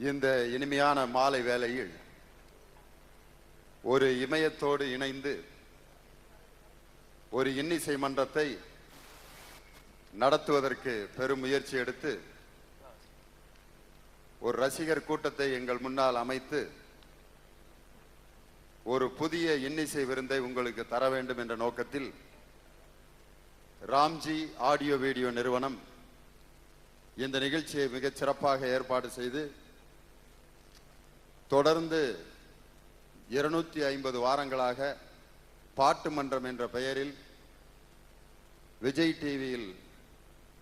இந்த இனிமையான மாலை வேளையில் ஒரு இமயத்தோடு இணைந்து ஒரு இன்னிசை மன்றத்தை நடத்துவதற்கு பெரும் முயற்சி எடுத்து ஒரு ரசிகர் கூட்டத்தை எங்கள் முன்னால் அமைத்து ஒரு புதிய இன்னிசை விருந்தை உங்களுக்கு தர வேண்டும் என்ற நோக்கத்தில் ராம்ஜி ஆடியோ வீடியோ நிறுவனம் இந்த நிகழ்ச்சியை மிகச் சிறப்பாக ஏற்பாடு செய்து தொடர்ந்து 250 வாரங்களாக பாட்டு மன்றம் என்ற பெயரில் விஜய் டிவியில்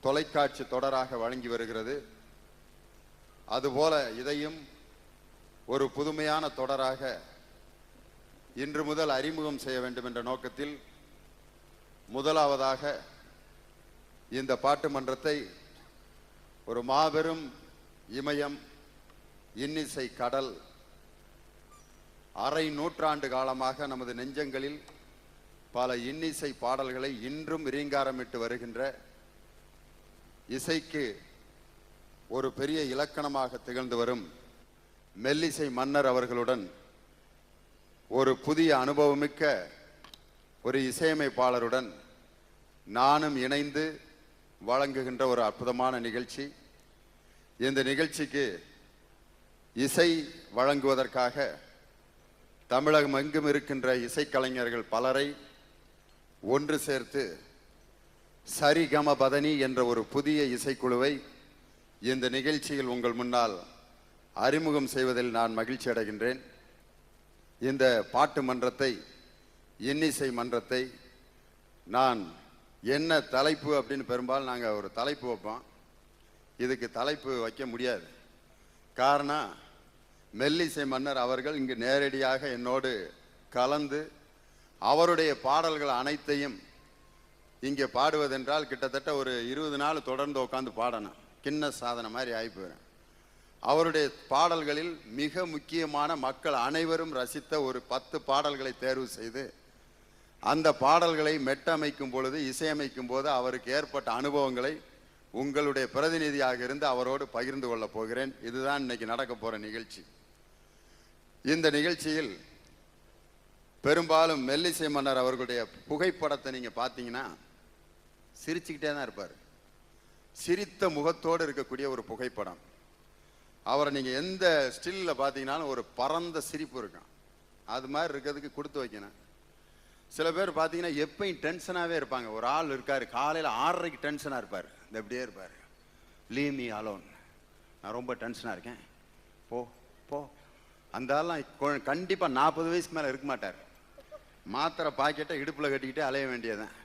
தொலைக்காட்சி தொடராக வழங்கி வருகிறது. அதுபோல இதையும் ஒரு புதுமையான தொடராக இன்று முதல் அறிமுகம் செய்ய வேண்டும் என்ற நோக்கத்தில் முதலாவதாக இந்த பாட்டு மன்றத்தை ஒரு மாபெரும் இமயம் இன்னிசை கடல் அரை நூற்றாண்டு காலமாக நமது நெஞ்சங்களில் பல இன்னிசை பாடல்களை இன்றும் ரீங்காரமிட்டு வருகின்ற இசைக்கு ஒரு பெரிய இலக்கணமாக திகழ்ந்து வரும் மெல்லிசை மன்னர் அவர்களுடன் ஒரு புதிய அனுபவமிக்க ஒரு இசையமைப்பாளருடன் நானும் இணைந்து வழங்குகின்ற ஒரு அற்புதமான நிகழ்ச்சி. இந்த நிகழ்ச்சிக்கு இசை வழங்குவதற்காக தமிழகம் எங்கும் இருக்கின்ற இசைக்கலைஞர்கள் பலரை ஒன்று சேர்த்து சரிகம பதனி என்ற ஒரு புதிய இசைக்குழுவை இந்த நிகழ்ச்சியில் உங்கள் முன்னால் அறிமுகம் செய்வதில் நான் மகிழ்ச்சி அடைகின்றேன். இந்த பாட்டு மன்றத்தை இன்னிசை மன்றத்தை நான் என்ன தலைப்பு அப்படின்னு பெரும்பாலும் நாங்கள் ஒரு தலைப்பு வைப்போம். இதுக்கு தலைப்பு வைக்க முடியாது. காரணம், மெல்லிசை மன்னர் அவர்கள் இங்கு நேரடியாக என்னோடு கலந்து அவருடைய பாடல்கள் அனைத்தையும் இங்கே பாடுவதென்றால் கிட்டத்தட்ட ஒரு 20 நாள் தொடர்ந்து உட்காந்து பாடணும். கின்ன சாதனை மாதிரி ஆகி போயிடும். அவருடைய பாடல்களில் மிக முக்கியமான மக்கள் அனைவரும் ரசித்த ஒரு 10 பாடல்களை தேர்வு செய்து அந்த பாடல்களை மெட்டமைக்கும் பொழுது இசையமைக்கும் போது அவருக்கு ஏற்பட்ட அனுபவங்களை உங்களுடைய பிரதிநிதியாக இருந்து அவரோடு பகிர்ந்து கொள்ளப் போகிறேன். இதுதான் இன்னைக்கு நடக்க போகிற நிகழ்ச்சி. இந்த நிகழ்ச்சியில் பெரும்பாலும் மெல்லிசை மன்னர் அவர்களுடைய புகைப்படத்தை நீங்கள் பார்த்தீங்கன்னா சிரிச்சுக்கிட்டே தான் இருப்பார். சிரித்த முகத்தோடு இருக்கக்கூடிய ஒரு புகைப்படம். அவரை நீங்கள் எந்த ஸ்டில்லில் பார்த்தீங்கன்னாலும் ஒரு பரந்த சிரிப்பு இருக்கும். அது மாதிரி இருக்கிறதுக்கு கொடுத்து வைக்கணும். சில பேர் பார்த்தீங்கன்னா எப்பயும் டென்ஷனாகவே இருப்பாங்க. ஒரு ஆள் இருக்கார், காலையில் 6:30க்கு டென்ஷனாக இருப்பார். இந்த இப்படியே இருப்பார், லீவ் மீ அலோன், நான் ரொம்ப டென்ஷனாக இருக்கேன், போ போ. அந்த ஆள்லாம் கண்டிப்பாக 40 வயசுக்கு மேலே இருக்க மாட்டார். மாத்திரை பாக்கெட்டை இடுப்பில் கட்டிக்கிட்டே அலைய வேண்டியதான்.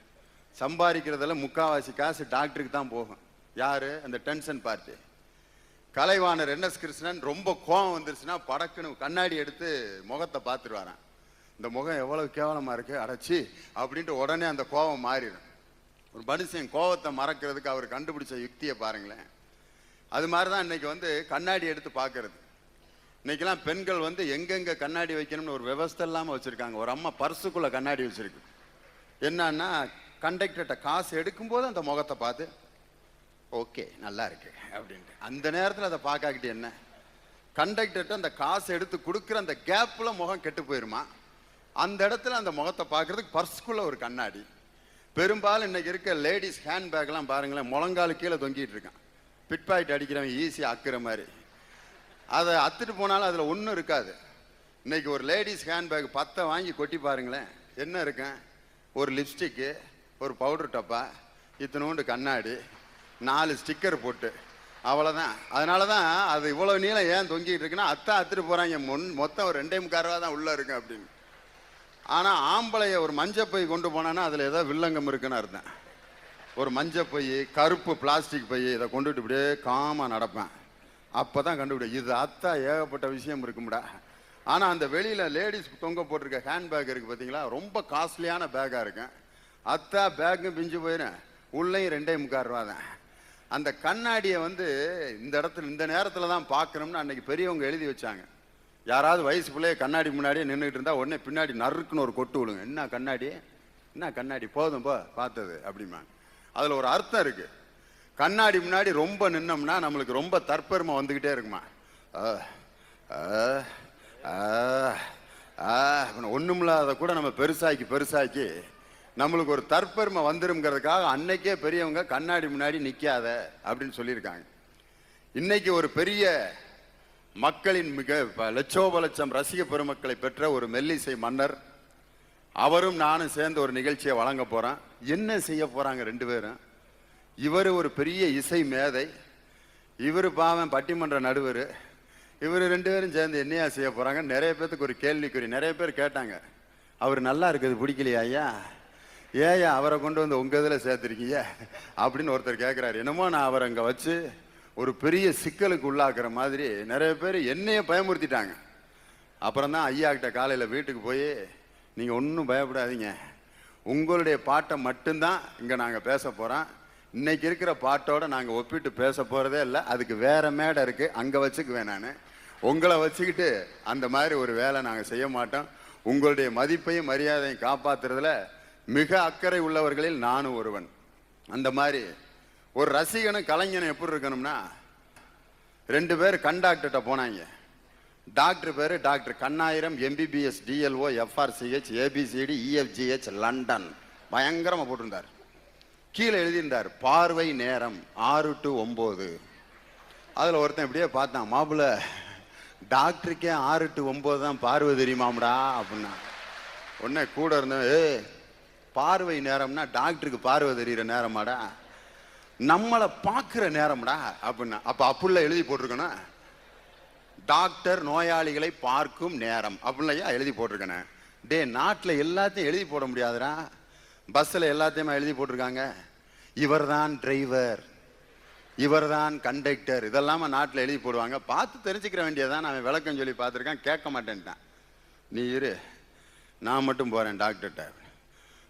சம்பாதிக்கிறதெல்லாம் முக்கால்வாசி காசு டாக்டருக்கு தான் போகும். யார்? அந்த tension party. Kalaivanar NS Krishnan ரொம்ப கோபம் வந்துருச்சுன்னா படக்குன்னு கண்ணாடி எடுத்து முகத்தை பார்த்துருவாரான். இந்த முகம் எவ்வளவு கேவலமாக இருக்கு, அடைச்சி அப்படின்ட்டு உடனே அந்த கோபம் மாறிடும். ஒரு மனுஷன் கோபத்தை மறக்கிறதுக்கு அவர் கண்டுபிடிச்ச யுக்தியை பாருங்களேன். அது மாதிரி தான் இன்னைக்கு கண்ணாடி எடுத்து பார்க்கறது. இன்னைக்கெல்லாம் பெண்கள் எங்கெங்கே கண்ணாடி வைக்கணும்னு ஒரு விவஸ்தை இல்லாமல் வச்சுருக்காங்க. ஒரு அம்மா பர்சுக்குள்ளே கண்ணாடி வச்சுருக்கு. என்னன்னா, கண்டக்டர்கிட்ட காசு எடுக்கும்போது அந்த முகத்தை பார்த்து ஓகே நல்லா இருக்கு அப்படின்ட்டு அந்த நேரத்தில் அதை பார்க்காக்கிட்டு என்ன, கண்டக்டர்கிட்ட அந்த காசு எடுத்து கொடுக்குற அந்த கேப்பில் முகம் கெட்டு போயிருமா, அந்த இடத்துல அந்த முகத்தை பார்க்கறதுக்கு பர்சுக்குள்ள ஒரு கண்ணாடி. பெரும்பாலும் இன்னைக்கு இருக்க லேடிஸ் ஹேண்ட்பேக்லாம் பாருங்களேன், முழங்காலு கீழே தொங்கிட்டு இருக்கான். பிட் பாக்கெட் அடிக்கிறவன் ஈஸியாக அக்குற மாதிரி. அதை அத்துட்டு போனாலும் அதில் ஒன்றும் இருக்காது. இன்னைக்கு ஒரு லேடிஸ் ஹேண்ட்பேக் 10 வாங்கி கொட்டி பாருங்களேன், என்ன இருக்கேன், ஒரு லிப்ஸ்டிக்கு, ஒரு பவுடர் டப்பா, இத்தனோண்டு கண்ணாடி, 4 ஸ்டிக்கர் போட்டு, அவ்வளோதான். அதனால தான் அது இவ்வளோ நீளம் ஏன் தொங்கிட்டு இருக்குன்னா அத்துட்டு போகிறாங்க. மொத்தம் ஒரு 2.25 ரூபா தான் உள்ளே இருக்கு அப்படின்னு. ஆனால் ஆம்பளைய ஒரு மஞ்சப்பை கொண்டு போனான்னா அதில் ஏதோ வில்லங்கம் இருக்குன்னு அர்த்தம். ஒரு மஞ்சப்பை, கருப்பு பிளாஸ்டிக் பை, இதை கொண்டுட்டு இப்படியே காமாக நடப்பேன். அப்போ தான் கண்டுபிடி இது அத்தா ஏகப்பட்ட விஷயம் இருக்கும்டா. ஆனால் அந்த வெளியில் லேடிஸ் தொங்க போட்டிருக்க ஹேண்ட்பேக் இருக்குது பார்த்தீங்களா, ரொம்ப காஸ்ட்லியான பேக்காக இருக்கும். அத்தா பேக்கும் பிஞ்சு போயிடும், உள்ளேயும் 2.25 ரூபா தான். அந்த கண்ணாடியை இந்த இடத்துல இந்த நேரத்தில் தான் பார்க்கணும்னு அன்னைக்கு பெரியவங்க எழுதி வச்சாங்க. யாராவது வயசு பிள்ளைய கண்ணாடி முன்னாடியே நின்றுட்டு இருந்தால் உடனே பின்னாடி நறுக்குன்னு ஒரு கொட்டு விழுங்க. என்ன கண்ணாடி, என்ன கண்ணாடி, போதும் போ பார்த்தது அப்படிமா. அதில் ஒரு அர்த்தம் இருக்குது. கண்ணாடி முன்னாடி ரொம்ப நின்னோம்னா நம்மளுக்கு ரொம்ப தற்பெருமை வந்துக்கிட்டே இருக்குமா. ஒண்ணுமில்லாத கூட நம்ம பெருசாக்கி நம்மளுக்கு ஒரு தற்பெருமை வந்துருங்கிறதுக்காக அன்னைக்கே பெரியவங்க கண்ணாடி முன்னாடி நிக்காத அப்படின்னு சொல்லியிருக்காங்க. இன்னைக்கு ஒரு பெரிய மக்களின் மிக லட்சோப லட்சம் ரசிக பெருமக்களை பெற்ற ஒரு மெல்லிசை மன்னர், அவரும் நானும் சேர்ந்து ஒரு நிகழ்ச்சியை வழங்க போறோம். என்ன செய்ய போறாங்க ரெண்டு பேரும்? இவர் ஒரு பெரிய இசை மேதை, இவர் பாவன் பட்டிமன்ற நடுவர். இவர் ரெண்டு பேரும் சேர்ந்து என்னையா செய்ய போறாங்க? நிறைய பேருக்கு ஒரு கேள்விக்குறி. நிறைய பேர் கேட்டாங்க, அவர் நல்லா இருக்குது பிடிக்கலையா ஐயா, ஏயா அவரை கொண்டு வந்து உங்க இதில் சேர்த்துருக்கீங்க அப்படின்னு ஒருத்தர் கேட்குறாரு. என்னமோ நான் அவரை அங்கே வச்சு ஒரு பெரிய சிக்கலுக்கு உள்ளாக்குற மாதிரி நிறைய பேர் என்னைய பயமுறுத்திட்டாங்க. அப்புறம் தான் ஐயா கிட்ட காலையில் வீட்டுக்கு போய், நீங்கள் ஒன்றும் பயப்படாதீங்க, உங்களுடைய பாட்டை மட்டும்தான் இங்கே நாங்கள் பேச போகிறோம். இன்னைக்கு இருக்கிற பாட்டோட நாங்கள் ஒப்பிட்டு பேச போகிறதே இல்லை, அதுக்கு வேற மேடை இருக்குது, அங்கே வச்சுக்குவேன். நான் உங்களை வச்சுக்கிட்டு அந்த மாதிரி ஒரு வேலை நாங்கள் செய்ய மாட்டோம். உங்களுடைய மதிப்பையும் மரியாதையும் காப்பாற்றுறதுல மிக அக்கறை உள்ளவர்களில் நானும் ஒருவன். அந்த மாதிரி ஒரு ரசிகனும் கலைஞனும் எப்படி இருக்கணும்னா, ரெண்டு பேர் கண்டாக்டர்கிட்ட போனாங்க. டாக்டர் பேர் doctor Kannayiram, MBBS, DLO, FRCH, ABCD, EFGH, London, பயங்கரமாக போட்டிருந்தார். கீழே எழுதியிருந்தார் பார்வை நேரம் 6 to 9. அதில் ஒருத்தன் இப்படியே பார்த்தான், மாப்பிள்ள டாக்டருக்கே 6 to 9 தான் பார்வை தெரியுமாம்டா அப்படின்னா. உடனே கூட இருந்தேன், பார்வை நேரம்னா டாக்டருக்கு பார்வை தெரிகிற நேரமாடா, நம்மளை பார்க்குற நேரம்டா அப்படின்னா. அப்போ அப்படிலாம் எழுதி போட்டிருக்கணும், டாக்டர் நோயாளிகளை பார்க்கும் நேரம் அப்படின்லையா எழுதி போட்டிருக்கேன். டே, நாட்டில் எல்லாத்தையும் எழுதி போட முடியாதுடா, பஸ்ஸில் எல்லாத்தையுமே எழுதி போட்டிருக்காங்க. இவர் தான் டிரைவர், இவர் தான் கண்டக்டர், இதெல்லாம நாட்டில் எழுதி போடுவாங்க. பார்த்து தெரிஞ்சுக்கிற வேண்டியதான். நான் விளக்கம் சொல்லி பார்த்துருக்கேன், கேட்க மாட்டேன்ட்டான். நீ இரு, நான் மட்டும் போகிறேன் டாக்டர்கிட்ட.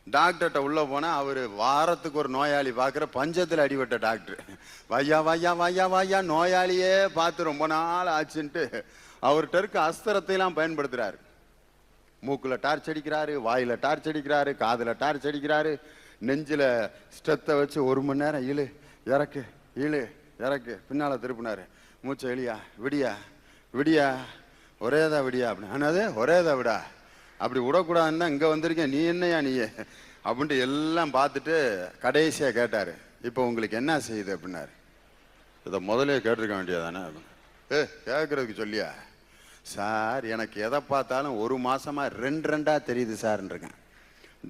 டாக்டர்கிட்ட உள்ளே போனால் அவர் வாரத்துக்கு ஒரு நோயாளி பார்க்குற பஞ்சத்தில் அடிபட்ட டாக்டர். வையா வையா வையா வையா நோயாளியே பார்த்து ரொம்ப நாள் ஆச்சுன்ட்டு அவர்கிட்ட இருக்க அஸ்திரத்தையெல்லாம் பயன்படுத்துகிறாரு. மூக்கில் டார்ச் அடிக்கிறாரு, வாயில் டார்ச் அடிக்கிறாரு, காதில் டார்ச் அடிக்கிறாரு, நெஞ்சில் ஸ்டெத்தை வச்சு 1 மணி நேரம் இழு இறக்கு இழு இறக்கு, பின்னால் திருப்பினாரு, மூச்சை எளியா விடியா விடியா ஒரேதான் விடியா அப்படின்னு. ஆனாது ஒரேதான் விடா, அப்படி விடக்கூடாதுன்னு தான் இங்கே வந்திருக்கேன், நீ என்னையா நீ அப்படின்ட்டு எல்லாம் பார்த்துட்டு கடைசியாக கேட்டார், இப்போ உங்களுக்கு என்ன செய்யுது அப்படின்னாரு. இதை முதலே கேட்டிருக்க வேண்டியதானே அப்படின்னு. கேட்குறதுக்கு சொல்லியா சார், எனக்கு எதை பார்த்தாலும் 1 மாசமா 2 தெரியுது சார்ன்றிருக்கேன்.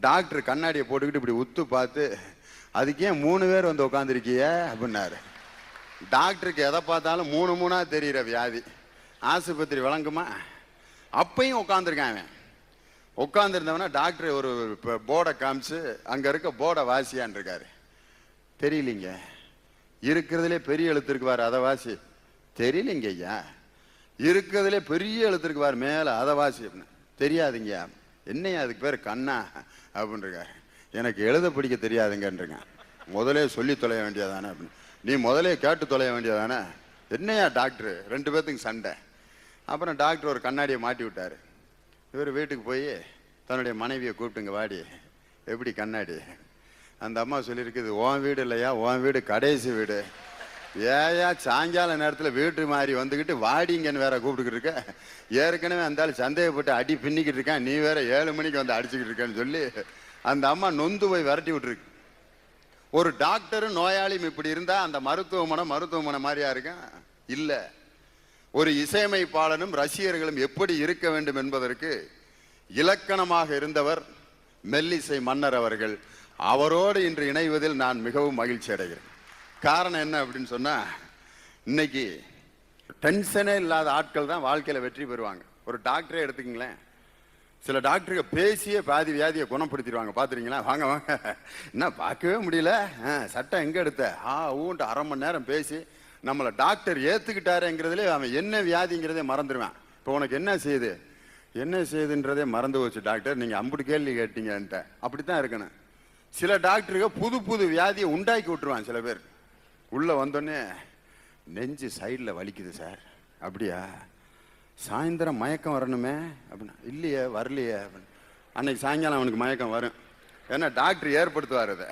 டாக்டர் கண்ணாடியை போட்டுக்கிட்டு இப்படி உத்து பார்த்து, அதுக்கு ஏன் 3 பேர் வந்து உட்காந்துருக்கிய அப்படின்னாரு. டாக்டருக்கு எதை பார்த்தாலும் 3 தெரிகிற வியாதி, ஆஸ்பத்திரி விளங்குமா? அப்பையும் உட்காந்துருக்கான் அவன். உட்காந்துருந்தவனா டாக்டர் ஒரு போர்டை காமிச்சு, அங்கே இருக்க போர்டை வாசியான் இருக்காரு. தெரியலிங்க, இருக்கிறதுலே பெரிய எழுத்து இருக்குவார், அதை வாசி. தெரியலிங்க ஐயா, இருக்கிறதுலே பெரிய எழுத்துருக்கு பாரு மேலே, அதை வாசி அப்படின்னு. தெரியாதுங்க. என்னையா அதுக்கு பேர் கண்ணா அப்படின்றிருக்காரு. எனக்கு எழுத பிடிக்க தெரியாதுங்கன்றிருங்க. முதலே சொல்லி தொலைய வேண்டியதானே அப்படின்னு. நீ முதலே கேட்டு தொலைய வேண்டியதானே. என்னையா டாக்டர், 2 பேர்த்துக்கு சண்டை. அப்புறம் டாக்டர் ஒரு கண்ணாடியை மாட்டி விட்டார். இவர் வீட்டுக்கு போய் தன்னுடைய மனைவியை கூப்பிட்டுங்க, வாடி எப்படி கண்ணாடி. அந்த அம்மா சொல்லியிருக்குது, உன் வீடு இல்லையா, உன் வீடு கடைசி வீடு. ஏயா சாயங்கால நேரத்தில் வீட்டு மாதிரி வந்துக்கிட்டு வாடிங்கன்னு வேற கூப்பிட்டுக்கிட்டு இருக்க. ஏற்கனவே அந்த சந்தேகப்பட்டு அடி பின்னிக்கிட்டு இருக்கான், நீ வேற 7 மணிக்கு வந்து அடிச்சுக்கிட்டு இருக்கேன்னு சொல்லி அந்த அம்மா நொந்து போய் விரட்டி விட்டுருக்கு. ஒரு டாக்டரும் நோயாளியும் இப்படி இருந்தா அந்த மருத்துவமனை மாதிரியா இருக்கான்? இல்ல. ஒரு இசையமைப்பாளனும் ரசிகர்களும் எப்படி இருக்க வேண்டும் என்பதற்கு இலக்கணமாக இருந்தவர் மெல்லிசை மன்னர் அவர்கள். அவரோடு இன்று இணைவதில் நான் மிகவும் மகிழ்ச்சி அடைகிறேன். காரணம் என்ன அப்படின்னு சொன்னா, இன்னைக்கு டென்ஷனே இல்லாத ஆட்கள் தான் வாழ்க்கையில வெற்றி பெறுவாங்க. ஒரு டாக்டரே எடுத்துக்கிங்களேன், சில டாக்டருக்கு பேசியே பாதி வியாதியை குணப்படுத்திடுவாங்க. பார்த்துருங்களா? வாங்க வாங்க, என்ன பார்க்கவே முடியல, சட்டம் எங்கே எடுத்த ஊன்ட்டு 1/2 மணி நேரம் பேசி நம்மளை டாக்டர் ஏற்றுக்கிட்டாருங்கிறதுலே அவன் என்ன வியாதிங்கிறதே மறந்துடுவான். இப்போ உனக்கு என்ன செய்யுதுன்றதே மறந்து போச்சு டாக்டர், நீங்கள் அம்புட்டு கேள்வி கேட்டீங்கன்ட்ட. அப்படித்தான் இருக்கணும். சில டாக்டருக்கு புது வியாதியை உண்டாக்கி விட்டுருவான். சில பேர் உள்ளே வந்தோடனே நெஞ்சு சைடில் வலிக்குது சார். அப்படியா? சாயந்தரம் மயக்கம் வரணுமே அப்படின்னா, இல்லையே வரலையே அப்படின்னு. அன்னைக்கு சாயங்காலம் அவனுக்கு மயக்கம் வரும். ஏன்னா டாக்டர் ஏற்படுத்துவார் அதை.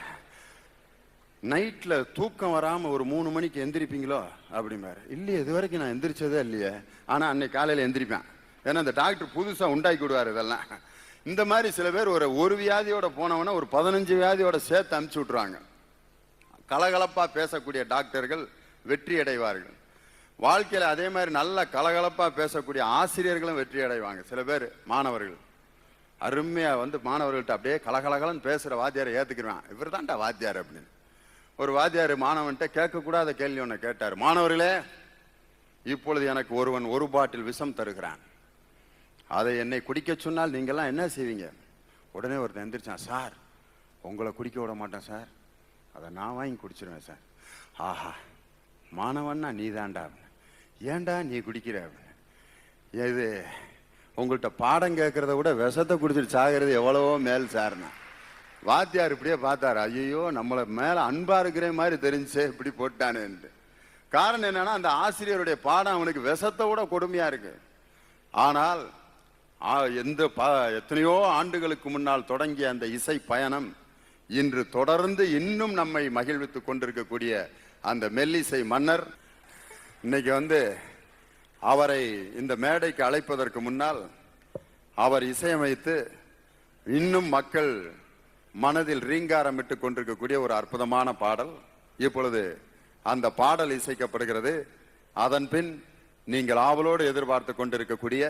நைட்ல தூக்கம் வராம ஒரு 3 மணிக்கு எந்திரிப்பீங்களோ அப்படிம்பாரு. இல்லையே, இது வரைக்கும் நான் எந்திரிச்சதே இல்லையே. ஆனா அன்னைக்கு காலையில எந்திரிப்பேன். ஏன்னா இந்த டாக்டர் புதுசா உண்டாக்கி விடுவார் இதெல்லாம். இந்த மாதிரி சில பேர் ஒரு வியாதியோட போனவன ஒரு 15 வியாதியோட சேர்த்து அனுப்பிச்சு விட்டுருவாங்க. கலகலப்பா பேசக்கூடிய டாக்டர்கள் வெற்றி அடைவார்கள். வாழ்க்கையில அதே மாதிரி நல்ல கலகலப்பா பேசக்கூடிய ஆசிரியர்களும் வெற்றி அடைவாங்க. சில பேர் மாணவர்கள் அருமையா மாணவர்கள்ட்ட அப்படியே கலகலகலன்னு பேசுற வாத்தியாரை ஏத்துக்கிடுவான். இவர் தான்டா வாத்தியார் அப்படின்னு. ஒரு வாத்தியார் மாணவன்கிட்ட கேட்கக்கூடாத கேள்வி ஒன்று கேட்டார். மாணவர்களே, இப்பொழுது எனக்கு ஒருவன் 1 பாட்டில் விஷம் தருகிறான். அதை என்னை குடிக்க சொன்னால் நீங்கள்லாம் என்ன செய்வீங்க? உடனே ஒருத்தன் எந்திரிச்சான். சார், உங்களை குடிக்க விட மாட்டேன் சார், அதை நான் வாங்கி குடிச்சிருவேன் சார். ஆஹா, மாணவன்னா நீ தான்டா. ஏன்டா நீ குடிக்கிற அப்படின்னு. இது உங்கள்கிட்ட பாடம் கேட்கறத விட விஷத்தை குடிச்சிட்டு சாகிறது எவ்வளவோ மேல் சார்னா. வாத்தியார் இப்படியே பார்த்தாரு. ஐயோ, நம்மளை மேல அன்பா இருக்கிற மாதிரி தெரிஞ்சே இப்படி போட்டானேன்ட்டு. காரணம் என்னன்னா, அந்த ஆசிரியருடைய பாடம் அவனுக்கு விஷத்தை விட கொடுமையா இருக்கு. ஆனால் எத்தனையோ ஆண்டுகளுக்கு முன்னால் தொடங்கிய அந்த இசை பயணம் இன்று தொடர்ந்து இன்னும் நம்மை மகிழ்வித்துக் கொண்டிருக்கக்கூடிய அந்த மெல்லிசை மன்னர் இன்னைக்கு அவரை இந்த மேடைக்கு அழைப்பதற்கு முன்னால் அவர் இசையமைத்து இன்னும் மக்கள் மனதில் ரீங்காரமிட்டு கொண்டிருக்கக்கூடிய ஒரு அற்புதமான பாடல் இப்பொழுது அந்த பாடல் இசைக்கப்படுகிறது. அதன் பின் நீங்கள் ஆவலோடு எதிர்பார்த்து கொண்டிருக்கக்கூடிய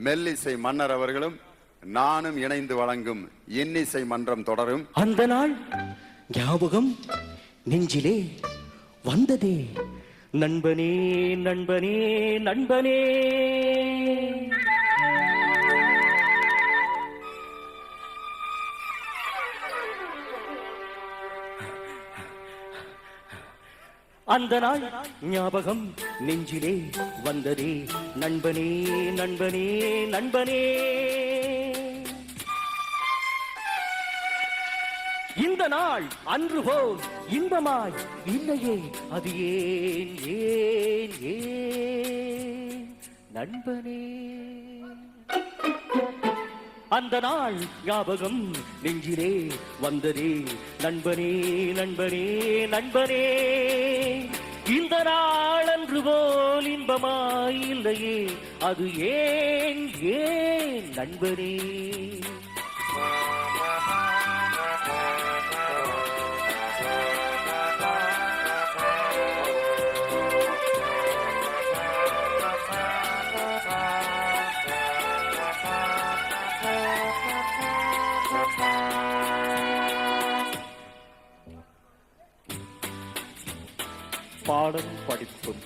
மெல்லிசை மன்னர் அவர்களும் நானும் இணைந்து வழங்கும் இன்னிசை மன்றம் தொடரும். அந்த நாள் ஞாபகம் நெஞ்சிலே வந்ததே, நண்பனே நண்பனே நண்பனே. அந்த நாள் ஞாபகம் நெஞ்சிலே வந்ததே, நண்பனே நண்பனே நண்பனே. இந்த நாள் அன்று போல் இன்பமாய் இல்லையே, அது ஏன் ஏன் ஏன் நண்பனே. அந்த நாள் ஞாபகம் நெஞ்சிலே வந்ததே, நண்பனே நண்பனே நண்பனே. இந்த நாள் அன்று போல் இன்பமாய் இல்லையே, அது ஏன் ஏன் நண்பனே. பாடம் படிப்பும்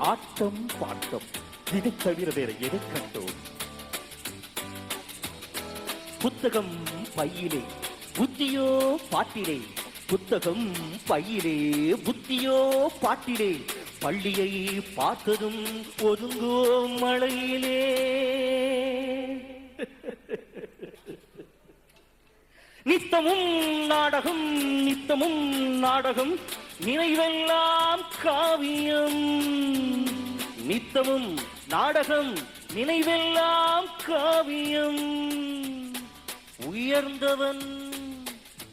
ஆட்டம் பாட்டம், இதை தவிர வேற எதை கண்டோம்? புத்தகம் பையிலே புத்தியோ பாட்டிலே, புத்தகம் பையிலே புத்தியோ பாட்டிலே. பள்ளியை பார்த்ததும் ஒதுங்குவோம் மழையிலே. நித்தமும் நாடகம் நித்தமும் நாடகம், நினைவெல்லாம் காவியம். நித்தமும் நாடகம் நினைவெல்லாம் காவியம். உயர்ந்தவன்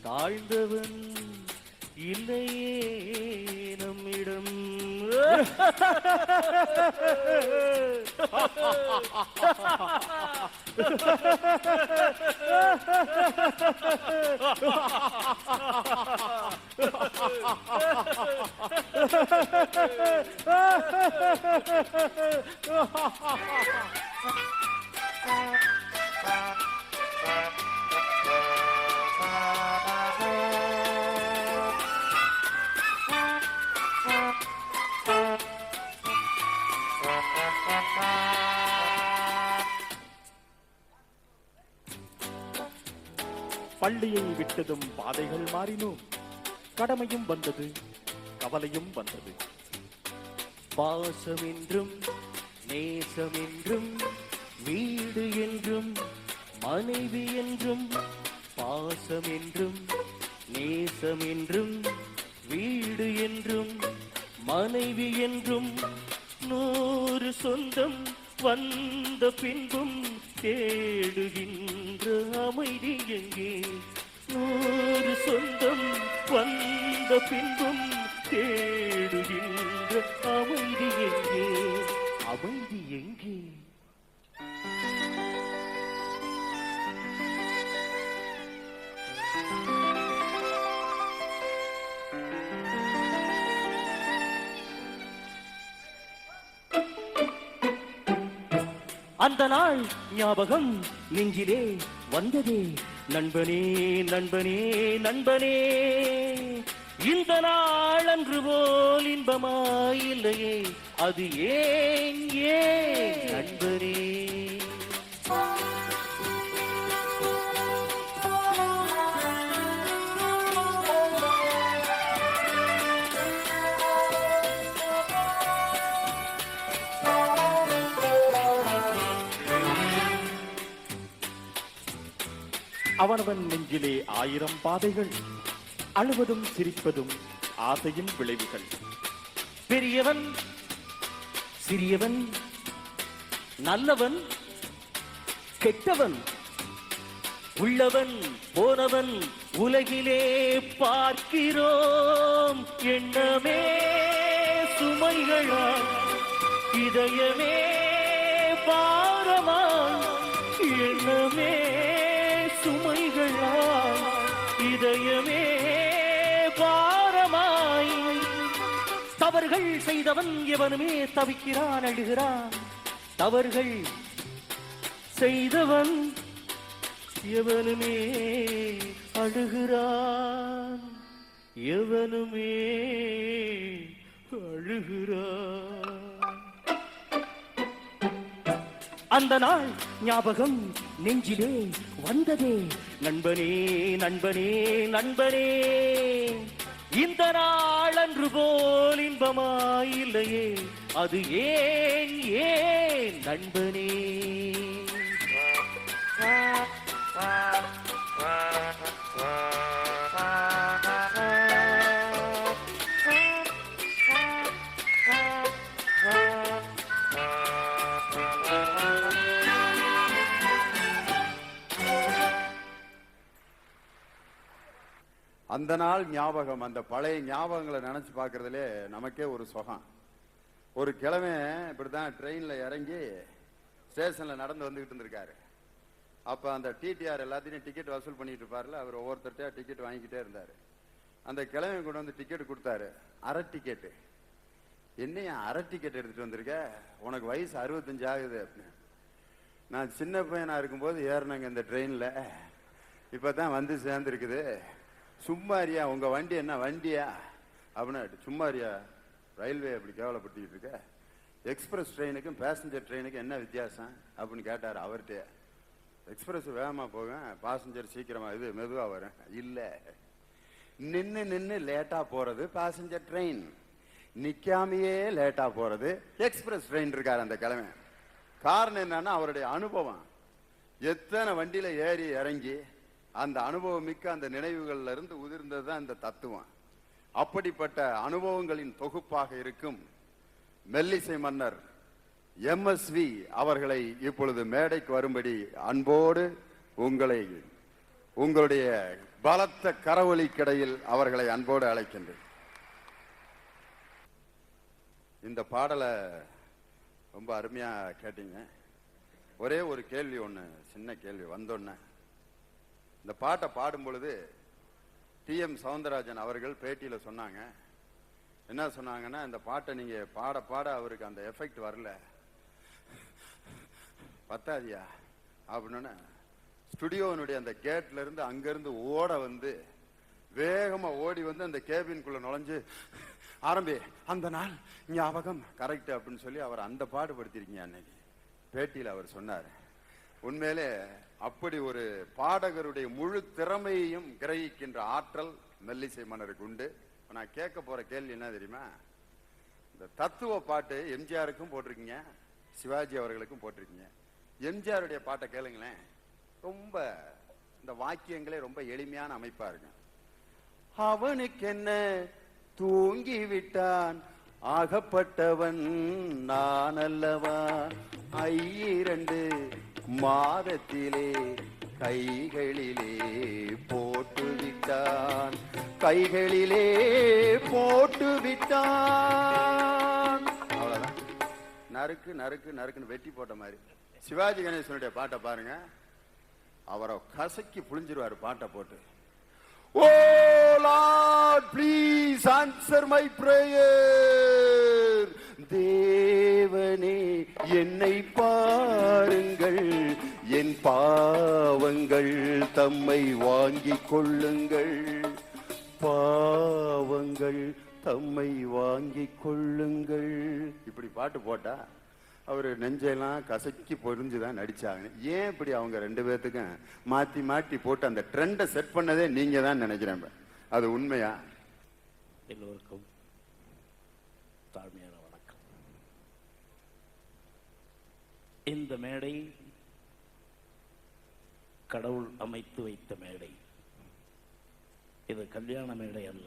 தாழ்ந்தவன் இல்லையே நம்மிடம். பள்ளியை விட்டதும் பாதைகள் மாறினோம். கடமையும் வந்தது, கவலையும் வந்தது. பாசம் என்றும் நேசம் என்றும், வீடு என்றும் மனைவி என்றும். பாசம் என்றும் நேசம் என்றும், வீடு என்றும் மனைவி என்றும். 100 சொந்தம் வந்த பின்பும் தேடுகின்ற அமைதி எங்கே? 100 சொந்தம் வந்த வந்த பின்பும் தேடுகின்ற அமைதி எங்கே, அமைதி எங்கே? அந்த நாள் ஞாபகம் நெஞ்சிலே வந்ததே, நண்பனே நண்பனே நண்பனே. இந்த நாள் அன்று போல் இன்பமாயில்லையே, அது ஏன் ஏன் நண்பனே? அவனவன் நெஞ்சிலே 1000 பாதைகள், அழுவதும் சிரிப்பதும் ஆசையின் விளைவுகள். பெரியவன் சிறியவன், நல்லவன் கெட்டவன், உள்ளவன் போனவன் உலகிலே பார்க்கிறோம். எண்ணமே சுமைகளா, இதயமே பாரமா, எண்ணமே சுமைகளாய், இதயமே பாரமாய். தவறுகள் செய்தவன் எவனுமே தவிக்கிறான், அழுகிறான். தவறுகள் செய்தவன் எவனுமே அழுகிறான், எவனுமே அழுகிறான். அந்த நாள் ஞாபகம் நெஞ்சிலே வந்ததே, நண்பனே நண்பனே நண்பனே. இந்த நாள் அன்று போல் இன்பமாயில்லையே, அது ஏன் ஏன் நண்பனே? அந்த நாள் ஞாபகம், அந்த பழைய ஞாபகங்களை நினைச்சு பார்க்கறதுலே நமக்கே ஒரு சுகம். ஒரு கிழமை இப்படிதான் ட்ரெயின்ல இறங்கி ஸ்டேஷன்ல நடந்து வந்துகிட்டு இருந்திருக்காரு. அப்ப அந்த டிடிஆர் எல்லாத்தையும் டிக்கெட் வசூல் பண்ணிட்டு இருப்பாருல, அவர் ஒவ்வொருத்தர்கிட்டயா டிக்கெட் வாங்கிக்கிட்டே இருந்தாரு. அந்த கிழமை கொண்டு வந்து டிக்கெட் கொடுத்தாரு, அரை டிக்கெட்டு. என்னையா அரை டிக்கெட் எடுத்துட்டு வந்திருக்க, உனக்கு வயசு 65 ஆகுது அப்படின்னு. நான் சின்ன பையனா இருக்கும்போது ஏறினங்க இந்த ட்ரெயின்ல, இப்பதான் வந்து சேர்ந்துருக்குது. சும்மாரியா, உங்க வண்டி என்ன வண்டியா அப்படின்னு. சும்மாரியா, ரயில்வே அப்படி கேவலப்படுத்திக்கிட்டு இருக்க, எக்ஸ்பிரஸ் ட்ரெயினுக்கும் பேசஞ்சர் ட்ரெயினுக்கும் என்ன வித்தியாசம் அப்படின்னு கேட்டார் அவர்கிட்ட. எக்ஸ்பிரஸ் வேகமா போவேன், பாசஞ்சர் சீக்கிரமா இது மெதுவா வரும். இல்ல, நின்னு நின்னு லேட்டா போறது பாசஞ்சர் ட்ரெயின், நிக்காமையே லேட்டா போறது எக்ஸ்பிரஸ் ட்ரெயின் இருக்காரு அந்த கிழமை. காரணம் என்னன்னா அவருடைய அனுபவம். எத்தனை வண்டியில ஏறி இறங்கி அந்த அனுபவம் மிக்க அந்த நினைவுகள்ல இருந்து உதிர்ந்ததுதான் இந்த தத்துவம். அப்படிப்பட்ட அனுபவங்களின் தொகுப்பாக இருக்கும் மெல்லிசை மன்னர் MSV அவர்களை இப்பொழுது மேடைக்கு வரும்படி அன்போடு உங்களுடைய பலத்த கரவொலிக்கிடையில் அவர்களை அன்போடு அழைக்கின்றேன். இந்த பாடலை ரொம்ப அருமையா கேட்டீங்க. ஒரே ஒரு கேள்வி ஒண்ணு, சின்ன கேள்வி வந்தோன்ன. இந்த பாட்டை பாடும் பொழுது TM சௌந்தரராஜன் அவர்கள் பேட்டியில சொன்னாங்க, என்ன சொன்னாங்கன்னா, இந்த பாட்டை நீங்க பாட பாட அவருக்கு அந்த எஃபெக்ட் வரல, பத்தாதியா அப்படின்னு ஸ்டுடியோனுடைய அந்த கேட்ல இருந்து அங்கிருந்து ஓட வந்து வேகமா ஓடி வந்து அந்த கேபின்குள்ள நுழைஞ்சு ஆரம்பி அந்த நாள் ஞாபகம் கரெக்ட் அப்படின்னு சொல்லி அவர் அந்த பாடுபடுத்திருக்கீங்க. அன்னைக்கு பேட்டியில அவர் சொன்னார். உண்மையிலே அப்படி ஒரு பாடகருடைய முழு திறமையையும் கிரகிக்கின்ற ஆற்றல் மெல்லிசை மன்னருக்கு உண்டு. நான் கேட்க போற கேள்வி என்ன தெரியுமா, இந்த தத்துவ பாட்டு எம்ஜிஆருக்கும் போட்டிருக்கீங்க, சிவாஜி அவர்களுக்கும் போட்டிருக்கீங்க. எம்ஜிஆருடைய பாட்டை கேளுங்களேன், ரொம்ப இந்த வாக்கியங்களே ரொம்ப எளிமையான அமைப்பா இருக்கு. அவனுக்கு என்ன தூங்கி விட்டான், ஆகப்பட்டவன் நான் அல்லவா, 2 மாதத்திலே கைகளிலே போட்டு விட்டான், கைகளிலே போட்டு விட்டான். அவ்வளவுதான். நறுக்கு நறுக்கு நறுக்குன்னு வெட்டி போட்ட மாதிரி. சிவாஜி கணேசனுடைய பாட்டை பாருங்க, அவரை கசக்கி புழிஞ்சிருவாரு பாட்டை போட்டு. Oh lord please answer my prayer. தேவனே என்னை பாருங்கள், என் பாவங்கள் தம்மை வாங்கிக் கொள்ளுங்கள், பாவங்கள் தம்மை வாங்கிக் கொள்ளுங்கள். இப்படி பாட்டு போட்டா அவரு நெஞ்செல்லாம் கசக்கி பொறிஞ்சுதான் நடிச்சாங்க. ஏன் இப்படி அவங்க ரெண்டு பேர்த்துக்கும் மாத்தி மாத்தி போட்டு அந்த ட்ரெண்டை செட் பண்ணதே நீங்க தான் நினைக்கிறேன். அது உண்மையா? எல்லோருக்கும் தாழ்மையான வணக்கம். இந்த மேடை கடவுள் அமைத்து வைத்த மேடை. இது கல்யாண மேடை அல்ல,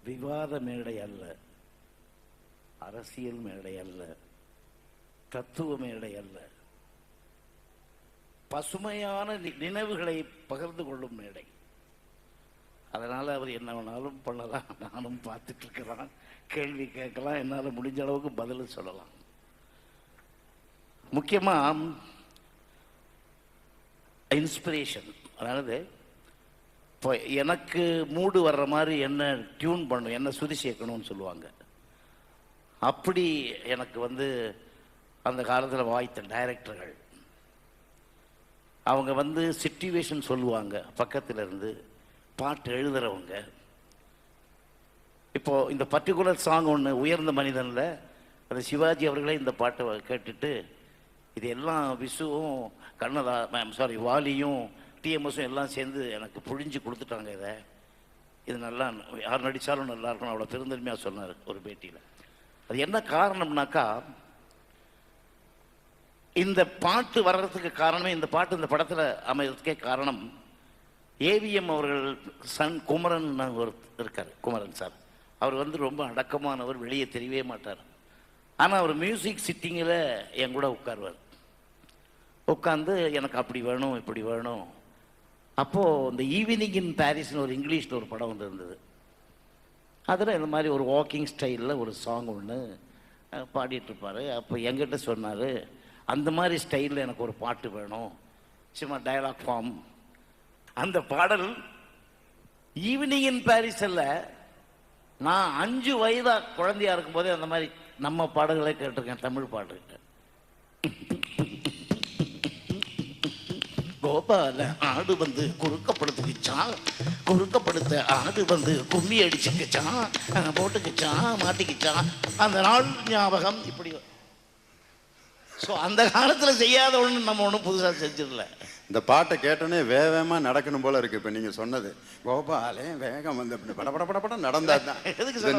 விவாத மேடை அல்ல, அரசியல் மேடை அல்ல, தத்துவ மேடை அல்ல, பசுமையான நினைவுகளை பகிர்ந்து கொள்ளும் மேடை. அதனால அவர் என்ன வேணாலும் பண்ணலாம், நானும் பார்த்துட்டு இருக்கிறான், கேள்வி கேட்கலாம், என்னால் முடிஞ்ச அளவுக்கு பதில் சொல்லலாம். முக்கியமா இன்ஸ்பிரேஷன், அதாவது இப்போ எனக்கு மூடு வர்ற மாதிரி என்ன டியூன் பண்ணும், என்ன சுதி சேர்க்கணும்னு சொல்லுவாங்க. அப்படி எனக்கு அந்த காலத்தில் வாய்த்த டைரக்டர்கள் அவங்க சிச்சுவேஷன் சொல்லுவாங்க, பக்கத்தில் இருந்து பாட்டு எழுதுறவங்க. இப்போ இந்த பர்டிகுலர் சாங் ஒன்று உயர்ந்த மனிதனில் அது சிவாஜி அவர்களே இந்த பாட்டை கேட்டுட்டு இது எல்லாம் விசுவும் கண்ணதா வாலியும் டிஎம்எஸும் எல்லாம் சேர்ந்து எனக்கு புழிஞ்சு கொடுத்துட்டாங்க. இது நல்லா யார் நடித்தாலும் நல்லா இருக்கணும், அவ்வளோ பெருந்தன்மையாக சொன்னார் ஒரு பேட்டியில். அது என்ன காரணம்னாக்கா, இந்த பாட்டு வர்றதுக்கு காரணமே, இந்த பாட்டு இந்த படத்தில் அமைகிறதுக்கே காரணம் ஏவிஎம் அவர்கள் சன் குமரன் ஒரு இருக்கார், குமரன் சார். அவர் ரொம்ப அடக்கமானவர், வெளியே தெரியவே மாட்டார். ஆனால் அவர் மியூசிக் சிட்டிங்கில் என் கூட உட்காருவார். உட்காந்து எனக்கு அப்படி வேணும் இப்படி வேணும். அப்போது இந்த ஈவினிங் இன் பாரிஸ்னு ஒரு இங்கிலீஷில் ஒரு படம் இருந்தது. அதில் இந்த மாதிரி ஒரு வாக்கிங் ஸ்டைலில் ஒரு சாங் ஒன்று பாடிட்டுருப்பார். அப்போ என்கிட்ட சொன்னார், அந்த மாதிரி ஸ்டைலில் எனக்கு ஒரு பாட்டு வேணும், சும்மா டயலாக் ஃபார்ம். அந்த பாடல் ஈவினிங் இன் பாரிஸ் அல்ல, நான் 5 வயதா குழந்தையா இருக்கும்போதே அந்த மாதிரி நம்ம பாடல்களை கேட்டிருக்கேன், தமிழ் பாட்டு. கோபால ஆடு குறுக்கப்படுத்துக்கிச்சான், குறுக்கப்படுத்த ஆடு கும்மி அடிச்சுக்கிச்சான், போட்டுக்கிச்சான், மாட்டிக்கிச்சான், அந்த நாள் ஞாபகம். இப்படி ஸோ அந்த காலத்தில் செய்யாத ஒன்று நம்ம ஒன்றும் புதுசாக செஞ்சிடல. இந்த பாட்டை கேட்டோன்னே வேகமா நடக்கணும் போல இருக்கு. இப்ப நீங்க சொன்னது கோபாலே வேகம் படபட நடந்தா தான்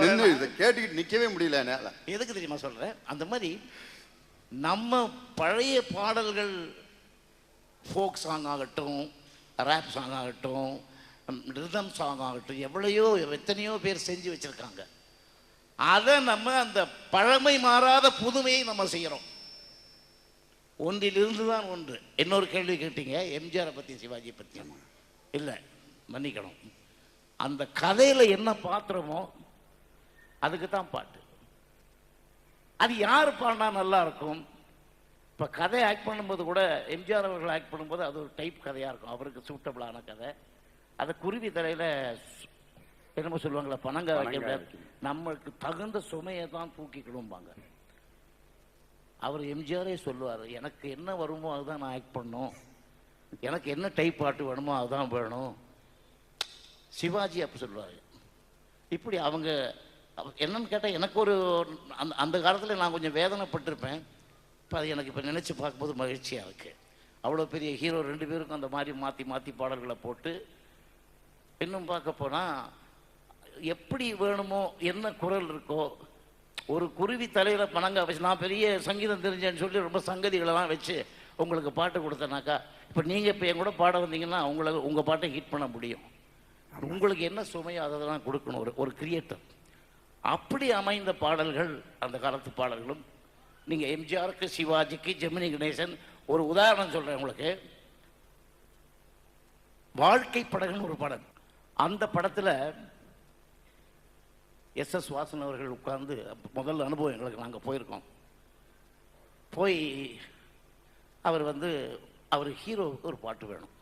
நின்று இதை கேட்டுக்கிட்டு நிக்கவே முடியல என்னால. எதுக்கு தெரியுமா சொல்றேன்? அந்த மாதிரி நம்ம பழைய பாடல்கள், ஃபோக் சாங் ஆகட்டும், ரேப் சாங் ஆகட்டும், ரிதம் சாங் ஆகட்டும், எத்தனையோ பேர் செஞ்சு வச்சிருக்காங்க. அதை நம்ம அந்த பழமை மாறாத புதுமையை நம்ம செய்யறோம். ஒன்றிலிருந்து தான் ஒன்று. இன்னொரு கேள்வி கேட்டீங்க, எம்ஜிஆரை பற்றி சிவாஜியை பற்றி. இல்லை, மன்னிக்கணும், அந்த கதையில் என்ன பாத்திரமோ அதுக்கு தான் பாட்டு. அது யார் பாடினா நல்லா இருக்கும். இப்போ கதை ஆக்ட் பண்ணும்போது கூட எம்ஜிஆர் அவர்கள் ஆக்ட் பண்ணும்போது அது ஒரு டைப் கதையாக இருக்கும், அவருக்கு சூட்டபிளான கதை. அதை குருவி தலையில் என்னமோ சொல்லுவாங்களே, பணங்க வைக்க முடியாது, நம்மளுக்கு தகுந்த சுமையை தான் தூக்கிக்கிடும்பாங்க. அவர் எம்ஜிஆரே சொல்லுவார், எனக்கு என்ன வருமோ அதுதான் நான் ஆக்ட் பண்ணணும், எனக்கு என்ன டைப் பாட்டு வேணுமோ அதுதான் வேணும். சிவாஜி அப்போ சொல்லுவார். இப்படி அவங்க என்னன்னு கேட்டால் எனக்கு ஒரு அந்த காலத்தில் நான் கொஞ்சம் வேதனைப்பட்டிருப்பேன். இப்போ அது எனக்கு இப்போ நினச்சி பார்க்கும்போது மகிழ்ச்சியாக இருக்குது. அவ்வளோ பெரிய ஹீரோ 2 பேருக்கும் அந்த மாதிரி மாற்றி மாற்றி பாடல்களை போட்டு, இன்னும் பார்க்க போனால் எப்படி வேணுமோ என்ன குரல் இருக்கோ, ஒரு குருவி தலையில் பணங்க வச்சு, நான் பெரிய சங்கீதம் தெரிஞ்சேன்னு சொல்லி ரொம்ப சங்கதிகளெல்லாம் வச்சு உங்களுக்கு பாட்டு கொடுத்தேனாக்கா, இப்போ நீங்கள் இப்போ என் கூட பாட வந்தீங்கன்னா உங்கள் பாட்டை ஹிட் பண்ண முடியும். உங்களுக்கு என்ன சுமையோ அதை தான் கொடுக்கணும் ஒரு கிரியேட்டர். அப்படி அமைந்த பாடல்கள் அந்த காலத்து பாடல்களும். நீங்கள் எம்ஜிஆருக்கு, சிவாஜிக்கு, ஜெமினி கணேசன் ஒரு உதாரணம் சொல்கிறேன் உங்களுக்கு. வாழ்க்கை படகுன்னு ஒரு படம். அந்த படத்தில் எஸ்.எஸ். வாசன் அவர்கள் உட்கார்ந்து, முதல் அனுபவம் எங்களுக்கு, நாங்கள் போயிருக்கோம். போய் அவர் ஹீரோவுக்கு ஒரு பாட்டு வேணும்.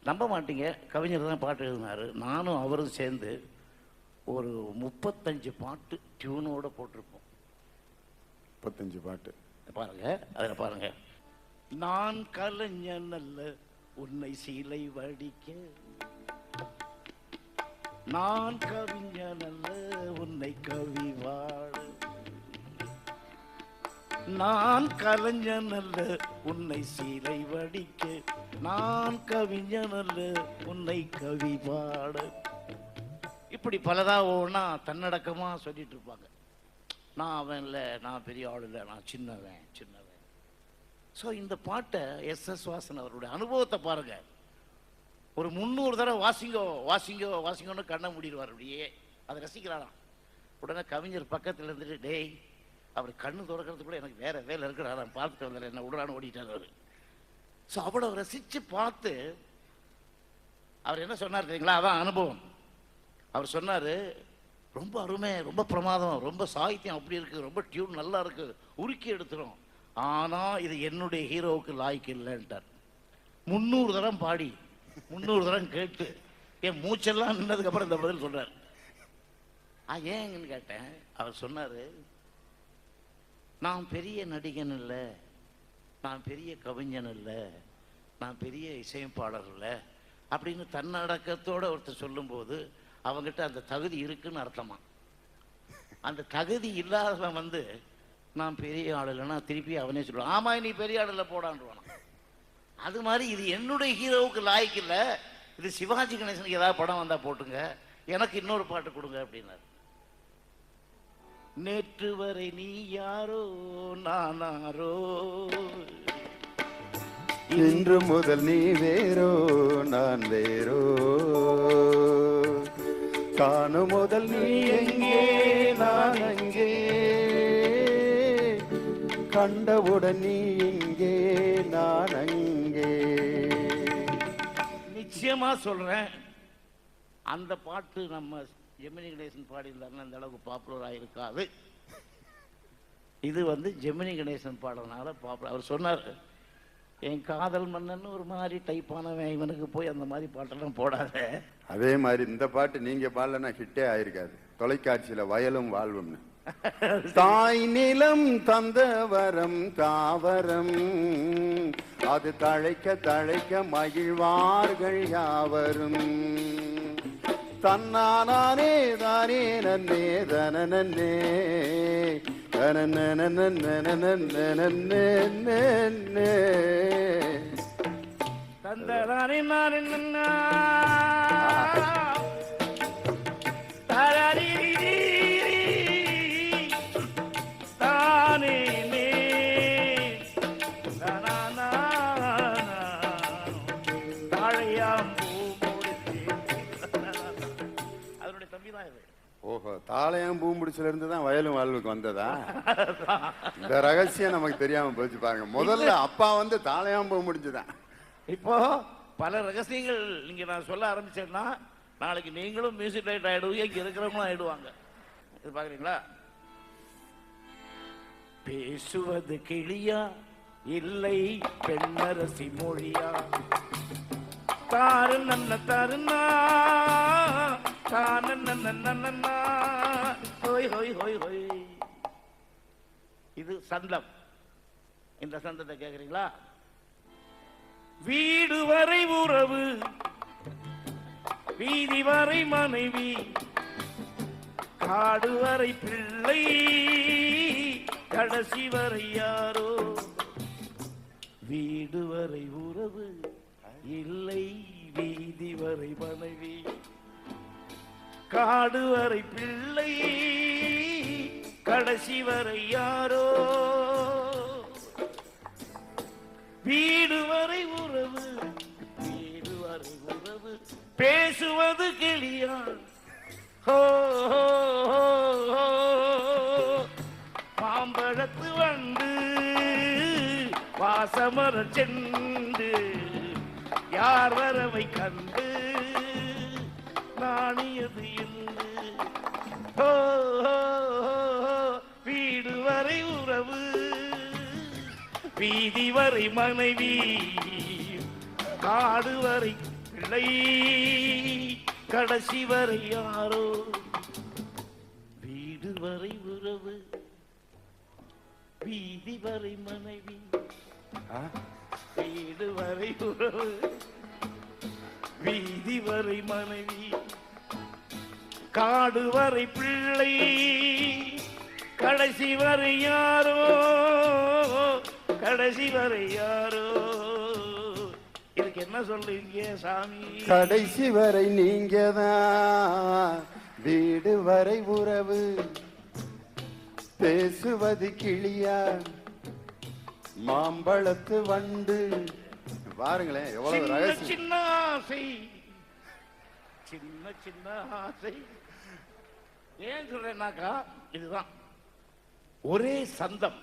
நம்ப மாட்டீங்க, கவிஞர் தான் பாட்டு எழுதினார். நானும் அவரும் சேர்ந்து ஒரு 35 பாட்டு டியூனோட போட்டிருப்போம். 35 பாட்டு பாருங்க, அதில் பாருங்க. நான் கலைஞன் அல்ல உன்னை சீலை வடிக்க, நான் கவிஞன் அல்ல உன்னை கவி வாழ, நான் கலைஞன் அல்ல உன்னை சீலை வடிக்க, நான் கவிஞன் அல்ல உன்னை கவி பாட. இப்படி பலதா ஒவ்வொன்றா தன்னடக்கமாக சொல்லிட்டு இருப்பாங்க. நான் அவன் இல்லை, நான் பெரிய ஆள் இல்லை, நான் சின்னவன். ஸோ இந்த பாட்டை எஸ்.எஸ். வாசன் அவருடைய அனுபவத்தை பாருங்க. ஒரு 300 தடவை வாசிங்கோன்னு கண்ணை மூடிடுவார். அப்படியே அதை ரசிக்கிறாராம். உடனே கவிஞர் பக்கத்தில் இருந்துட்டு, டேய் அவர் கண்ணு திறக்கிறது கூட எனக்கு வேற வேலை இருக்கிறா, நான் பார்த்துட்டு வந்தார், என்ன உடனே ஓடிட்டார் அவர். ஸோ அவ்வளோ ரசித்து பார்த்து அவர் என்ன சொன்னார் தெரியுங்களா? அதான் அனுபவம். அவர் சொன்னார், ரொம்ப அருமை, ரொம்ப பிரமாதம், ரொம்ப சாகித்யம் அப்படி இருக்குது, ரொம்ப டியூன் நல்லா இருக்குது, உருக்கி எடுத்துரும். ஆனால் இது என்னுடைய ஹீரோவுக்கு லாய்க்கு இல்லைன்ட்டார். 300 தரம் பாடி 300 தரம் கேட்டு என் மூச்செல்லாம் நின்றதுக்கப்புறம் இந்த பதில் சொல்கிறார். ஏங்கன்னு கேட்டேன். அவர் சொன்னார், நான் பெரிய நடிகன் இல்லை, நான் பெரிய கவிஞன் இல்லை, நான் பெரிய இசையமைப்பாளர் இல்லை அப்படின்னு தன்னடக்கத்தோடு ஒருத்தர் சொல்லும்போது அவங்ககிட்ட அந்த தகுதி இருக்குன்னு அர்த்தமா. அந்த தகுதி இல்லாதவன் நான் பெரிய ஆள் இல்லைன்னா திருப்பி அவனே சொல்லுவான், ஆமா நீ பெரிய ஆள் இல்லை போடான்றான். அது மாதிரி இது என்னுடைய ஹீரோவுக்கு லாய்க்கு இல்லை, இது சிவாஜி கணேசனுக்கு ஏதாவது படம் வந்தா போட்டுங்க, எனக்கு இன்னொரு பாட்டு கொடுங்க அப்படின்னாரு. நேற்று வரை நீ யாரோ நானாரோ, இன்று முதல் நீ வேறோ நான் வேறோ, காணும் முதல் நீ எங்கே நான் எங்கே, கண்டவுடன் நீ எங்கே நான் அங்கே. நிச்சயமா சொல்றேன், அந்த பாட்டு நம்ம ஜெமினி கணேசன் பாடியிருந்தாருன்னா இந்த அளவுக்கு பாப்புலர் ஆயிருக்காது. இது ஜெமினி கணேசன் பாடுறதுனால பாப்புலர். அவர் சொன்னார், என் காதல் மன்னன் ஒரு மாதிரி டைப்பானவன், இவனுக்கு போய் அந்த மாதிரி பாட்டெல்லாம் போடாத. அதே மாதிரி இந்த பாட்டு நீங்க பாடலன்னா ஹிட்டே ஆயிருக்காது. தொலைக்காட்சியில வயலும் வாழ்வும்னு. தாய் நிலம் தந்த வரம் தாவரம், அது தழைக்க தழைக்க மகிழ்வார்கள் யாவரும், தன்னானே தானே நன்னே தனனே தந்தரானே நானே ஓஹோ, தாளையாம் பூம்பிடிச்சுல இருந்து தான் வயலும் வாழ்வுக்கு வந்ததா? இந்த ரகசியம் நமக்கு தெரியாம போச்சு பாருங்க. முதல்ல அப்பா தாளையாம் பூம்பிடிச்சுதான். இப்போ பல ரகசியங்கள் நீங்க நான் சொல்ல ஆரம்பிச்சேன்னா நாளைக்கு நீங்களும் மியூசிக் லைட் ஆயிடுவீங்க, இங்க இருக்கிறவங்களும் ஆயிடுவாங்க. இது பாக்குறீங்களா? பேசுவது கிளியா இல்லை பெண்ணரசி மொழியா, தாரு நன்ன தருணா தான நன்னா ஹோய் ஹோய் ஹோய் ஹோய். இது சந்தம். இந்த சந்தத்தை கேக்குறீங்களா? வீடு வரை உறவு, வீதி வரை மனைவி, காடு வரை பிள்ளை, கடைசி வரை யாரோ. வீடு வரை உறவு இல்லை, வீதி வரை மனைவி, காடு வரை பிள்ளை, கடைசி வரை யாரோ. வீடு வரை உறவு, வீடு வரை உறவு, பேசுவது கிளியா ஹோ ஹோ ஹோ, பாம்பழத்து வந்து வாசமர செண்டு, யார் வரவை கண்டு நாணியது என்று ஓ, ஓ, ஓ, வீடு வரை உறவு வீதி வரை மனைவி காடு வரை பிள்ளை கடைசி வரை யாரோ வீடு வரை உறவு வீதி வரை மனைவி வீடு வரை உறவு வீதி வரை மனைவி காடு வரை பிள்ளை கடைசி வரை யாரோ கடைசி வரை யாரோ. இதுக்கு என்ன சொல்றீங்க சாமி? கடைசி வரை நீங்கதான் வீடு வரை உறவு பேசுவது கிளியா மாம்பழத்து வண்டு. பாருங்களேன் எவ்வளவு சின்ன ரகசியம். சின்ன ஆசை சின்ன சின்ன ஆசை. ஏன் சொல்றேன்னாக்கா இதுதான் ஒரே சந்தம்.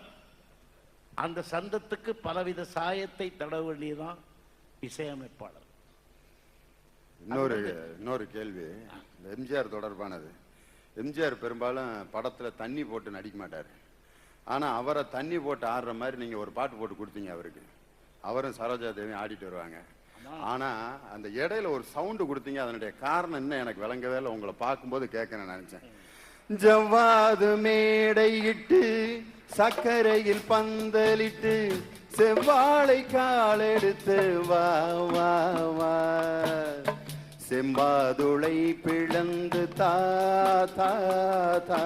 அந்த சந்தத்துக்கு பலவித சாயத்தை தடவ வேண்டியதான் இசையமைப்பாளர். இன்னொரு கேள்வி எம்ஜிஆர் தொடர்பானது. எம்ஜிஆர் பெரும்பாலும் படத்துல தண்ணி போட்டு நடிக்க மாட்டாரு. ஆனா அவரை தண்ணி போட்டு ஆடுற மாதிரி நீங்க ஒரு பாட்டு போட்டு கொடுத்தீங்க அவருக்கு. அவரும் சரோஜா தேவி ஆடிட்டு வருவாங்க. ஆனா அந்த இடையில ஒரு சவுண்டு கொடுத்தீங்க. அதனுடைய காரணம் என்ன எனக்கு விளங்கவே இல்லை. உங்களை பார்க்கும்போது கேட்க நினைச்சேன். ஜவ்வாது மேடையிட்டு சக்கரையில் பந்தலிட்டு செவ்வாழை காலெடுத்து வா வா வா செம்பாதுளை பிளந்து தா தா தா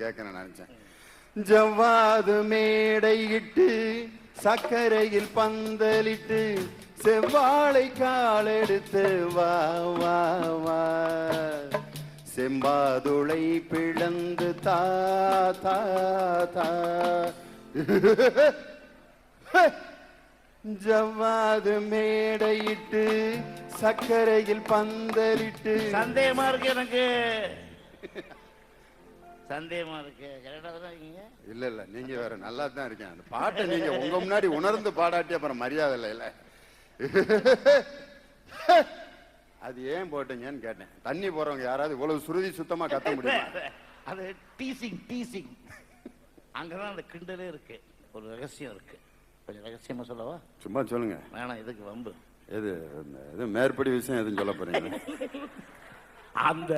கேட்க நினைச்சேன். ஜவ்வாது மேடையிட்டு சக்கரையில் பந்தலிட்டு செவ்வாழை காலெடுத்து வா வா வா செம்பாதுளை பிளந்து தா தா தா ஜவ்வாது மேடையிட்டு சக்கரையில் பந்தலிட்டு. சந்தேகமா இருக்கு எனக்கு, சந்தேகமா இருக்கு. கரெக்டா தான் இருக்கீங்க. இல்ல இல்ல நீங்க வேற நல்லா தான் இருக்கேன். அந்த பாட்டை நீங்க உங்க முன்னாடி உணர்ந்து பாடாட்டி அப்புறம் மரியாதை இல்லை இல்ல. அது ஏன் போட்டீங்கன்னு கேட்டேன். தண்ணி போறவங்க யாராவது இவ்வளவு சுருதி சுத்தமா கத்த முடியுமா? அது டீசிங் டீசிங். அங்கதான் அந்த கிண்டலே இருக்கு. ஒரு ரகசியம் இருக்கு. கொஞ்சம் ரகசியமா சொல்லவா? சும்மா சொல்லுங்க. வேணாம், இதுக்கு வம்பு. எது மேற்படி விஷயம் எதுவும் சொல்ல போறீங்க? அந்த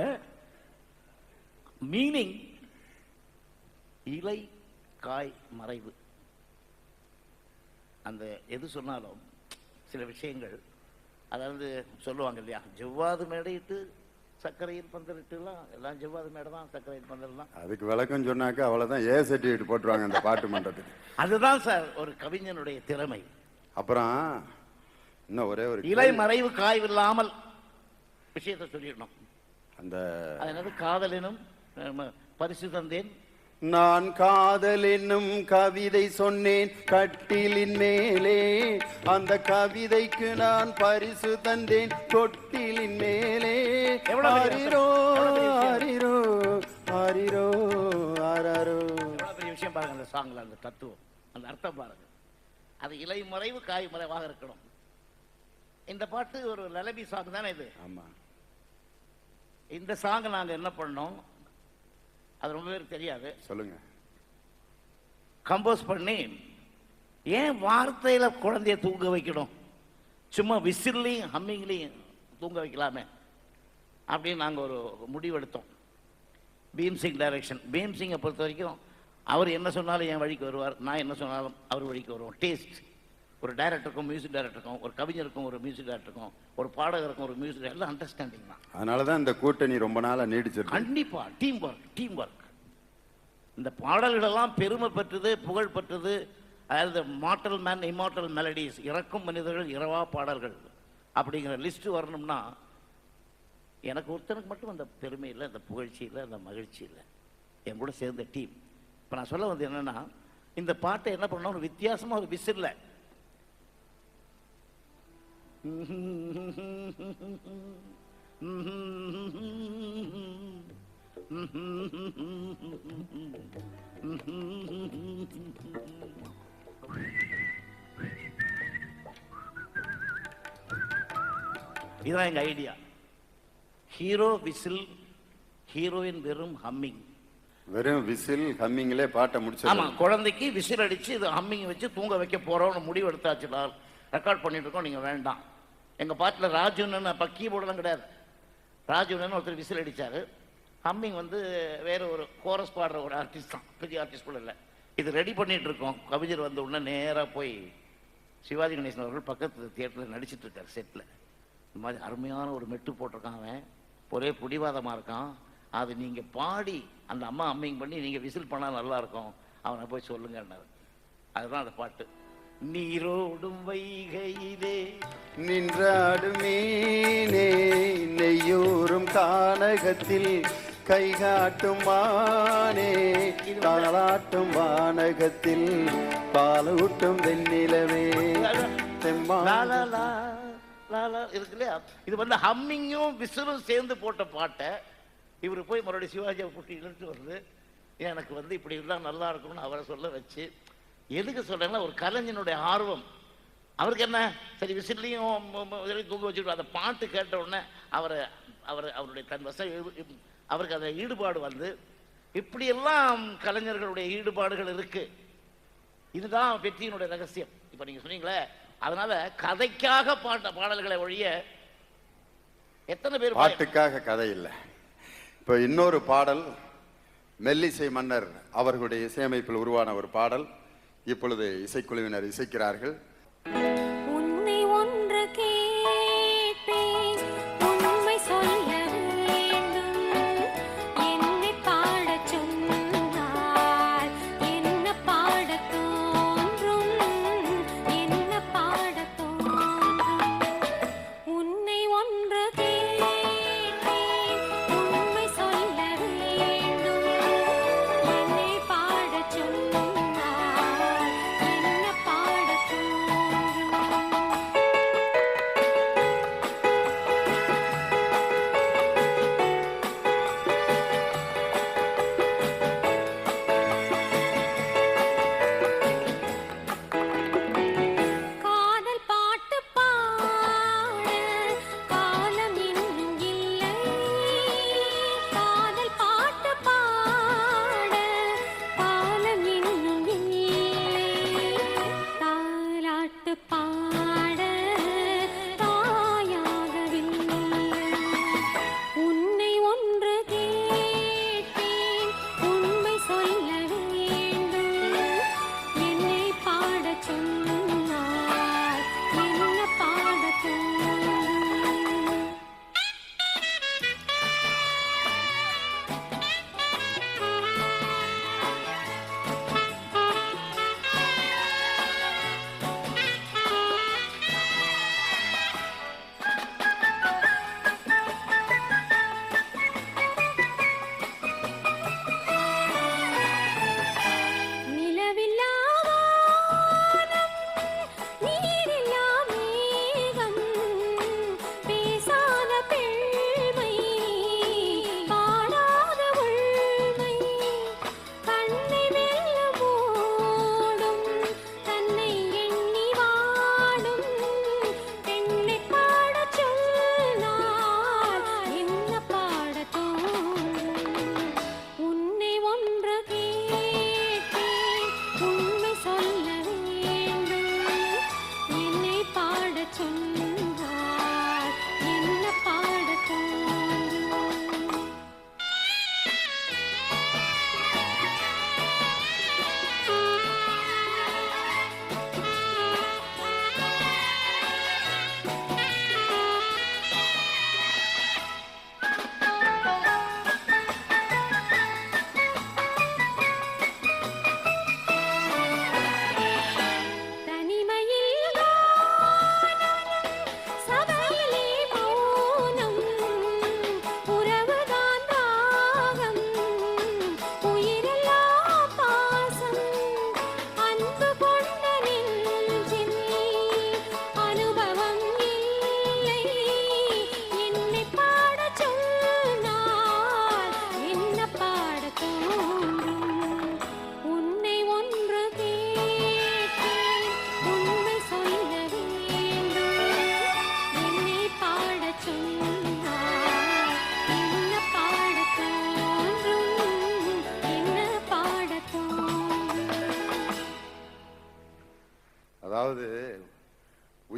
மீனிங் இலை காய் மறைவு. அந்த எது சொன்னாலும் சில விஷயங்கள், அதாவது சொல்லுவாங்க இல்லையா, ஜவ்வாது மேடையிட்டு சர்க்கரையில் பந்தலிட்டுலாம், எல்லாம் ஜவ்வாது மேடை தான், சர்க்கரையில் பந்தல்லாம். அதுக்கு விளக்கம் சொன்னாக்க அவ்வளவுதான், ஏ சர்டிஃபிகேட் போட்டுருவாங்க அந்த பாட்டு மன்றத்துக்கு. அதுதான் சார் ஒரு கவிஞனுடைய திறமை. அப்புறம் இன்னும் ஒரே ஒரு இலை மறைவு காய்வு இல்லாமல் விஷயத்தை சொல்லிடணும். அந்த அதனால காதலினும் பரிசு தந்தேன், நான் காதல் என்னும் கவிதை சொன்னேன் கட்டிலின் மேலே, அந்த கவிதைக்கு நான் பரிசு தந்தேன் தொட்டிலின் மேலே. ஆரிரோ ஆரிரோ ஆரிரோ ஆராரோ. எவ்வளவு பெரிய விஷயம் பாருங்க அந்த சாங்ல, அந்த தத்துவம், அந்த அர்த்தம் பாருங்க. அது இலை மறைவு காய் மறைவாக இருக்கணும். இந்த பாட்டு ஒரு லலபி சாங் தானே இது? ஆமா. இந்த சாங் நாங்க என்ன பண்ணோம், அது ரொம்ப பேருக்கு தெரியாது. சொல்லுங்க. கம்போஸ் பண்ணி, ஏன் வார்த்தையில குழந்தைய தூங்க வைக்கணும், சும்மா விசில்லையும் ஹம்மிங்லையும் தூங்க வைக்கலாமே அப்படின்னு நாங்கள் ஒரு முடிவெடுத்தோம். பீம்சிங் டைரக்ஷன். பீம்சிங்கை பொறுத்த வரைக்கும் அவர் என்ன சொன்னாலும் என் வழிக்கு வருவார், நான் என்ன சொன்னாலும் அவர் வழிக்கு வருவோம். டேஸ்ட். ஒரு டைரக்டருக்கும் மியூசிக் டைரக்டருக்கும், ஒரு கவிஞருக்கும் ஒரு மியூசிக் டைரக்டருக்கும், ஒரு பாடகருக்கும் ஒரு மியூசிக், எல்லாம் அண்டர்ஸ்டாண்டிங் தான். அதனாலதான் இந்த கூட்டணி ரொம்ப நாளா நீடிச்சிருக்கு. கண்டிப்பா டீம் ஒர்க், டீம் ஒர்க். இந்த பாடல்களெல்லாம் பெருமை பெற்றது, புகழ் பெற்றது. அதாவது மார்டல் மேன் இமார்டல் மெலடிஸ், இறக்கும் மனிதர்கள் இரவா பாடல்கள் அப்படிங்கிற லிஸ்ட் வரணும்னா எனக்கு ஒருத்தனுக்கு மட்டும் அந்த பெருமை இல்லை, அந்த புகழ்ச்சி இல்லை, அந்த மகிழ்ச்சி இல்லை. என் கூட சேர்ந்த டீம். இப்போ நான் சொல்ல வந்து என்னன்னா, இந்த பாட்டை என்ன பண்ணோம், ஒரு வித்தியாசமா ஒரு விசில்ல இதுதான் எங்கள் ஐடியா. ஹீரோ விசில், ஹீரோயின் வெறும் ஹம்மிங். வெறும் விசில் ஹம்மிங்லே பாட்டை முடிச்சு. ஆமாம், குழந்தைக்கு விசில் அடித்து இது ஹம்மிங் வச்சு தூங்க வைக்க போகிறோம்னு முடிவு எடுத்தாச்சுடா. ரெக்கார்ட் பண்ணிட்டு இருக்கோம், நீங்கள் வேண்டாம். எங்கள் பாட்டில் ராஜுன்னு அப்போ கீபோர்டெலாம் கிடையாது. ராஜுன்னு ஒருத்தர் விசில் அடித்தார். ஹம்மிங் வந்து வேறு ஒரு கோரஸ் பாடுற ஒரு ஆர்டிஸ்ட் தான், பெரிய ஆர்டிஸ்ட் கூட இல்லை. இது ரெடி பண்ணிட்டு இருக்கோம். கவிஞர் வந்த உடனே நேராக போய் சிவாஜி கணேசன் அவர்கள் பக்கத்து தியேட்டரில் நடிச்சிட்டு இருக்கார் செட்டில். இந்த மாதிரி அருமையான ஒரு மெட்டு போட்டிருக்கான், அவன் ஒரே பிடிவாதமாக இருக்கான். அது நீங்கள் பாடி அந்த அம்மா அம்மிங் பண்ணி நீங்கள் விசில் பண்ணால் நல்லாயிருக்கும், அவனை போய் சொல்லுங்கன்னாரு. அதுதான் அந்த பாட்டு. நீரோடும் வைகையிலே நின்றாடும் மீனே, நெய்யூரும் கானகத்தில் கைகாட்டும் மானே, தாளாட்டும் வானகத்தில் பாலூட்டும் வெண்ணிலவே இருக்கு இல்லையா? இது வந்து ஹம்மிங்கும் விசிலும் சேர்ந்து போட்ட பாட்டை இவர் போய் மறுபடியும் சிவாஜியை கூட்டி இழுத்து வருது. எனக்கு வந்து இப்படி இருந்தால் நல்லா இருக்கும்னு அவரை சொல்ல வச்சு. எதுக்கு சொல்றேன்னா, ஒரு கலைஞனுடைய ஆர்வம். அவருக்கு என்ன, சரி விசிலையும் தூங்க வச்சுக்கிட்டு அந்த பாட்டு கேட்ட உடனே அவருடைய தன் வசம் அவருக்கு அந்த ஈடுபாடு வந்து, இப்படியெல்லாம் கலைஞர்களுடைய ஈடுபாடுகள் இருக்கு. இதுதான் வெற்றியினுடைய ரகசியம். இப்போ நீங்க சொன்னீங்களே, அதனால கதைக்காக பாடல்களை ஒழிய எத்தனை பேர் பாட்டுக்காக கதை இல்லை. இப்போ இன்னொரு பாடல் மெல்லிசை மன்னர் அவர்களுடைய இசையமைப்பில் உருவான ஒரு பாடல் இப்பொழுது இசைக்குழுவினர் இசைக்கிறார்கள். உன்னை ஒன்று கேட்பேன், உண்மை சொல்ல வேண்டும். என்னை பாடச் சொன்னால் என்ன பாடத் தோன்றும், என்ன பாடத் தோன்றும். உன்னை ஒன்று கேட்பேன், உண்மை சொல்ல வேண்டும். என்னை பாடச் சொன்னால் என்ன பாடத் தோன்றும்.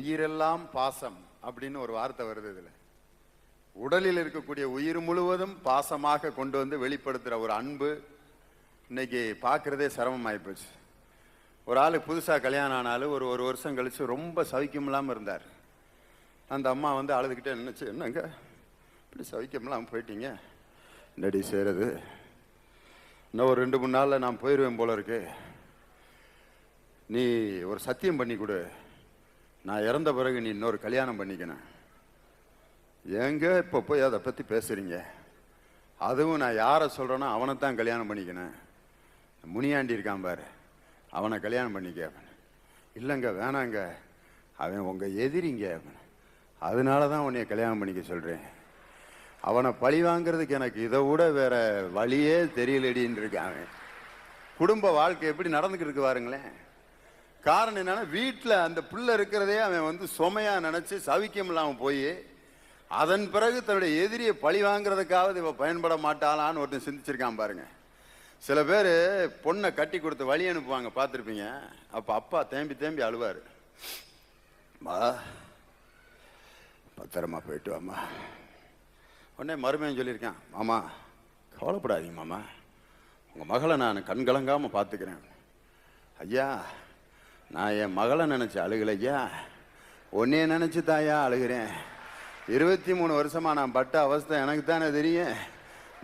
உயிரெல்லாம் பாசம் அப்படின்னு ஒரு வார்த்தை வருது இதுல. உடலில் இருக்கக்கூடிய உயிர் முழுவதும் பாசமாக கொண்டு வந்து வெளிப்படுத்துற ஒரு அன்பு இன்னைக்கு பார்க்கறதே சிரமமாயி போச்சு. ஒரு ஆளு புதுசா கல்யாணம் ஆனாலும் ஒரு வருஷம் கழிச்சு ரொம்ப சவிக்கம் இல்லாம இருந்தார். அந்த அம்மா வந்து அழுதுகிட்டே நினைச்சு, என்னங்க இப்படி சவிக்கம் இல்லாம போயிட்டீங்க, என்னடி செய்யறது, இன்னும் ஒரு 2-3 நாள்ல நான் போயிடுவேன் போல இருக்கு, நீ ஒரு சத்தியம் பண்ணி கொடு, நான் இறந்த பிறகு நீ இன்னொரு கல்யாணம் பண்ணிக்கணும். ஏங்க இப்போ போய் அதை பற்றி பேசுறீங்க, அதுவும் நான் யாரை சொல்கிறேனோ அவனை தான் கல்யாணம் பண்ணிக்கணும், முனியாண்டி இருக்கான் பாரு அவனை கல்யாணம் பண்ணிக்க. இல்லைங்க வேணாங்க, அவன் உங்கள் எதிரிங்க, அதனால தான் உன்னைய கல்யாணம் பண்ணிக்க சொல்கிறேன், அவனை பழி வாங்கிறதுக்கு எனக்கு இதை விட வேற வழியே தெரியலடின்னு இருக்கான். அவன் குடும்ப வாழ்க்கை எப்படி நடந்துக்கிட்டு இருக்கு பாருங்களேன். காரணம் என்னன்னா, வீட்டில் அந்த பிள்ளை இருக்கிறதே அவன் வந்து சுமையா நினைச்சு சவிக்கம் இல்லாமல் போய் அதன் பிறகு தன்னுடைய எதிரியை பழி வாங்குறதுக்காவது இவ பயன்பட மாட்டாளான்னு ஒருத்தன் சிந்திச்சிருக்கான் பாருங்க. சில பேர் பொண்ணை கட்டி கொடுத்து வழி அனுப்புவாங்க, பார்த்துருப்பீங்க. அப்போ அப்பா தேம்பி தேம்பி அழுவார், பத்திரமா போயிட்டு வாமா. உடனே மருமையும் சொல்லியிருக்கேன், மாமா கவலைப்படாதீங்க மாமா, உங்கள் மகளை நான் கண்கலங்காமல் பார்த்துக்கிறேன். ஐயா நான் என் மகளை நினச்சி அழுகலை ஐயா, உன்னைய நினச்சி தாயா அழுகிறேன். 23 வருஷமா நான் பட்ட அவஸ்தை எனக்கு தானே தெரியும்,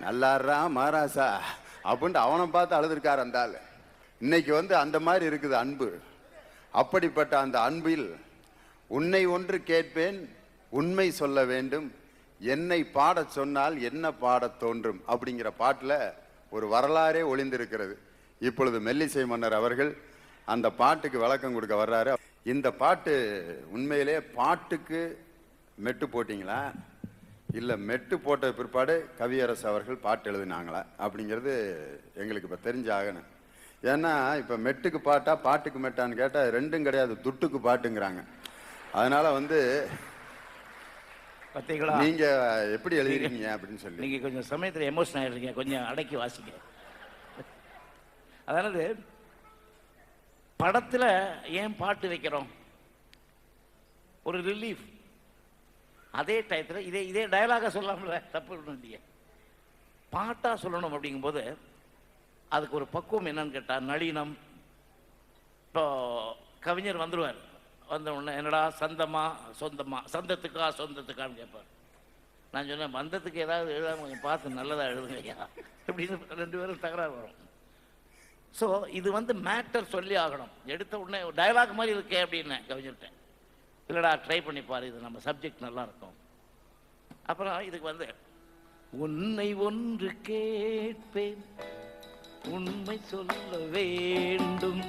நல்லாடுறா மாராசா அப்படின்ட்டு அவனை பார்த்து அழுதுருக்கார் அந்த ஆள். இன்னைக்கு வந்து அந்த மாதிரி இருக்குது அன்பு. அப்படிப்பட்ட அந்த அன்பில் உன்னை ஒன்று கேட்பேன் உண்மை சொல்ல வேண்டும், என்னை பாடச் சொன்னால் என்ன பாடத் தோன்றும் அப்படிங்கிற பாட்டில் ஒரு வரலாறே ஒளிந்திருக்கிறது. இப்பொழுது மெல்லிசை மன்னர் அவர்கள் அந்த பாட்டுக்கு விளக்கம் கொடுக்க வர்றாரு. இந்த பாட்டு உண்மையிலே பாட்டுக்கு மெட்டு போட்டிங்களா இல்லை மெட்டு போட்ட பிற்பாடு கவியரசு அவர்கள் பாட்டு எழுதினாங்களா அப்படிங்கிறது எங்களுக்கு இப்போ தெரிஞ்சாகணும். ஏன்னா இப்போ மெட்டுக்கு பாட்டா பாட்டுக்கு மெட்டான்னு கேட்டால் ரெண்டும் கிடையாது, துட்டுக்கு பாட்டுங்கிறாங்க. அதனால வந்து பார்த்தீங்களா நீங்க எப்படி எழுதிருக்கீங்க அப்படின்னு சொல்லி நீங்க கொஞ்சம் சமயத்தில் எமோஷன் ஆயிடுறீங்க, கொஞ்சம் அடக்கி வாசிங்க. அதாவது படத்துல ஏன் பாட்டு வைக்கிறோம், ஒரு ரிலீஃப். அதே டயத்தில் இதே டயலாக சொல்லாமல, தப்பு இல்லையே, பாட்டா சொல்லணும். அப்படிங்கும்போது அதுக்கு ஒரு பக்குவம் என்னன்னு கேட்டால் நளினம். இப்போ கவிஞர் வந்துடுவார், வந்த உடனே என்னடா சந்தமா சொந்தமா, சொந்தத்துக்கான்னு கேட்பார். நான் சொன்னேன், பந்தத்துக்கு ஏதாவது எழுதாம கொஞ்சம் பார்த்து நல்லதாக எழுதுங்க ஐயா அப்படின்னு 2 பேரும் தகராறு வரும். ஸோ இது வந்து மேட்டர் சொல்லி ஆகணும். எடுத்த உடனே டயலாக் மாதிரி இருக்கே அப்படின்னேன் கவிஞர்கிட்ட. இல்லைடா ட்ரை பண்ணி பாரு, இது நம்ம சப்ஜெக்ட் நல்லா இருக்கும். அப்புறம் இதுக்கு வந்து உன்னை ஒன்று கேட்பேன் உண்மை சொல்ல வேண்டும்,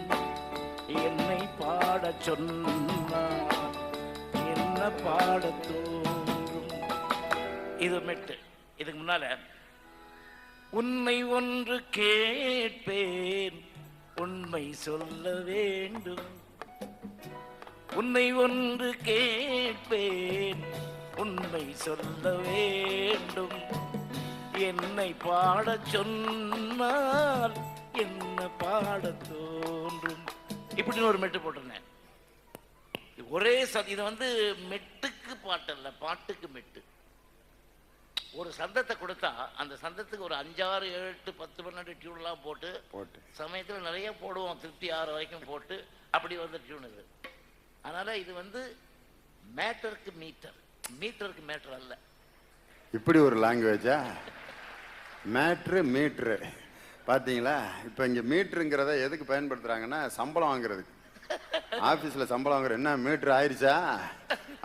என்னை பாட சொன்னா என்ன பாட தோன்றும். இது மெட்டு. இதுக்கு முன்னால உன்னை ஒன்று கேட்பேன் உண்மை சொல்ல வேண்டும், உன்னை ஒன்று கேட்பேன் உண்மை சொல்ல வேண்டும், என்னை பாட சொன்னால் என்ன பாட தோன்றும். இப்படின்னு ஒரு மெட்டு போட்டிருந்தேன். ஒரே இது வந்து மெட்டுக்கு பாட்டு அல்ல, பாட்டுக்கு மெட்டு. ஒரு சந்தத்தை கொடுத்தா அந்த சந்தத்துக்கு ஒரு 5, 6, 7, 8, 10, 12 டியூன்லாம் போட்டு சமயத்தில் நிறைய போடுவோம், திருப்தி 6 வரைக்கும் போட்டு அப்படி வந்து டியூன் இது. அதனால இது வந்து மேட்டருக்கு மீட்டர், மீட்டருக்கு மேட்டர் அல்ல. இப்படி ஒரு லாங்குவேஜா மேட்ரு மீட்ரு பார்த்தீங்களா? இப்போ இங்கே மீட்ருங்கிறத எதுக்கு பயன்படுத்துகிறாங்கன்னா, சம்பளம் வாங்குறதுக்கு. ஆஃபீஸில் சம்பளம் வாங்குற, என்ன மீட்ரு ஆயிடுச்சா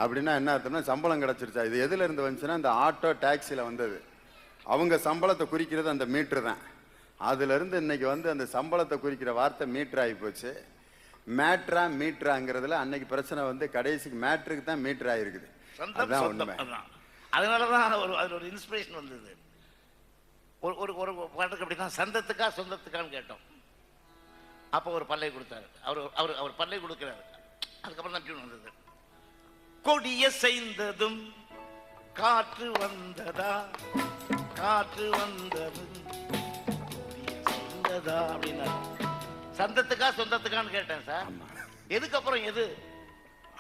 அப்படின்னா என்ன அர்த்தம்னா சம்பளம் கிடச்சிருச்சா. இது எதில் இருந்து வந்துச்சுன்னா இந்த ஆட்டோ டாக்ஸியில் வந்தது. அவங்க சம்பளத்தை குறிக்கிறது அந்த மீட்ரு தான். அதுலேருந்து இன்னைக்கு வந்து அந்த சம்பளத்தை குறிக்கிற வார்த்தை மீட்ரு ஆகி போச்சு. மேட்ரா மீட்ராங்கிறதுல அன்னைக்கு பிரச்சனை வந்து கடைசிக்கு மேட்ருக்கு தான் மீட்ரு ஆகிருக்குது. அதுதான் உண்மை. அதனாலதான் அதில் ஒரு இன்ஸ்பிரேஷன் வந்தது. ஒரு ஒரு பாட்டுக்கு அப்படி தான் சந்தத்துக்கா சொந்தத்துக்கான்னு கேட்டோம். அப்போ ஒரு பல்லை கொடுத்தாரு, அவர் பல்லை கொடுக்கிறாரு. அதுக்கப்புறம் தான் டியூன் வந்தது. கொடிய செய்ததும் காற்று வந்ததா, காற்று வந்ததும் கொடிய செய்ததா அப்படின்னா சந்தத்துக்கா சொந்தத்துக்கான்னு கேட்டேன் சார். எதுக்கப்புறம் எது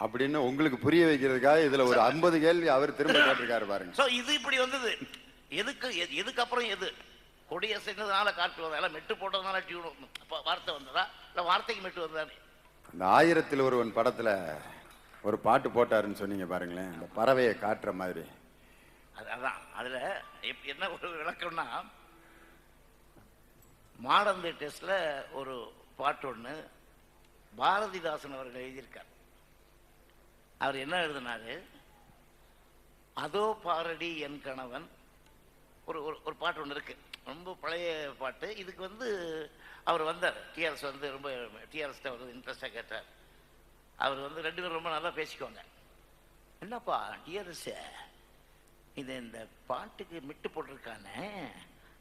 அப்படின்னு உங்களுக்கு புரிய வைக்கிறதுக்காக இதுல ஒரு 50 கேள்வி அவர் திரும்ப கேட்டிருக்காரு பாருங்க. சோ இது இப்படி வந்தது. எதுக்கு அப்புறம் எது கொடியசைனதுனால காற்று வந்தா, மெட்டு போட்டதுனால டியூன் வார்த்தை வந்ததா, இல்ல வார்த்தைக்கு மெட்டு வந்ததானே? இந்த 1000ல் ஒருவன் படத்துல ஒரு பாட்டு போட்டாருன்னு சொன்னீங்க பாருங்களேன், அந்த பறவையை காட்டுற மாதிரி. அதான் அதுல என்ன ஒரு விளக்கம்னா, மாடர்ன் டெஸ்ட்ல ஒரு பாட்டு ஒண்ணு பாரதிதாசன் அவர்கள் எழுதியிருக்கார். அவர் என்ன எழுதினாரு, அதோ பாரடி என் கணவன், ஒரு ஒரு பாட்டு ஒன்று இருக்கு, ரொம்ப பழைய பாட்டு. இதுக்கு அவர் வந்தார், டிஆர்எஸ் ரொம்ப டிஆர்எஸ் அவர் இன்ட்ரெஸ்டாக கேட்டார். அவர் 2 பேரும் ரொம்ப நல்லா பேசிக்குவாங்க. என்னப்பா டிஆர்எஸ், இந்த பாட்டுக்கு மிட்டு போட்டிருக்கானே,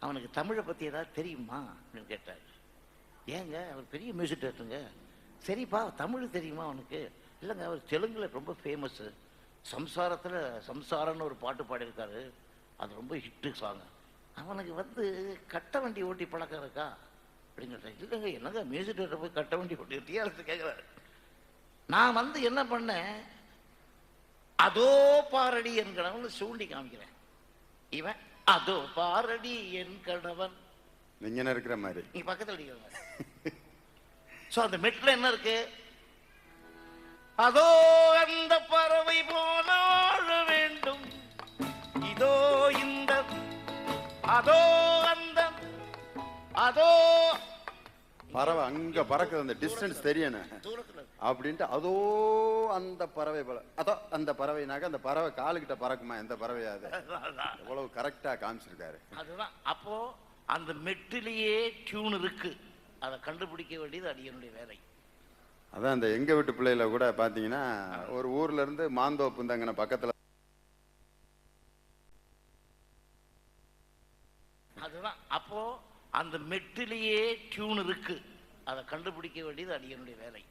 அவனுக்கு தமிழை பற்றி ஏதாவது தெரியுமா அப்படின்னு கேட்டார். ஏங்க, அவர் பெரிய மியூசிக் டேரக்டருங்க. சரிப்பா, தமிழ் தெரியுமா அவனுக்கு? இல்லைங்க, அவர் தெலுங்கில் ரொம்ப ஃபேமஸ்ஸு, சம்சாரம்னு ஒரு பாட்டு பாடியிருக்காரு, அது ரொம்ப ஹிட்டு சாங். அவனுக்கு கட்ட வண்டி ஓட்டி பழக்கம் இருக்கா அப்படின்னு சொல்கிறேன். இல்லைங்க, என்னங்க மியூசிக் டேரக்டர் போய் கட்ட வண்டி ஓட்டி டிஆர்எஸ் கேட்குறாரு. நான் என்ன பண்ணேன், அதோ பாரடி என் கணவன் சூண்டி காமிக்கிறேன். இவன் அதோ பாரடி என் கணவன் நீங்க இருக்கிற மாதிரி நீங்க பக்கத்தில் அடிக்கிற மாதிரி. சோ அந்த மெட்ல என்ன இருக்கு, அதோ அந்த பறவை போல வாழ வேண்டும், இதோ இந்த அதோ அந்த அதோ பறவை அங்க பறக்குது, அந்த டிஸ்டன்ஸ் தெரியணும் தூரத்துல அப்படின்ட்டு அதோ அந்த பறவை போல, அதோ அந்த பறவைனாக்க அந்த பறவை காலுக்கிட்ட பறக்குமா, எந்த பறவையாது எவ்வளவு கரெக்டா காமிச்சிருக்காரு. அதுதான். அப்போ அந்த மெட்டிலேயே டியூன் இருக்கு, அதை கண்டுபிடிக்க வேண்டியது அடியனுடைய வேலை. அதான் அந்த எங்க வீட்டு பிள்ளையில கூட பாத்தீங்கன்னா, ஒரு ஊர்ல இருந்து மாந்தோப்பு தங்கின பக்கத்துல, அதுதான். அப்போ அந்த மெட்டிலேயே டியூன் இருக்கு, அதை கண்டுபிடிக்க வேண்டியது அடியனுடைய வேலை.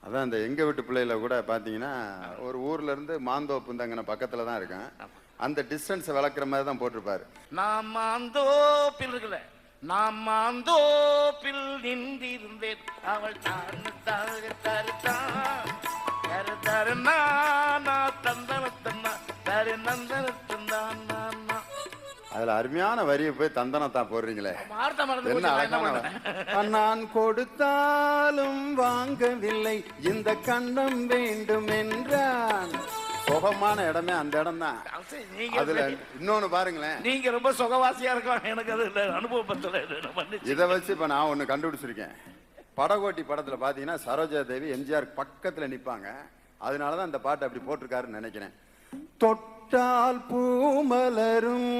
அதான் அந்த எங்க வீட்டு பிள்ளையில கூட பாத்தீங்கன்னா, ஒரு ஊர்ல இருந்து மாந்தோப்பு தங்கின பக்கத்துல தான் இருக்கேன், அந்த டிஸ்டன்ஸை விளக்குற மாதிரி தான் போட்டிருப்பாரு. நான் மாந்தோப்பில் இருக்குல்ல, நான் மாந்தோப்பில் நின்றிருந்தேன், அவள் அதுல அருமையான வரியை போய் தந்தனத்தான் போடுறீங்களே, என்ன அழகான. நான் கொடுத்தாலும் வாங்கவில்லை, இந்த கண்ணம் வேண்டும் என்றான். சுகமான இடமே அந்த இடம் தான். அதுல இன்னொன்னு பாருங்களேன், நீங்க ரொம்ப சுகவாசியா இருக்கலாம், எனக்கு அது அனுபவப்பத்தல. இதை வச்சு இப்ப நான் ஒண்ணு கண்டுபிடிச்சிருக்கேன். படகோட்டி படத்துல பாத்தீங்கன்னா சரோஜா தேவி எம்ஜிஆர் பக்கத்துல நிப்பாங்க, அதனாலதான் இந்த பாட்டு அப்படி போட்டிருக்காருன்னு நினைக்கிறேன். தொட்டால் பூமலரும்,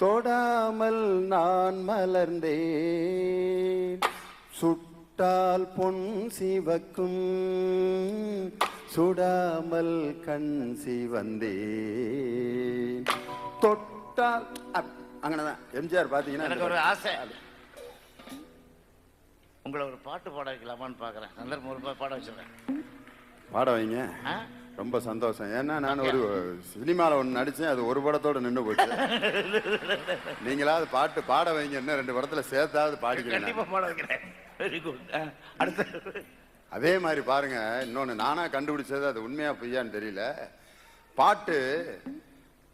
தொடாமல் நான் மலர்ந்தேன், சுட்டால் பொன் சிவக்கும், சுடாமல் கண் சிவந்தேன், தொட்டால் அங்கனதான். எம்ஜிஆர் பாத்தீங்கன்னா எனக்கு ஒரு ஆசை, உங்களை ஒரு பாட்டு பாட வைக்கலாமான்னு பாக்குறேன். சந்தர்ப்பம் ஒரு பாட வச்சிருக்கேன், பாட வைங்க. ரொம்ப சந்தோஷம். ஏன்னா நான் ஒரு சினிமாவில் ஒன்று நடிச்சேன், அது ஒரு படத்தோட நின்று போச்சு. நீங்களாவது பாட்டு பாட வைங்க, இன்னும் 2 படத்துல சேர்த்தாவது பாடிக்கிறேன். பாட வைக்கிறேன். Very good. அடுத்த அதே மாதிரி பாருங்க, இன்னொன்னு நானா கண்டுபிடிச்சது, அது உண்மையா பொய்யான்னு தெரியல. பாட்டு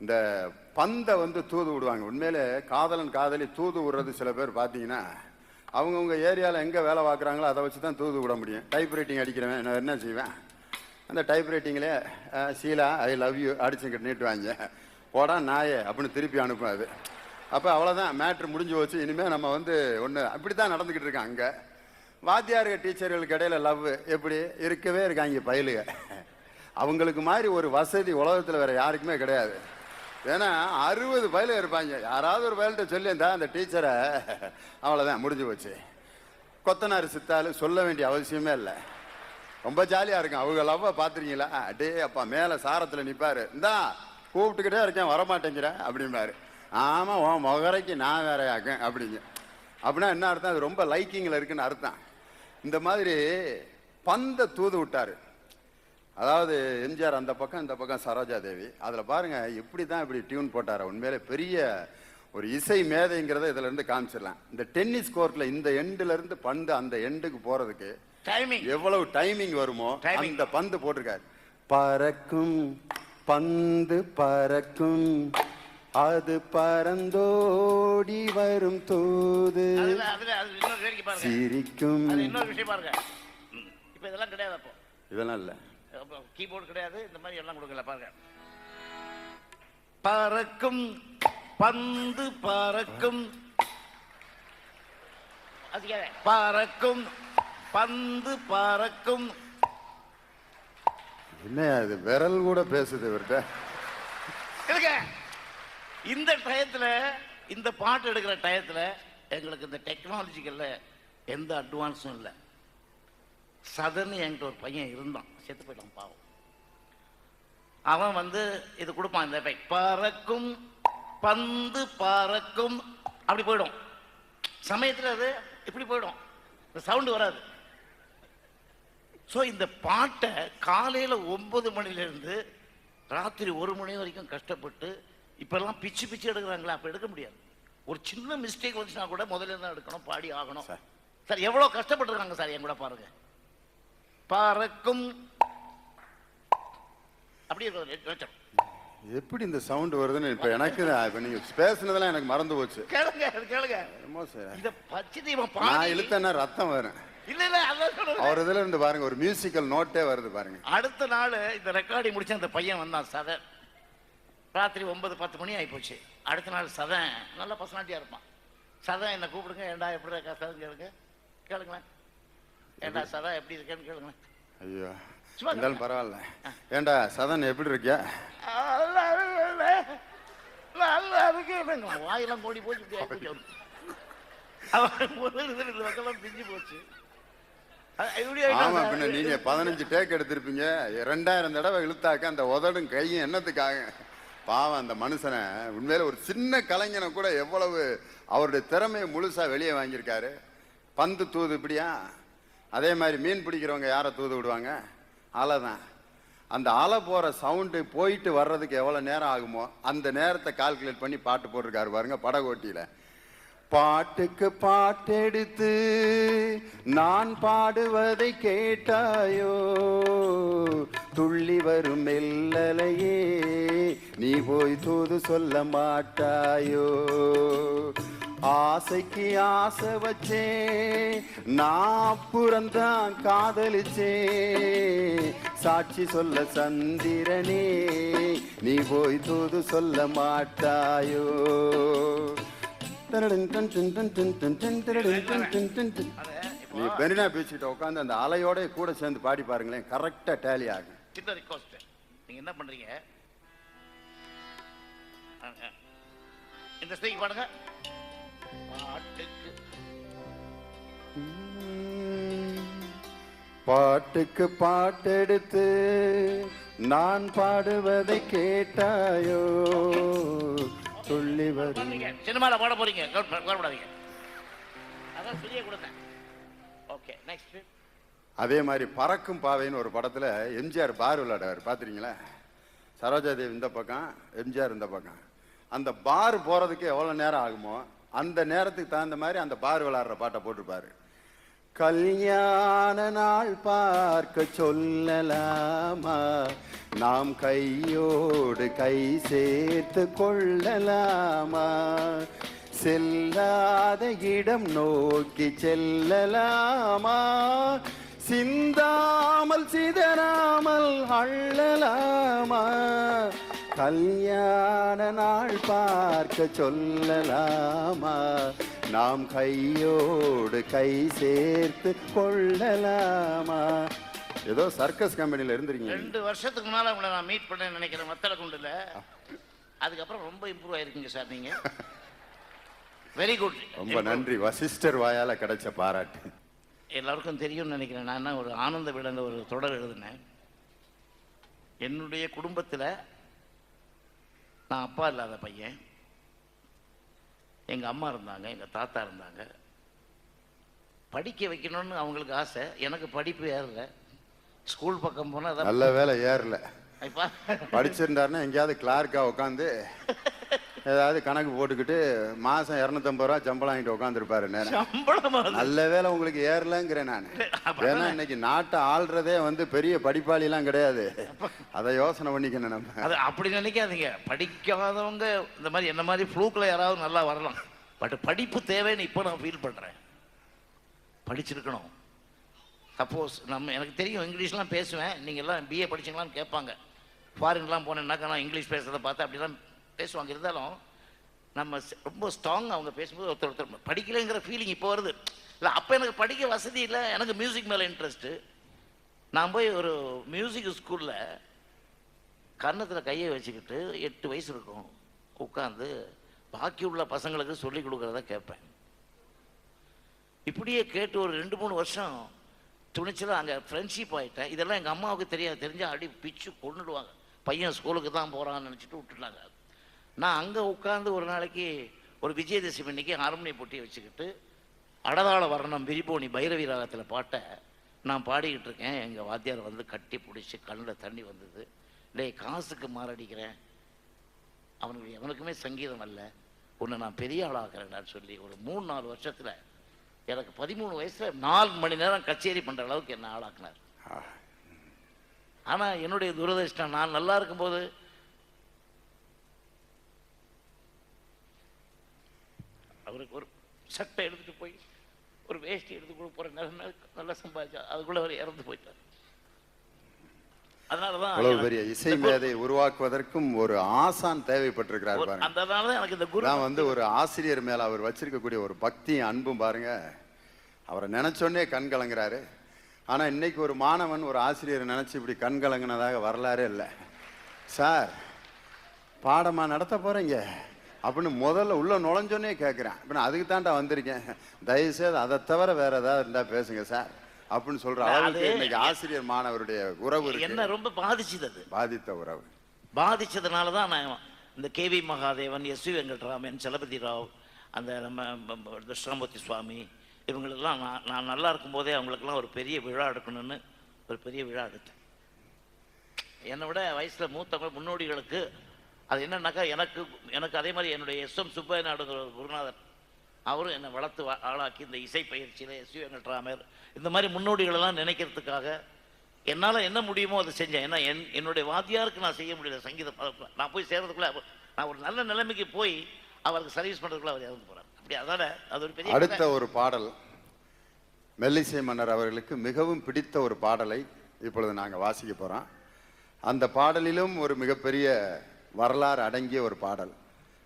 இந்த பந்தை தூது விடுவாங்க. உண்மையில காதலன் காதலி தூது விடுறது சில பேர் பார்த்தீங்கன்னா, அவங்கவுங்க ஏரியாவில் எங்கே வேலை பார்க்குறாங்களோ அதை வச்சு தான் தூது விட முடியும். டைப் ரைட்டிங் அடிக்கிறவன் நான் என்ன செய்வேன், அந்த டைப் ரைட்டிங்லேயே ஷீலா ஐ லவ் யூ அடிச்சுக்கிட்டு நீட்டுவாங்க, போடா நாயே அப்படின்னு திருப்பி அனுப்பும். அப்போ அவ்வளோதான், மேட்ரு முடிஞ்சு போச்சு. இனிமேல் நம்ம ஒன்று அப்படி தான் நடந்துக்கிட்டு இருக்கோம். அங்கே வாத்தியார்கள் டீச்சர்களுக்கு இடையில லவ் எப்படி இருக்கவே இருக்காங்க பயலுக. அவங்களுக்கு மாதிரி ஒரு வசதி உலகத்தில் வேற யாருக்குமே கிடையாது. ஏன்னா 60 பயலுக இருப்பாங்க. யாராவது ஒரு பயல்கிட்ட சொல்லியிருந்தா அந்த டீச்சரை அவ்வளோதான், முடிஞ்சு போச்சு. கொத்தனார் சித்தாலும் சொல்ல வேண்டிய அவசியமே இல்லை. ரொம்ப ஜாலியாக இருக்கும். அவங்க லவ்வை பார்த்துருக்கீங்களா, அடே அப்பா மேலே சாரத்தில் நிற்பாரு, இந்தா கூப்பிட்டுக்கிட்டே இருக்கேன் வரமாட்டேங்கிறேன் அப்படிம்பாரு. ஆமாம், உன் முகரைக்கு நான் வேறையாக்கேன் அப்படிங்க. அப்படின்னா என்ன அர்த்தம், அது ரொம்ப லைக்கிங்கில் இருக்குன்னு அர்த்தம். இந்த மாதிரி பந்தை தூது விட்டாரு. அதாவது எம்ஜிஆர் அந்த பக்கம், இந்த பக்கம் சரோஜா தேவி. அதில் பாருங்க எப்படி தான் இப்படி டியூன் போட்டார். உண்மையிலே பெரிய ஒரு இசை மேதைங்கிறத இதுல இருந்து காமிச்சிடலாம். இந்த டென்னிஸ் கோர்ட்ல இந்த எண்டுல இருந்து பந்து அந்த எண்டுக்கு போறதுக்கு டைமிங் எவ்வளவு டைமிங் வருமோ Timing. அந்த பந்து போட்டிருக்காரு. பறக்கும் பந்து பறக்கும், அது பறந்தோடி வரும் தூது அதுல இன்னொரு வேடிக்கை பாருங்க. சிரிக்கும். அது இன்னொரு விஷயம் பாருங்க. இப்ப இதெல்லாம் கிடையாது. அப்போ இதெல்லாம் இல்ல, கீபோர்டு கிடையாது, இந்த மாதிரி எல்லாம் கொடுக்கல. பாருங்க, பறக்கும் பந்து பறக்கும், பறக்கும் பந்து பறக்கும். என்ன அது விரல் கூட பேசுது இவர்கிட்ட. இந்த டயத்துல, இந்த பாட்டு எடுக்கிற டயத்துல எங்களுக்கு இந்த டெக்னாலஜிக்கல்ல எந்த அட்வான்ஸும் இல்லை. சதன் என்கிட்ட ஒரு பையன் இருந்தான், செத்து போயிட்டான் பாவம். அவன் வந்து இது கொடுப்பான், இந்த எஃபெக்ட், பறக்கும் பந்து பறக்கும், அப்படி போயிடும். சமயத்தில் அது இப்படி போயிடும், இந்த சவுண்டு வராது. ஸோ இந்த பாட்டை காலையில் 9 மணிலேருந்து ராத்திரி 1 மணி வரைக்கும் கஷ்டப்பட்டு, இப்பெல்லாம் பிச்சு பிச்சு எடுக்கிறாங்களா, அப்போ எடுக்க முடியாது. ஒரு சின்ன மிஸ்டேக் வந்துச்சுன்னா கூட முதல்ல தான் எடுக்கணும், பாடி ஆகணும். சார் எவ்வளோ கஷ்டப்பட்டுருக்காங்க சார், என் கூட பாருங்க. பறக்கும் அப்படி இருக்கு. எப்படி இந்த சவுண்ட் வருதுன்னு இப்ப எனக்கு இப்ப நீங்க பேசுனதெல்லாம் எனக்கு மறந்து போச்சு. கேளுங்க கேளுங்க. இத பச்சை தீபம் பாடி இழுத்தனா ரத்தம் வரும். இல்ல இல்ல அதான் சொல்றேன். அவர் இதுல இருந்து பாருங்க, ஒரு மியூசிக்கல் நோட்டே வருது பாருங்க. அடுத்த நாள் இந்த ரெக்கார்டிங் முடிச்ச அந்த பையன் வந்தான் சதன். ராத்திரி 9-10 மணி ஆகி போச்சு. அடுத்த நாள் சதன் நல்ல பர்சனாலிட்டியா இருப்பான். சதன் என்ன கூப்பிடுங்க, ஏண்டா எப்படி இருக்கா சதன் கேளுங்க, கேளுங்களேன். ஏண்டா சதன் எப்படி இருக்கேன்னு கேளுங்களேன். ஐயோ இருந்தாலும் பரவாயில்ல. ஏண்டா சதன் எப்படி இருக்கியா? வாயெல்லாம் கோடி போச்சு, பிஞ்சு போச்சு. ஆமா, பின்ன நீங்க 15 டேக் எடுத்திருப்பீங்க, 2000 தடவை இழுத்தாக்க அந்த உதடும் கையும் என்னத்துக்காக? பாவம் அந்த மனுஷனை. உண்மையில ஒரு சின்ன கலைஞனை கூட எவ்வளவு அவருடைய திறமையை முழுசா வெளியே வாங்கியிருக்காரு. பந்து தூது இப்படியா? அதே மாதிரி மீன் பிடிக்கிறவங்க யாரை தூது விடுவாங்க? அலை தான். அந்த அலை போற சவுண்டு போயிட்டு வர்றதுக்கு எவ்வளவு நேரம் ஆகுமோ அந்த நேரத்தை கால்குலேட் பண்ணி பாட்டு போட்டிருக்காரு பாருங்க படகோட்டியில. பாட்டுக்கு பாட்டெடுத்து நான் பாடுவதை கேட்டாயோ, துள்ளி வரும் மெல்லலையே நீ போய் தூது சொல்ல மாட்டாயோ. ஆசைக்கு ஆசை வச்சே நான் புறந்தான் காதலிச்சே, சாட்சி சொல்ல சந்திரனே நீ போய் தூது சொல்ல மாட்டாயோ. நீ பெரினா பேசிக்கிட்ட உட்காந்து அந்த அலையோட கூட சேர்ந்து பாடி பாருங்களேன், கரெக்டா டேலி ஆகும். சின்ன ரிக்வெஸ்ட், நீங்க என்ன பண்றீங்க, இந்த ஸ்டேஜ் பாடுங்க. பாட்டுக்கு பாட்டெடுத்து நான் பாடுவதை கேட்டாயோ, சொல்லி வருங்க. சினிமால பாட போறீங்க, கவலைப்படாதீங்க. அதான் சொல்லியே கொடுத்தேன். Okay, next. அதே மாதிரி பறக்கும் பாவைன்னு ஒரு படத்துல எம்ஜிஆர் பார் விளையாடுவார், பாத்துறீங்களா? சரோஜாதேவி இந்த பக்கம், எம்ஜிஆர் இந்த பக்கம். அந்த பார் போறதுக்கு எவ்வளவு நேரம் ஆகுமோ அந்த நேரத்துக்கு தகுந்த மாதிரி அந்த பார் விளையாடுற பாட்டை போட்டிருப்பாரு. கல்யாண நாள் பார்க்க சொல்லலாமா, நாம் கையோடு கை சேர்த்து கொள்ளலாமா, செல்லாத இடம் நோக்கி செல்லலாமா, சிந்தாமல் சிதறாமல் அள்ளலாமா, கல்யாண நாள் பார்க்க சொல்லலாமா, நாம் கையோடு கை சேர்த்து கொள்ளலாமா. ஏதோ சர்க்கஸ் கம்பெனில இருந்திருக்கீங்க. 2 வருஷத்துக்கு முன்னால உங்களை நான் மீட் பண்ணேன்னு நினைக்கிறேன் மத்தள குண்டுல. அதுக்கப்புறம் ரொம்ப இம்ப்ரூவ் ஆயிருக்கீங்க சார் நீங்க. Very good. ரொம்ப நன்றி, வசிஷ்டர் வாயால கிடைச்ச பாராட்டு. எல்லாருக்கும் தெரியும்னு நினைக்கிறேன். நான் ஒரு ஆனந்த விடந்த ஒரு தொடர் எழுதினேன். என்னுடைய குடும்பத்தில் நான் அப்பா இல்லாத பையன், எங்கள் அம்மா இருந்தாங்க, எங்கள் தாத்தா இருந்தாங்க. படிக்க வைக்கணும்னு அவங்களுக்கு ஆசை, எனக்கு படிப்பு ஏறல. ஸ்கூல் பக்கம் போனால் நல்ல வேலை ஏறல. படிச்சிருந்தாருன்னா எங்கேயாவது கிளார்க்கா உட்காந்து ஏதாவது கணக்கு போட்டுக்கிட்டு மாதம் 250 ரூபா சம்பளம் வாங்கிட்டு உட்காந்துருப்பாரு நேரம். சம்பளமா அது? நல்ல வேளை உங்களுக்கு ஏறலங்கிறேன் நான். ஏன்னா இன்னைக்கு நாட்டை ஆள்றதே வந்து பெரிய படிப்பாளிலாம் கிடையாது. அதை யோசனை பண்ணிக்கணும் நம்ம. அது அப்படி நினைக்காதீங்க. படிக்காதவங்க இந்த மாதிரி என்ன மாதிரி ஃப்ளூக்கில் யாராவது நல்லா வரலாம். பட் படிப்பு தேவைன்னு இப்போ நான் ஃபீல் பண்ணுறேன். படிச்சிருக்கணும். சப்போஸ் எனக்கு தெரியும் இங்கிலீஷ்லாம் பேசுவேன். நீங்கள்லாம் பிஏ படிச்சிங்களான்னு கேட்பாங்க. ஃபாரின்லாம் போனேன்னாக்கா நான் இங்கிலீஷ் பேசுகிறத பார்த்து அப்படிலாம் பேசுவாங்க. இருந்தாலும் நம்ம ரொம்ப ஸ்ட்ராங்காக அவங்க பேசும்போது ஒருத்தர் படிக்கலைங்கிற ஃபீலிங் இப்போ வருது. இல்லை அப்போ எனக்கு படிக்க வசதி இல்லை. எனக்கு மியூசிக் மேலே இன்ட்ரெஸ்ட்டு. நான் போய் ஒரு மியூசிக் ஸ்கூலில் கன்னத்தில் கையை வச்சுக்கிட்டு 8 வயசு இருக்கும் உட்காந்து பாக்கி உள்ள பசங்களுக்கு சொல்லி கொடுக்குறத கேட்பேன். இப்படியே கேட்டு ஒரு 2-3 வருஷம் துணிச்சலாக அங்கே ஃப்ரெண்ட்ஷிப் ஆகிட்டேன். இதெல்லாம் எங்கள் அம்மாவுக்கு தெரிஞ்சால் அடி பிச்சு கொண்டுடுவாங்க. பையன் ஸ்கூலுக்கு தான் போகிறான்னு நினச்சிட்டு விட்டுட்டாங்க. நான் அங்கே உட்காந்து ஒரு நாளைக்கு ஒரு விஜயதசமி அன்னைக்கு ஹார்மோனிய போட்டியை வச்சுக்கிட்டு அடதாள வர்ணம் விரிபோனி பைரவி ராகத்தில் பாட்டை நான் பாடிக்கிட்டு இருக்கேன். எங்கள் வாத்தியார் வந்து கட்டி பிடிச்சி கண்ணில் தண்ணி வந்தது. டேய் காசுக்கு மாரடிக்கிறேன், அவனுக்கு எவனுக்குமே சங்கீதம் அல்ல, உன்னை நான் பெரிய ஆளாக்குறேன்னு சொல்லி ஒரு 3-4 வருஷத்தில் எனக்கு 13 வயசில் 4 மணி நேரம் கச்சேரி பண்ணுற அளவுக்கு என்னை ஆளாக்குனார். ஆனால் என்னுடைய துரதிர்ஷ்டம், நான் நல்லா இருக்கும்போது அவருக்கு ஒரு சட்டை எடுத்துகிட்டு போய் ஒரு வேஷ்டி எடுத்து கொடுக்க போகிற நிலைமை நல்லா சம்பாதிச்சா அதுக்குள்ளே அவர் இறந்து போயிட்டார். அதனாலதான் அவ்வளவு பெரிய இசை மேதை உருவாக்குவதற்கும் ஒரு ஆசான் தேவைப்பட்டிருக்கிறார் பாருங்க. அதனாலதான் எனக்கு இந்த குரு நான் வந்து ஒரு ஆசிரியர் மேல அவர் வச்சிருக்கக்கூடிய ஒரு பக்தியும் அன்பும் பாருங்க. அவரை நினைச்சோன்னே கண் கலங்குறாரு. ஆனா இன்னைக்கு ஒரு மாணவன் ஒரு ஆசிரியர் நினைச்சு இப்படி கண் கலங்கினதாக வரலாறே இல்லை. சார் பாடமா நடத்த போறீங்க அப்படின்னு முதல்ல உள்ள நுழைஞ்சோன்னே கேட்குறேன். இப்போ நான் அதுக்கு தான்டா வந்திருக்கேன், தயவுசெய்து அதை தவிர வேற ஏதாவது இருந்தா பேசுங்க சார் அப்படின்னு சொல்ற அளவுக்கு இன்னைக்கு ஆசிரியர் மாணவருடைய உறவு என்ன ரொம்ப பாதிச்சது. அது பாதித்த உறவு. பாதிச்சதுனால தான் நான் இந்த K V Mahadevan, S V Venkataraman, Chalapathi Rao, அந்த நம்ம தட்சிணாமூர்த்தி சுவாமி, இவங்களெல்லாம் நான் நல்லா இருக்கும்போதே அவங்களுக்கெல்லாம் ஒரு பெரிய விழா எடுக்கணும்னு ஒரு பெரிய விழா எடுத்தேன். என்னை விட வயசில் மூத்தவங்க முன்னோடிகளுக்கு அது என்னன்னாக்கா எனக்கு அதே மாதிரி என்னுடைய எஸ்.எம். சுப்பைய நாடுங்கிற குருநாதர், அவரும் என்னை வளர்த்து ஆளாக்கி இந்த இசை பயிற்சியில் எஸ் வி வெங்கட்ராமர் இந்த மாதிரி முன்னோடிகளெல்லாம் நினைக்கிறதுக்காக என்னால் என்ன முடியுமோ அதை செஞ்சேன். ஏன்னா என்னுடைய வாத்தியாருக்கு நான் செய்ய முடியல சங்கீதம். நான் போய் சேர்றதுக்குள்ள நான் ஒரு நல்ல நிலைமைக்கு போய் அவருக்கு சர்வீஸ் பண்ணுறதுக்குள்ள அவர் இறந்து போகிறார். அப்படி அதோட அது ஒரு பெரிய. அடுத்த ஒரு பாடல் மெல்லிசை மன்னர் அவர்களுக்கு மிகவும் பிடித்த ஒரு பாடலை இப்பொழுது நாங்கள் வாசிக்க போகிறோம். அந்த பாடலிலும் ஒரு மிகப்பெரிய வரலாறு அடங்கிய ஒரு பாடல்.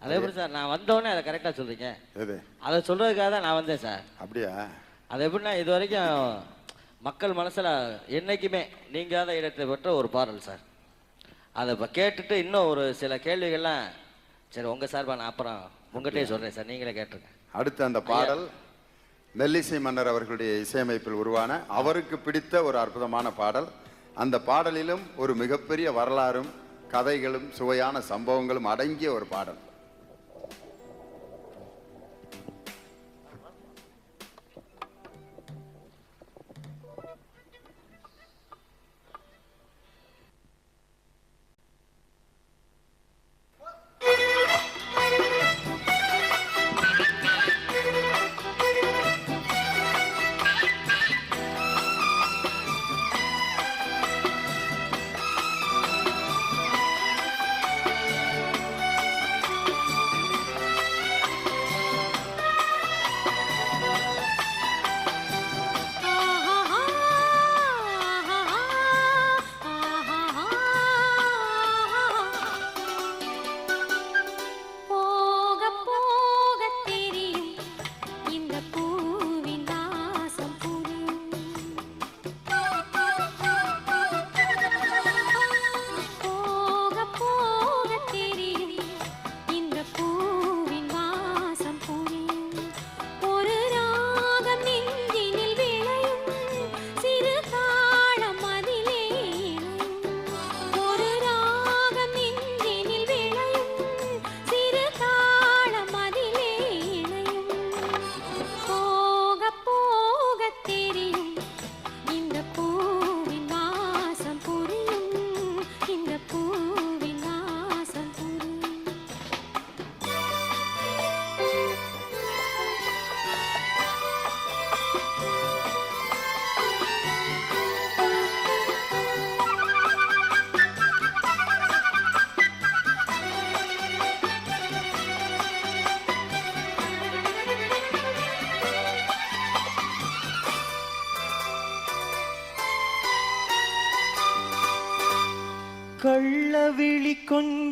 அதே எப்படி சார் நான் வந்தோடனே அதை கரெக்டாக சொல்றீங்க? எது? அதை சொல்றதுக்காக தான் நான் வந்தேன் சார். அப்படியா? அது எப்படின்னா இது வரைக்கும் மக்கள் மனசில் என்னைக்குமே நீங்காத இடத்தை பெற்ற ஒரு பாடல் சார். அதை இப்போ கேட்டுட்டு இன்னும் ஒரு சில கேள்விகள்லாம் சரி உங்கள் சார்பாக நான் அப்புறம் உங்கள்கிட்டே சொல்கிறேன் சார், நீங்களே கேட்டிருக்கேன். அடுத்து அந்த பாடல் மெல்லிசை மன்னர் அவர்களுடைய இசையமைப்பில் உருவான அவருக்கு பிடித்த ஒரு அற்புதமான பாடல். அந்த பாடலிலும் ஒரு மிகப்பெரிய வரலாறும் கதைகளும் சுவையான சம்பவங்களும் அடங்கிய ஒரு பாடல்.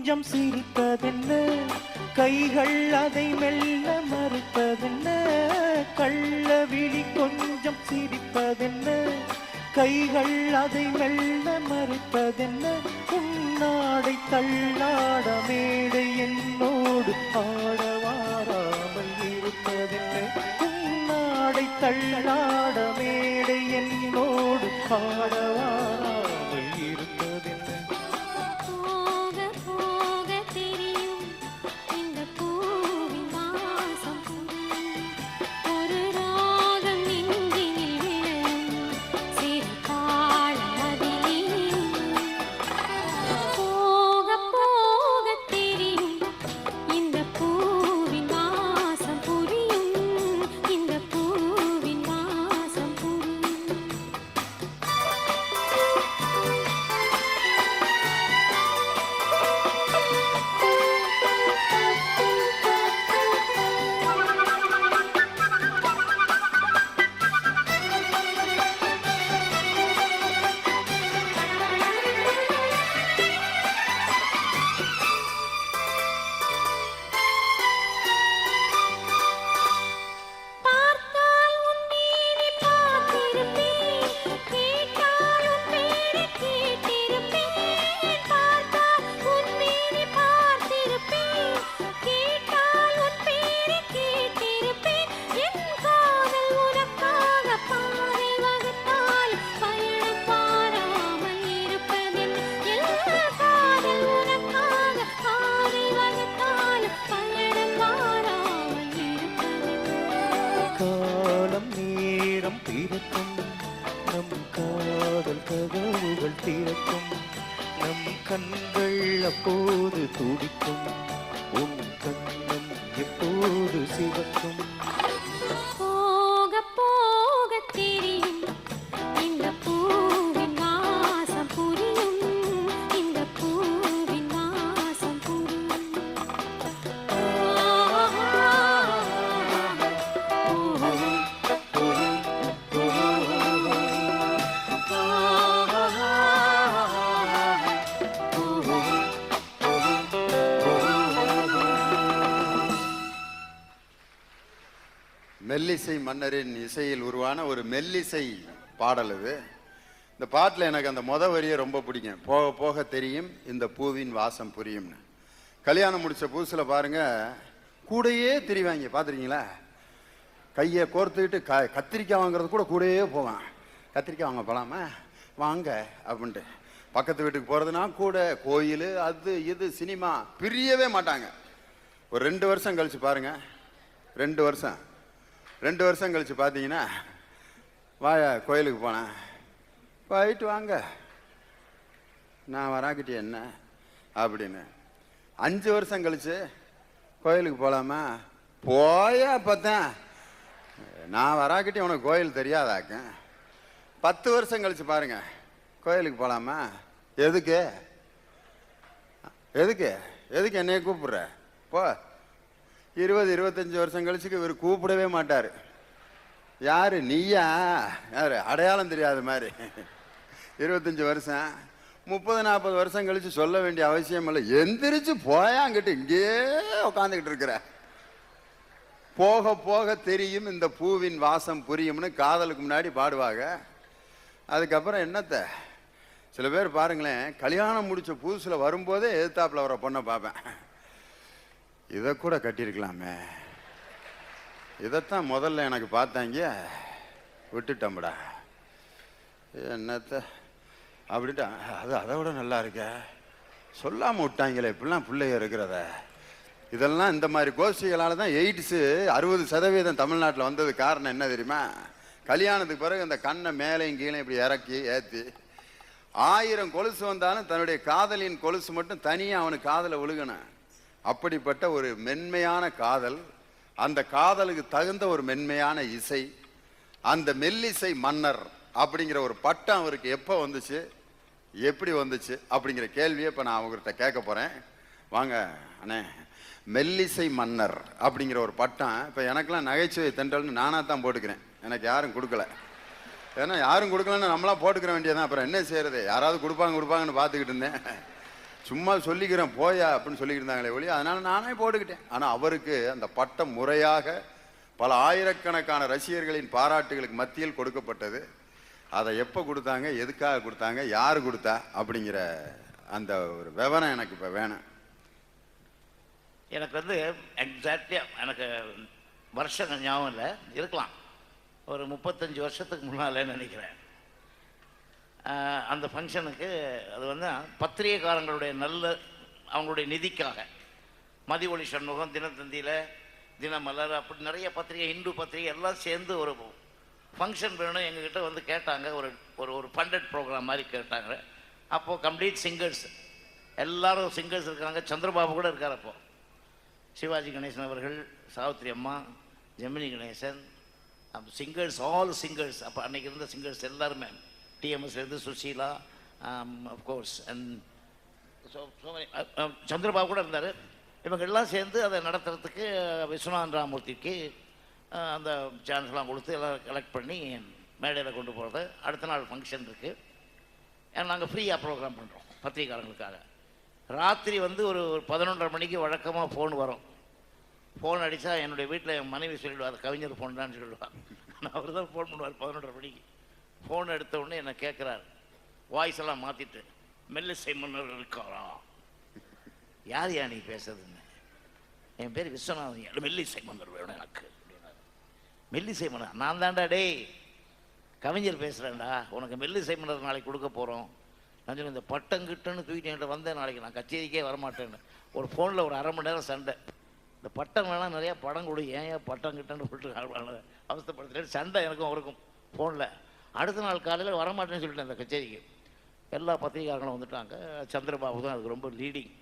கொஞ்சம் சிரித்ததென்ன, கைகள் அதை மெல்ல மறுத்ததென்ன, கள்ள விழி கொஞ்சம் சிரிப்பதென்ன, கைகள் அதை மெல்ல மறுப்பதென்ன, உன்னாடை தள்ளாட மேடை என்னோடு ஆடவாராமல் இருப்பதென்ன, உன்னாடை தள்ளாட மேடை என்னோடு ஆடவாராமல் இருப்பதென்ன. போக போக தெரியும் இந்த பூவின் வாசம் புரியும். ஒரு ராகம் நெஞ்சினில் விளையும் சிறு தாளம் அதிலேயும். போக போக தெரியும் இந்த பூவின் வாசம் புரியும். இந்த பூவின் வாசம் புரியும். பார்த்தால் உன் மேனி பார்த்திருப்பேன், கேட்டால் உன் பேரை கேட்டிருப்பேன். பார்த்தால் உன் மேனி பார்த்திருப்பேன், கேட்டால் உன் பேரை கேட்டிருப்பேன். என் காதல் உனக்காக பாதை வகுத்தால் பயணம் பாராமல் இருப்பதென். என் காதல் உனக்காக பாதை வகுத்தால் பயணம் பாராமல் இருப்பதென். காலம் நேரம் பிறக்கும், நம் காதல் கதவுகள் திறக்கும், நம் கண்கள் அப்போது துடிக்கும், உன் கண்ணம் எப்போது சிவக்கும். போக போக தெரியும் இந்த பூவின் வாசம் புரியும். இந்த பூவின் வாசம் புரியும். மெல்லிசை மன்னரின் இசையில் உருவான ஒரு மெல்லிசை பாடல் இது. இந்த பாட்டில் எனக்கு அந்த வரியை ரொம்ப பிடிக்கும். போக போக தெரியும் இந்த பூவின் வாசம் புரியும்னு. கல்யாணம் முடிச்ச புதுசில் பாருங்க, கூடையே திரிவாங்க, பார்த்துருக்கீங்களா? கையை கோர்த்துக்கிட்டு கத்திரிக்காய் வாங்குறது கூட கூடயே போவான். கத்திரிக்காய் வாங்க போகலாமா, வாங்க அப்படின்ட்டு. பக்கத்து வீட்டுக்கு போகிறதுனா கூட, கோயில் அது இது சினிமா, பிரியவே மாட்டாங்க. ஒரு 2 வருஷம் கழிச்சு பாருங்க, 2 வருஷம் கழிச்சு பார்த்தீங்கன்னா, வாயா கோயிலுக்கு போனேன், போயிட்டு வாங்க, நான் வராக்கிட்டே என்ன அப்படின்னு. 5 வருஷம் கழிச்சு கோயிலுக்கு போகலாமா, போயா பார்த்தேன், நான் வராக்கிட்டே உனக்கு கோயில் தெரியாதாக்க. 10 வருஷம் கழிச்சு பாருங்க, கோயிலுக்கு போகலாமா, எதுக்கு எதுக்கு எதுக்கு என்னைய கூப்பிடுற போ. 20-25 வருஷம் கழிச்சுக்கு இவர் கூப்பிடவே மாட்டார். யாரு, நீயா? யாரு, அடையாளம் தெரியாத மாதிரி. 25 வருஷம் 30-40 வருஷம் கழிச்சு சொல்ல வேண்டிய அவசியம் இல்லை. எந்திரிச்சு போயாங்கிட்டு இங்கேயே உட்காந்துக்கிட்டு இருக்கிற. போக போக தெரியும் இந்த பூவின் வாசம் புரியும்னு காதலுக்கு முன்னாடி பாடுவாங்க. அதுக்கப்புறம் என்னத்த, சில பேர் பாருங்களேன், கல்யாணம் முடிச்ச புதுசில் வரும்போதே எதிர்த்தாப்புல வர பொண்ணை பார்ப்பேன், இதை கூட கட்டியிருக்கலாமே, இதைத்தான் முதல்ல எனக்கு பார்த்தாங்க, விட்டுட்டோம்டா, என்னத்த அப்படின்ட்டு. அதை விட நல்லா இருக்க, சொல்லாமல் விட்டாங்களே இப்படிலாம் பிள்ளைய இருக்கிறத. இதெல்லாம் இந்த மாதிரி கோஷ்டிகளால் தான் எய்ட்ஸு 60% தமிழ்நாட்டில் வந்தது. காரணம் என்ன தெரியுமா? கல்யாணத்துக்கு பிறகு இந்த கண்ணை மேலையும் கீழே இப்படி இறக்கி ஏற்றி 1000 கொலுசு வந்தாலும் தன்னுடைய காதலின் கொலுசு மட்டும் தனியாக அவனுக்கு காதலை விழுகணும். அப்படிப்பட்ட ஒரு மென்மையான காதல், அந்த காதலுக்கு தகுந்த ஒரு மென்மையான இசை, அந்த மெல்லிசை மன்னர் அப்படிங்கிற ஒரு பட்டம் அவருக்கு எப்போ வந்துச்சு, எப்படி வந்துச்சு அப்படிங்கிற கேள்வியை இப்போ நான் அவங்ககிட்ட கேட்க போகிறேன். வாங்க அண்ணே. மெல்லிசை மன்னர் அப்படிங்கிற ஒரு பட்டம் இப்போ எனக்கெல்லாம் நகைச்சுவை தென்றல்னு நானாக தான் போட்டுக்கிறேன், எனக்கு யாரும் கொடுக்கல. ஏன்னா யாரும் கொடுக்கலன்னு நம்மளாம் போட்டுக்கிற வேண்டியதான், அப்புறம் என்ன செய்யறது, யாராவது கொடுப்பாங்கன்னு பார்த்துக்கிட்டு இருந்தேன். சும்மா சொல்லிக்கிறேன் போயா அப்படின்னு சொல்லியிருந்தாங்களே ஒளி, அதனால நானே போட்டுக்கிட்டேன். ஆனால் அவருக்கு அந்த பட்டம் முறையாக பல ஆயிரக்கணக்கான ரசிகர்களின் பாராட்டுகளுக்கு மத்தியில் கொடுக்கப்பட்டது. அதை எப்போ கொடுத்தாங்க, எதுக்காக கொடுத்தாங்க, யார் கொடுத்தா அப்படிங்கிற அந்த ஒரு விவரம் எனக்கு இப்போ வேணும். எனக்கு வந்து எக்ஸாக்டாக எனக்கு வருஷம் ஞாபகம் இல்லை, இருக்கலாம் ஒரு 35 வருஷத்துக்கு முன்னாலே நினைக்கிறேன். அந்த ஃபங்க்ஷனுக்கு அது வந்து பத்திரிகைக்காரங்களுடைய அவங்களுடைய நிதிக்காக மதி ஒளி சண்முகம், தினத்தந்தியில் தினமலர், அப்படி நிறைய பத்திரிகை, இந்து பத்திரிகை எல்லாம் சேர்ந்து ஒரு ஃபங்க்ஷன் வேணும் எங்ககிட்ட வந்து கேட்டாங்க. ஒரு ஒரு ஒரு பண்டட் ப்ரோக்ராம் மாதிரி கேட்டாங்க. அப்போது கம்ப்ளீட் சிங்கர்ஸ், எல்லாரும் சிங்கர்ஸ் இருக்காங்க. சந்திரபாபு கூட இருக்கார். அப்போது சிவாஜி கணேசன் அவர்கள், சாவித்ரி அம்மா, Gemini Ganesan, singers, all singers. அப்போ அன்றைக்கி இருந்த சிங்கர்ஸ் எல்லாருமே, டிஎம்எஸ்லேருந்து சுஷீலா, அஃப்கோர்ஸ், அண்ட் சந்திரபாபு கூட இருந்தார். இவங்க எல்லாம் சேர்ந்து அதை நடத்துறதுக்கு விஸ்வநாதன் ராமூர்த்திக்கு அந்த சான்ஸ்லாம் கொடுத்து எல்லாம் கலெக்ட் பண்ணி மேடையில் கொண்டு போகிறது. அடுத்த நாள் ஃபங்க்ஷன் இருக்குது. நாங்கள் ஃப்ரீயாக ப்ரோக்ராம் பண்ணுறோம் பத்திரிகைக்காரங்களுக்காக. ராத்திரி வந்து ஒரு 11:30 மணிக்கு வழக்கமாக ஃபோன் வரும். ஃபோன் அடித்தா என்னுடைய வீட்டில் என் மனைவி சொல்லிவிடுவார், கவிஞர் ஃபோன் தான் சொல்லிடுவார். அவர் தான் ஃபோன் பண்ணுவார் 11:30 மணிக்கு. ஃபோன் எடுத்த உடனே என்னை கேட்குறார், வாய்ஸ் எல்லாம் மாற்றிட்டு, மெல்லிசை மன்னர் இருக்காரா? யார் நீ பேசுறதுன்னு. என் பேர் விஸ்வநாதன். மெல்லிசை மன்னர் வேணும் எனக்கு. மெல்லிசை மன்னர் நான் தான்டா, டேய் கவிஞர் பேசுகிறேன்டா, உனக்கு மெல்லிசை மன்னர் நாளைக்கு கொடுக்க போகிறோம். நான் சொன்னேன், இந்த பட்டங்கிட்டன்னு தூக்கிட்டு என்கிட்ட வந்தேன், நாளைக்கு நான் கச்சேரிக்கே வரமாட்டேன்னு. ஒரு ஃபோனில் ஒரு 1/2 மணி நேரம் சண்டை. இந்த பட்டம் வேணால் நிறையா படம் கொடு, ஏன் பட்டங்கிட்டன்னு சொல்லிட்டு அவஸ்தப்படுத்துறேன். சண்டை எனக்கும் அவருக்கும் ஃபோனில். அடுத்த நாள் காலையில் வரமாட்டேன்னு சொல்லிட்டேன் அந்த கச்சேரிக்கு. எல்லா பத்திரிகையாளர்களும் வந்துட்டாங்க. சந்திரபாபு தான் அதுக்கு ரொம்ப லீடிங்.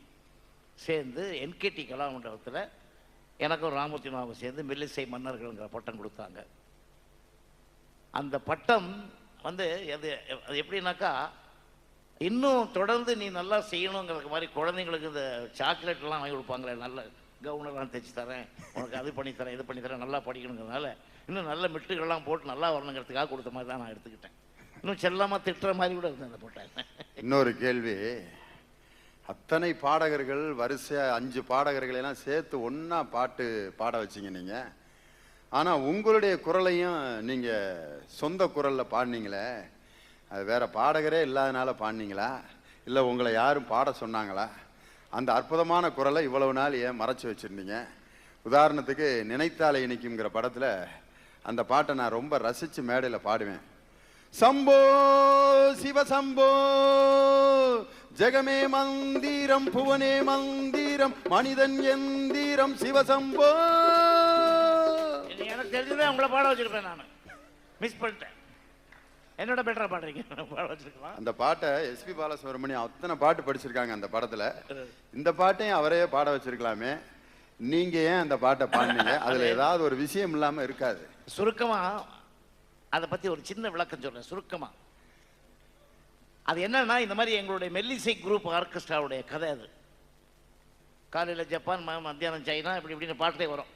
சேர்ந்து என்கேடி கலாமண்டபத்தில் எனக்கும் ராமூர்த்திமாவும் சேர்ந்து மெல்லிசை மன்னர்கள்ங்கிற பட்டம் கொடுத்தாங்க. அந்த பட்டம் வந்து அது எப்படின்னாக்கா, இன்னும் தொடர்ந்து நீ நல்லா செய்யணுங்கிற மாதிரி குழந்தைங்களுக்கு இந்த சாக்லேட்லாம் வாங்கி கொடுப்பாங்களே, நல்ல கவுனெல்லாம் தைச்சி தரேன், உனக்கு அது பண்ணித்தரேன், இது பண்ணித்தரேன், நல்லா படிக்கணுங்கிறதுனால இன்னும் நல்ல மிட்டுகள்லாம் போட்டு நல்லா வரணுங்கிறதுக்காக கொடுத்த மாதிரி தான் நான் எடுத்துக்கிட்டேன். இன்னும் செல்லாமல் திட்டுற மாதிரி கூட இருந்தேன் அந்த போட்டேன். இன்னொரு கேள்வி, அத்தனை பாடகர்கள் வரிசையாக 5 பாடகர்களெல்லாம் சேர்த்து ஒன்றா பாட்டு பாட வச்சிங்க நீங்கள். ஆனால் உங்களுடைய குரலையும் நீங்கள் சொந்த குரலில் பாடினீங்களே, அது வேறு பாடகரே இல்லாதனால பாடினீங்களா, இல்லை உங்களை யாரும் பாட சொன்னாங்களா? அந்த அற்புதமான குரலை இவ்வளவு நாள் ஏன் மறைச்சி வச்சுருந்தீங்க? உதாரணத்துக்கு நினைத்தாலே இனிக்குங்கிற படத்தில் அந்த பாட்டை நான் ரொம்ப ரசித்து மேடையில் பாடுவேன். சம்போ சிவசம்போ ஜெகமே மந்திரம் புவனே மந்திரம் மனிதன் எந்திரம் சிவசம்போ. எனக்கு தெரிஞ்சதே உங்களை பாட வச்சிருப்பேன், நான் மிஸ் பண்ணிட்டேன். என்னோட பெட்டரா பாடுறீங்க, பாட வச்சிருக்கலாம். அந்த பாட்டை எஸ்பி பாலசுப்ரமணியம் அத்தனை பாட்டு படிச்சிருக்காங்க அந்த படத்துல. இந்த பாட்டையும் அவரே பாட வச்சிருக்கலாமே, நீங்க ஏன் அந்த பாட்டை பாடுனீங்க? அதுல ஏதாவது ஒரு விஷயம் இல்லாம இருக்காது? சுருக்கமா அதை பத்தி ஒரு சின்ன விளக்கம் சொல்றேன். சுருக்கமா அது என்னன்னா, இந்த மாதிரி எங்களுடைய மெல்லிசை குரூப் ஆர்கெஸ்ட்ராவுடைய கதை. அது காலையில் ஜப்பான், மத்தியானம் சைனா, இப்படி இப்படின்னு பாட்டே வரும்.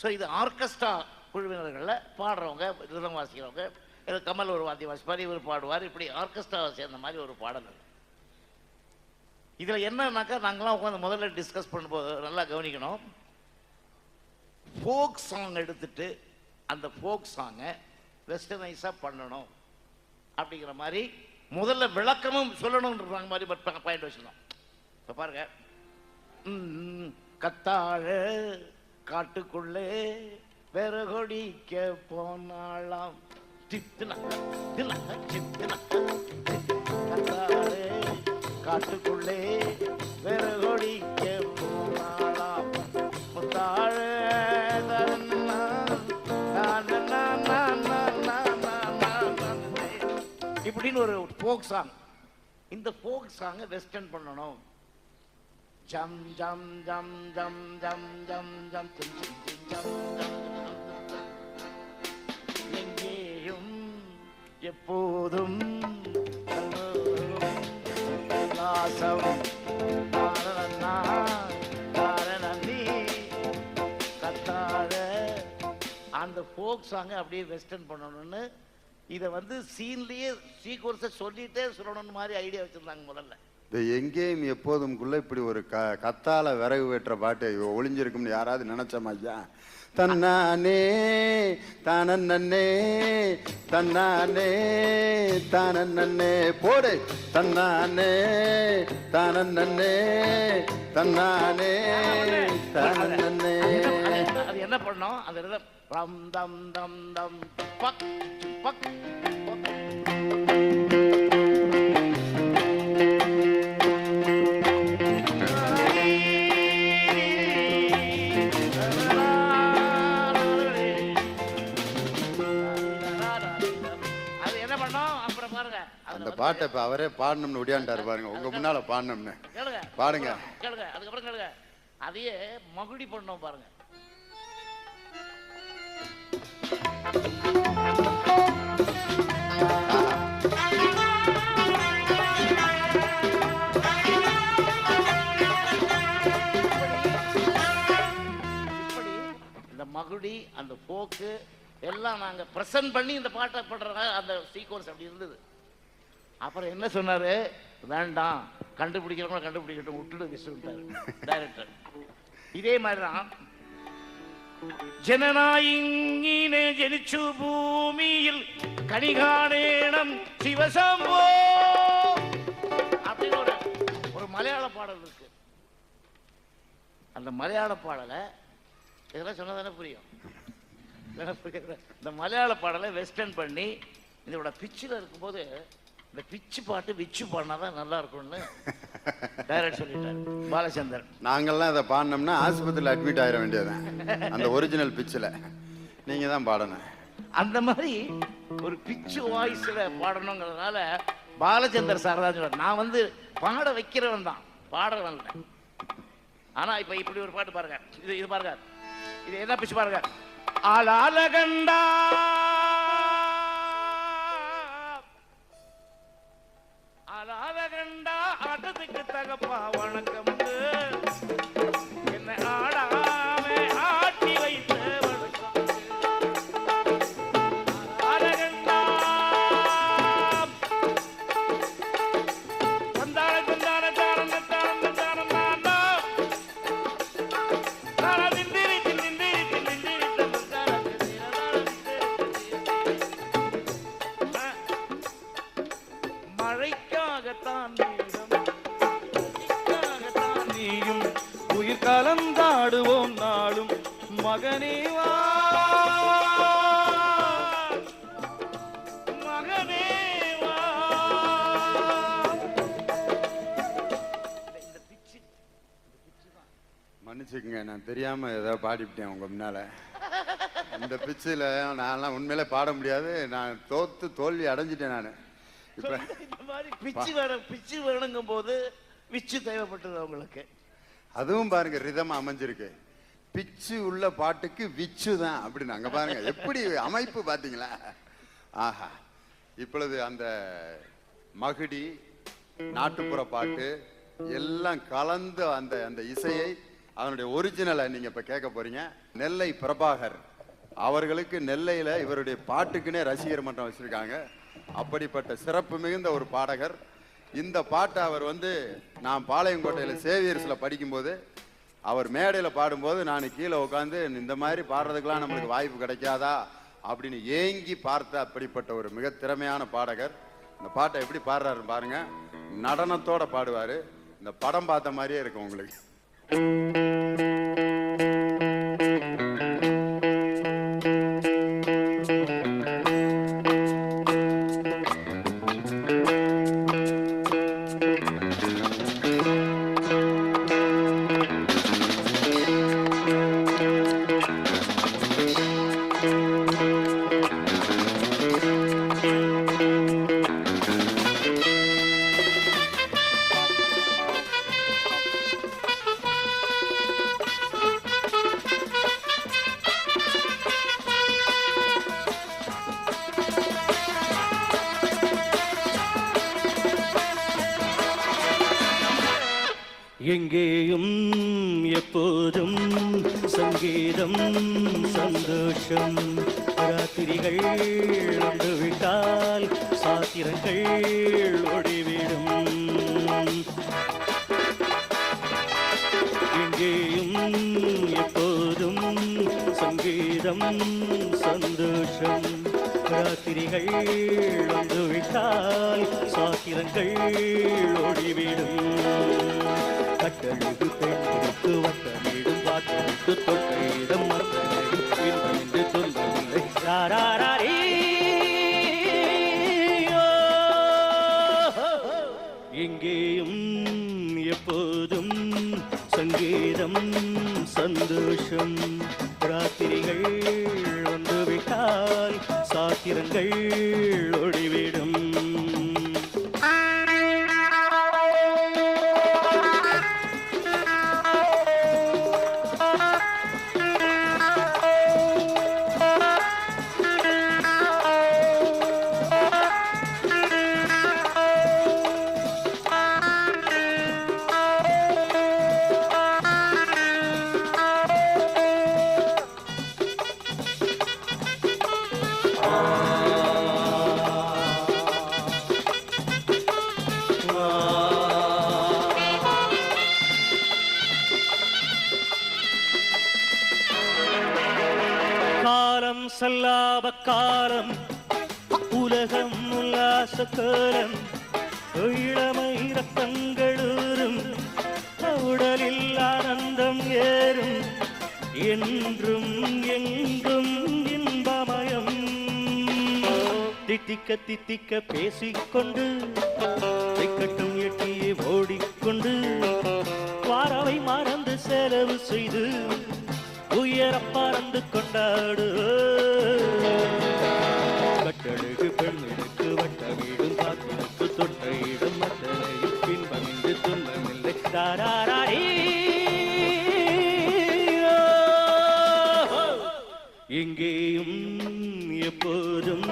ஸோ இது ஆர்கெஸ்ட்ரா குழுவினர்களில் பாடுறவங்க, ரிதம் வாசிக்கிறவங்க, இது கமல் ஒரு வாத்தியம் வாசிப்பார், இவர் பாடுவார், இப்படி ஆர்கெஸ்ட்ராவை சேர்ந்த மாதிரி ஒரு பாடல். இதில் என்னன்னாக்கா, நாங்களாம் உட்காந்து முதல்ல டிஸ்கஸ் பண்ணும்போது நல்லா கவனிக்கணும். ஃபோக் சாங் எடுத்துட்டு அந்த ஃபோக் சாங்கை வெஸ்டர்னைஸாக பண்ணணும் அப்படிங்கிற மாதிரி முதல்ல விளக்கமும் சொல்லணுன்ற மாதிரி பாயிண்ட் வச்சுருந்தோம். இப்போ பாருங்க, கத்தாழ காட்டுக்குள்ளே விறகொடிக்க போனாலாம், கத்தாழ காட்டுக்குள்ளே விறகொடிக்க போனாலாம், முத்தாழ இப்படின்னு ஒரு ஃபோக் சாங். இந்த ஃபோக் சாங்கை வெஸ்டர்ன் பண்ணணும். ஜம் ஜம் ஜம் ஜம் ஜம் ஜம் ஜம் ஜம் எங்கேயும் எப்போதும் கத்தாழ அந்த ஃபோக் சாங்கை அப்படியே வெஸ்டர்ன் பண்ணணும்னு இதை வந்து சீன்லேயே சீக்வன்ஸை சொல்லிகிட்டே சொல்லணும்னு மாதிரி ஐடியா வச்சுருந்தாங்க முதல்ல. இந்த எங்கேயும் எப்போதும்குள்ள இப்படி ஒரு கத்தால விறகு வெட்டுற பாட்டு ஒளிஞ்சிருக்கும்னு யாராவது நினைச்சோமா ஐயா? தன்னானே தானே தன்னானே தானே போடு தன்னானே தானே தன்னானே தானே. அது என்ன பண்ணோம்? அந்த இடத்துல ரம் தம் தம் தம் பக் பக் பக். அது என்ன பண்ணோம்? அப்புறம் பாருங்க அந்த பாட்டை இப்ப அவரே பாடணும்னு ஒடியாண்டாரு பாருங்க, உங்க முன்னால பாடணும்னு. கேளுங்க பாடுங்க கேளுங்க, அதுக்கப்புறம் கேளுங்க. அதையே மகுடி பண்ணோம் பாருங்க. இப்படி இந்த மகுடி அந்த போக்கு எல்லாம் நாங்க பிரசன்ட் பண்ணி இந்த பாட்டை பண்ற அந்த சீக்வன்ஸ் அப்படி இருந்தது. அப்புறம் என்ன சொன்னாரு? வேண்டாம், கண்டுபிடிக்கிறவங்க கண்டுபிடிக்கட்டும், விட்டுடு விசுட்டாரு டைரக்டர். இதே மாதிரிதான் ജനനായിങ്ങിനെ ജനിച്ചു ഭൂമിയിൽ കണികാണേണം ശിവശംഭോ அப்படின்னு ஒரு மலையாள பாடல் இருக்கு. அந்த மலையாள பாடலை இதெல்லாம் சொன்னதானே புரியும். இந்த மலையாள பாடலை வெஸ்டர்ன் பண்ணி இதோட பிச்சில் இருக்கும்போது இந்த பிச்சு பாட்டு விச்சு பாடினாதான் நல்லா இருக்கும்னு டைரக்ட் சொல்லிட்டாரு பாலச்சந்தர். நாங்கள்லாம் இதை பாடினோம்னா ஆஸ்பத்திரியில் அட்மிட் ஆயிட வேண்டியதுதான் அந்த ஒரிஜினல் பிச்சில். நீங்க தான் பாடணும். அந்த மாதிரி ஒரு பிச்சு வாய்ஸ்ல பாடணுங்கிறதுனால பாலச்சந்தர் சார் தான் சொல்றாரு. நான் வந்து பாட வைக்கிறவன் தான், பாடுறவன் இல்லை. ஆனா இப்ப இப்படி ஒரு பாட்டு பாருங்க, இது பாருங்க, இது என்ன பிச்சு பாருங்க. ஆளால கண்டா ஆளால கண்டா ஆட்டத்துக்கு தகப்பா வணக்கம் என்ன ஆடாம ஆட்டி வைத்த வணக்கம். ஆளால கண்டா தந்தார தந்தார தாரன தாரன தாரனா தார நிந்திரி நிந்திரி நிந்திரி தந்தார மழைக்காகத்தான் நீயும் உயிர் கலந்தாடுவோம் நாளும் மகனே வா மகனே வா. இந்த பிச்சு மன்னிச்சுக்குங்க, நான் தெரியாம ஏதாவது பாடிவிட்டேன் உங்க முன்னால. இந்த பிச்சில் நான்லாம் உண்மையிலே பாட முடியாது. நான் தோல்வி அடைஞ்சிட்டேன் நான். இப்ப இந்த மாதிரி பிச்சு வேணுங்கும் போது விச்சு தேவைப்பட்டது அவங்களுக்கு. அதுவும் பாருங்க ரிதம் அமைஞ்சிருக்கு. பிச்சு உள்ள பாட்டுக்கு விச்சு தான் அப்படின்னு. அங்க பாருங்க எப்படி அமைப்பு பாத்தீங்களா? ஆஹா. இப்பொழுது அந்த மகுடி நாட்டுப்புற பாட்டு எல்லாம் கலந்து அந்த அந்த இசையை அதனுடைய ஒரிஜினலை நீங்க இப்ப கேட்க போறீங்க. நெல்லை பிரபாகர் அவர்களுக்கு நெல்லையில இவருடைய பாட்டுக்குன்னே ரசிகர் மன்றம் வச்சிருக்காங்க. அப்படிப்பட்ட சிறப்பு மிகுந்த ஒரு பாடகர். இந்த பாட்டை அவர் வந்து நான் பாளையங்கோட்டையில் சேவியர்ஸில் படிக்கும்போது அவர் மேடையில் பாடும்போது நான் கீழே உட்காந்து இந்த மாதிரி பாடுறதுக்கெல்லாம் நம்மளுக்கு வாய்ப்பு கிடைக்காதா அப்படின்னு ஏங்கி பார்த்த அப்படிப்பட்ட ஒரு மிக திறமையான பாடகர். இந்த பாட்டை எப்படி பாடுறாருன்னு பாருங்க. நடனத்தோட பாடுவார். இந்த படம் பார்த்த மாதிரியே இருக்கும் உங்களுக்கு. எங்கேயும் எப்போதும் சங்கீதம் சந்தோஷம் ராத்திரிகள் வந்து விட்டால் சாத்திரங்கள் ஓடிவிடும் எங்கேயும் எப்போதும் சங்கீதம் சந்தோஷம் ராத்திரிகள் வந்து விட்டால் சாத்திரங்கள் ஓடிவிடும் கட்டழுகு பெண்களுக்கு வட்டமிடும் பாட்டெடுத்து தொட்டையிடம் மற்றனிடும் என்று சொல்லவில்லை யாராரே எங்கேயும் எப்போதும் சங்கீதம் சந்தோஷம் ராத்திரிகள் வந்துவிட்டால் சாத்திரங்கள் ஓடிவிடும் சல்லாப காலம் உலகம் உல்லாச காலம் இளமை ரத்தங்களூரும் உடலில் ஆனந்தம் ஏறும் என்றும் எங்கும் இன்பமயம் தித்திக்க தித்திக்க பேசிக்கொண்டு திக்கட்டும் எட்டியே ஓடிக்கொண்டு வாரவை மறந்து செலவு செய்து உயர பறந்து கொண்டாடு கட்டழகு பெண்களுக்கு வட்ட வீடும் காத்திருக்கு தொட்டையிடும் மற்றனையும் பின்பமின்றி துன்பமில்லை தாராரே எங்கேயும் எப்போதும்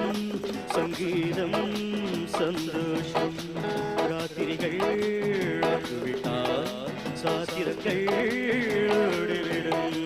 சங்கீதம் சந்தோஷம் ராத்திரிகள் வந்துவிட்டால் சாத்திரங்கள் ஓடிவிடும்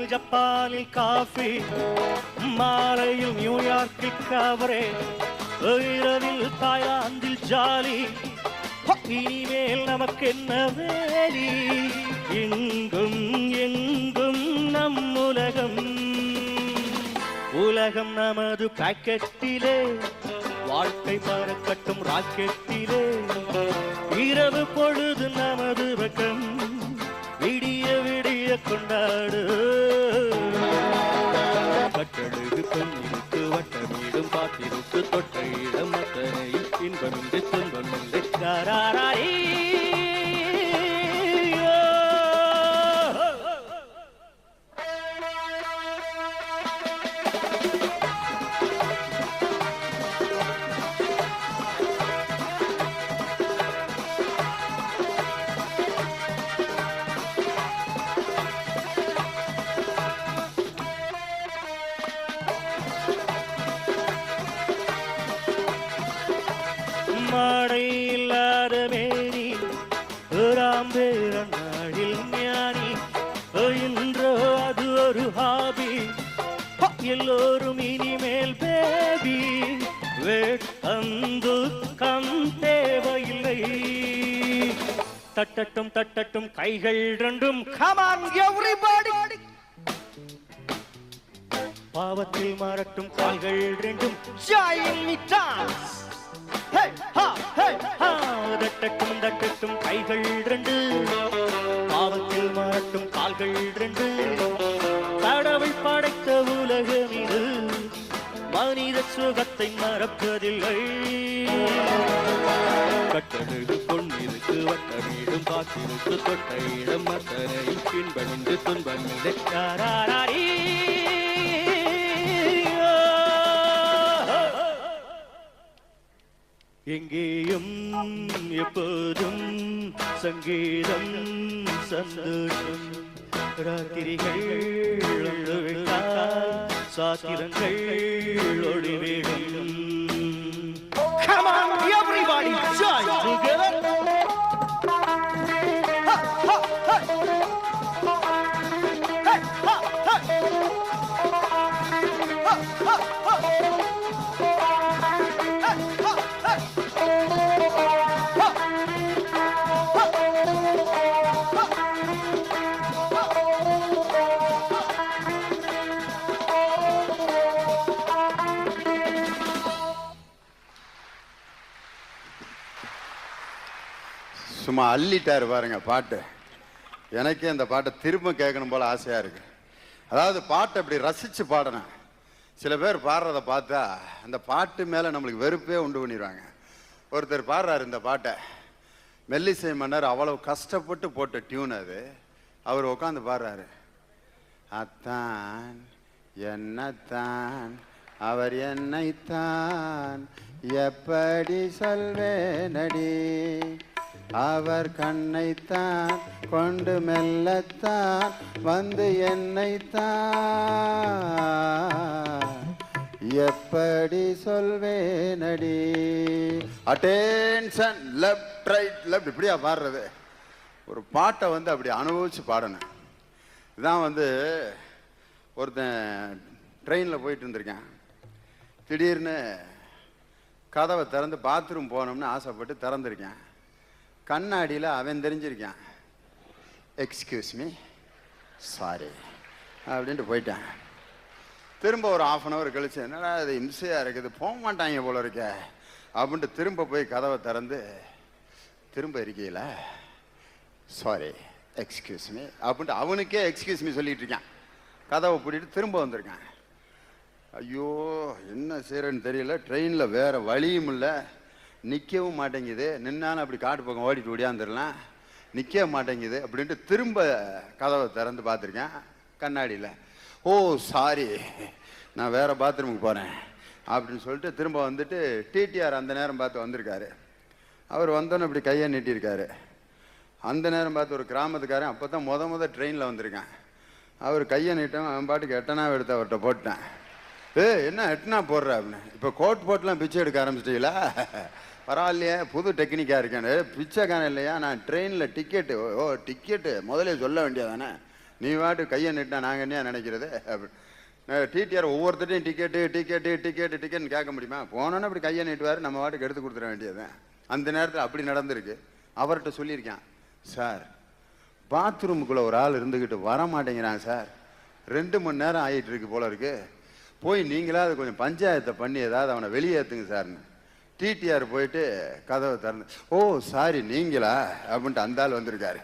ஜப்பானில் காஃபி மாலையில் நியூயார்க்கில் கவரே இரவில் தாய்லாந்தில் ஜாலி இனிமேல் நமக்கு என்ன வேலி எங்கும் எங்கும் நம் உலகம் உலகம் நமது பாக்கெட்டிலே வாழ்க்கை பறக்கட்டும் ராக்கெட்டிலே இரவு பொழுது நமது பக்கம் விடிய விடிய கொண்டாடு கட்டழகு பெண்ணிற்கு வட்ட வீடும் பாத்திருக்கு தொட்டையிடம் மத்தனையும் இன்பமின்றி துன்பமில்லை தாராரே மாடை இல்லாத மேனி நாளில் ஞானி இன்றோ அது ஒரு ஹாபி எல்லோரும் இனிமேல் பேபி வேட்டந்துக்கம் தேவையில்லை தட்டட்டும் தட்டட்டும் கைகள் ரெண்டும் கமான் எவ்ரிபடி பாவத்தில் மாறட்டும் கால்கள் ரெண்டும் ஜாயின் மீ டான்ஸ் தட்டட்டும் தட்டட்டும் கைகள் ரெண்டு பாவத்தில் மாறட்டும் கால்கள் ரெண்டு கடவுள் படைத்த உலகம் இது மனித சுகத்தை மறப்பதில்லை கட்டழகு பொன்னிருக்கு வட்ட வீடும் காத்திருக்கு தொட்டையிடம் மத்தனையும் பின்பணிந்து துன்பமில்லை தாராரே எங்கேயும் எப்போதும் சங்கீதம் சந்தோஷம் ராத்திரிகள் வந்துவிட்டால் சாத்திரங்கள் ஒளிவேடும். Come on, everybody, join together. சும்மா அள்ளிட்டாரு பாருங்க பாட்டு. எனக்கே அந்த பாட்டை திரும்ப கேட்கணும் போல ஆசையா இருக்கு. அதாவது பாட்டை அப்படி ரசிச்சு பாடணும். சில பேர் பாடுறத பார்த்தா அந்த பாட்டு மேல நம்மளுக்கு வெறுப்பே உண்டு பண்ணிடுவாங்க. ஒருத்தர் பாடுறாரு இந்த பாட்டை, மெல்லிசை மன்னர் அவ்வளவு கஷ்டப்பட்டு போட்ட டியூன் அது. அவர் உட்காந்து பாடுறாரு, அத்தான் என்னத்தான் அவர் என்னைத்தான் எப்படி சொல்வேனடி, அவர் கண்ணைத்தான் கொண்டு மெல்லத்தான் வந்து என்னைத்தான் எப்படி சொல்வேனடி. அட்டென்ஷன், லெஃப்ட் ரைட் லெஃப்ட், இப்படியா பாடுறது? ஒரு பாட்டை வந்து அப்படி அனுபவிச்சு பாடணும். இதான் வந்து ஒருத்தன் ட்ரெயினில் போயிட்டு இருந்திருக்கேன். திடீர்னு கதவை திறந்து பாத்ரூம் போனோம்னு ஆசைப்பட்டு திறந்திருக்கேன். கண்ணாடியில் அவன் தெரிஞ்சிருக்கான், எக்ஸ்கியூஸ் மீ சாரி அப்படின்ட்டு போயிட்டேன். திரும்ப ஒரு 1/2 hour கழிச்சு, என்னடா இது இம்சையாக இருக்குது, போக மாட்டாங்க போல இருக்க அப்படின்ட்டு திரும்ப போய் கதவை திறந்து திரும்ப இருக்கையில் சாரி எக்ஸ்கியூஸ் மீ அப்படின்ட்டு அவனுக்கே எக்ஸ்கியூஸ் மீ சொல்லிட்டு இருக்கான். கதவை பூட்டிட்டு திரும்ப வந்திருக்கான். ஐயோ என்ன செய்யறேன்னு தெரியல, ட்ரெயினில் வேற வழியும் இல்லை, நிற்கவும் மாட்டேங்குது, நின்னாலும் அப்படி காட்டு பக்கம் ஓடிட்டு ஓடியாந்துடலாம், நிற்க மாட்டேங்குது அப்படின்ட்டு திரும்ப கதவை திறந்து பார்த்துருக்கேன் கண்ணாடியில். ஓ சாரி நான் வேற பாத்ரூமுக்கு போகிறேன் அப்படின்னு சொல்லிட்டு திரும்ப வந்துட்டு டிடிஆர் அந்த நேரம் பார்த்து வந்திருக்காரு. அவர் வந்தோன்னு இப்படி கையை நீட்டியிருக்காரு. அந்த நேரம் பார்த்து ஒரு கிராமத்துக்காரன் அப்போ தான் முத ட்ரெயினில் வந்திருக்கான். அவர் கையை நீட்டம், அவன் பாட்டுக்கு எட்டனா எடுத்து அவர்கிட்ட போட்டேன். என்ன எட்டனா போடுற அப்படின்னு. இப்போ கோட் போட்டுலாம் பிச்சை எடுக்க ஆரம்பிச்சிட்டீங்களா? பரவாயில்லையே, புது டெக்னிக்காக இருக்கேன். பிச்சைக்கான இல்லையா, நான் ட்ரெயினில் டிக்கெட்டு, ஓ டிக்கெட்டு முதலே சொல்ல வேண்டியதானே, நீ வாட்டு கையை நீட்டினா நாங்கள் என்ன நினைக்கிறது அப்படின்னு. டிடிஆர் ஒவ்வொருத்தட்டையும் டிக்கெட்டு டிக்கெட்டு டிக்கெட்டு டிக்கெட்னு கேட்க முடியுமா? போனோன்னு அப்படி கையை நீட்டுவார், நம்ம வாட்டுக்கு எடுத்து கொடுத்துட வேண்டியது. அந்த நேரத்தில் அப்படி நடந்திருக்கு. அவர்கிட்ட சொல்லியிருக்கேன், சார் பாத்ரூமுக்குள்ளே ஒரு ஆள் இருந்துக்கிட்டு வர மாட்டேங்கிறான் சார், 2 மணி நேரம் ஆகிட்டு இருக்கு போல இருக்கு, போய் நீங்களாவது கொஞ்சம் பஞ்சாயத்தை பண்ணி ஏதாவது அவனை வெளியேற்றுங்க சார்னு. டிடிஆர் போயிட்டு கதவை திறந்து, ஓ சாரி நீங்களா அப்படின்ட்டு அந்த ஆள் வந்திருக்காரு.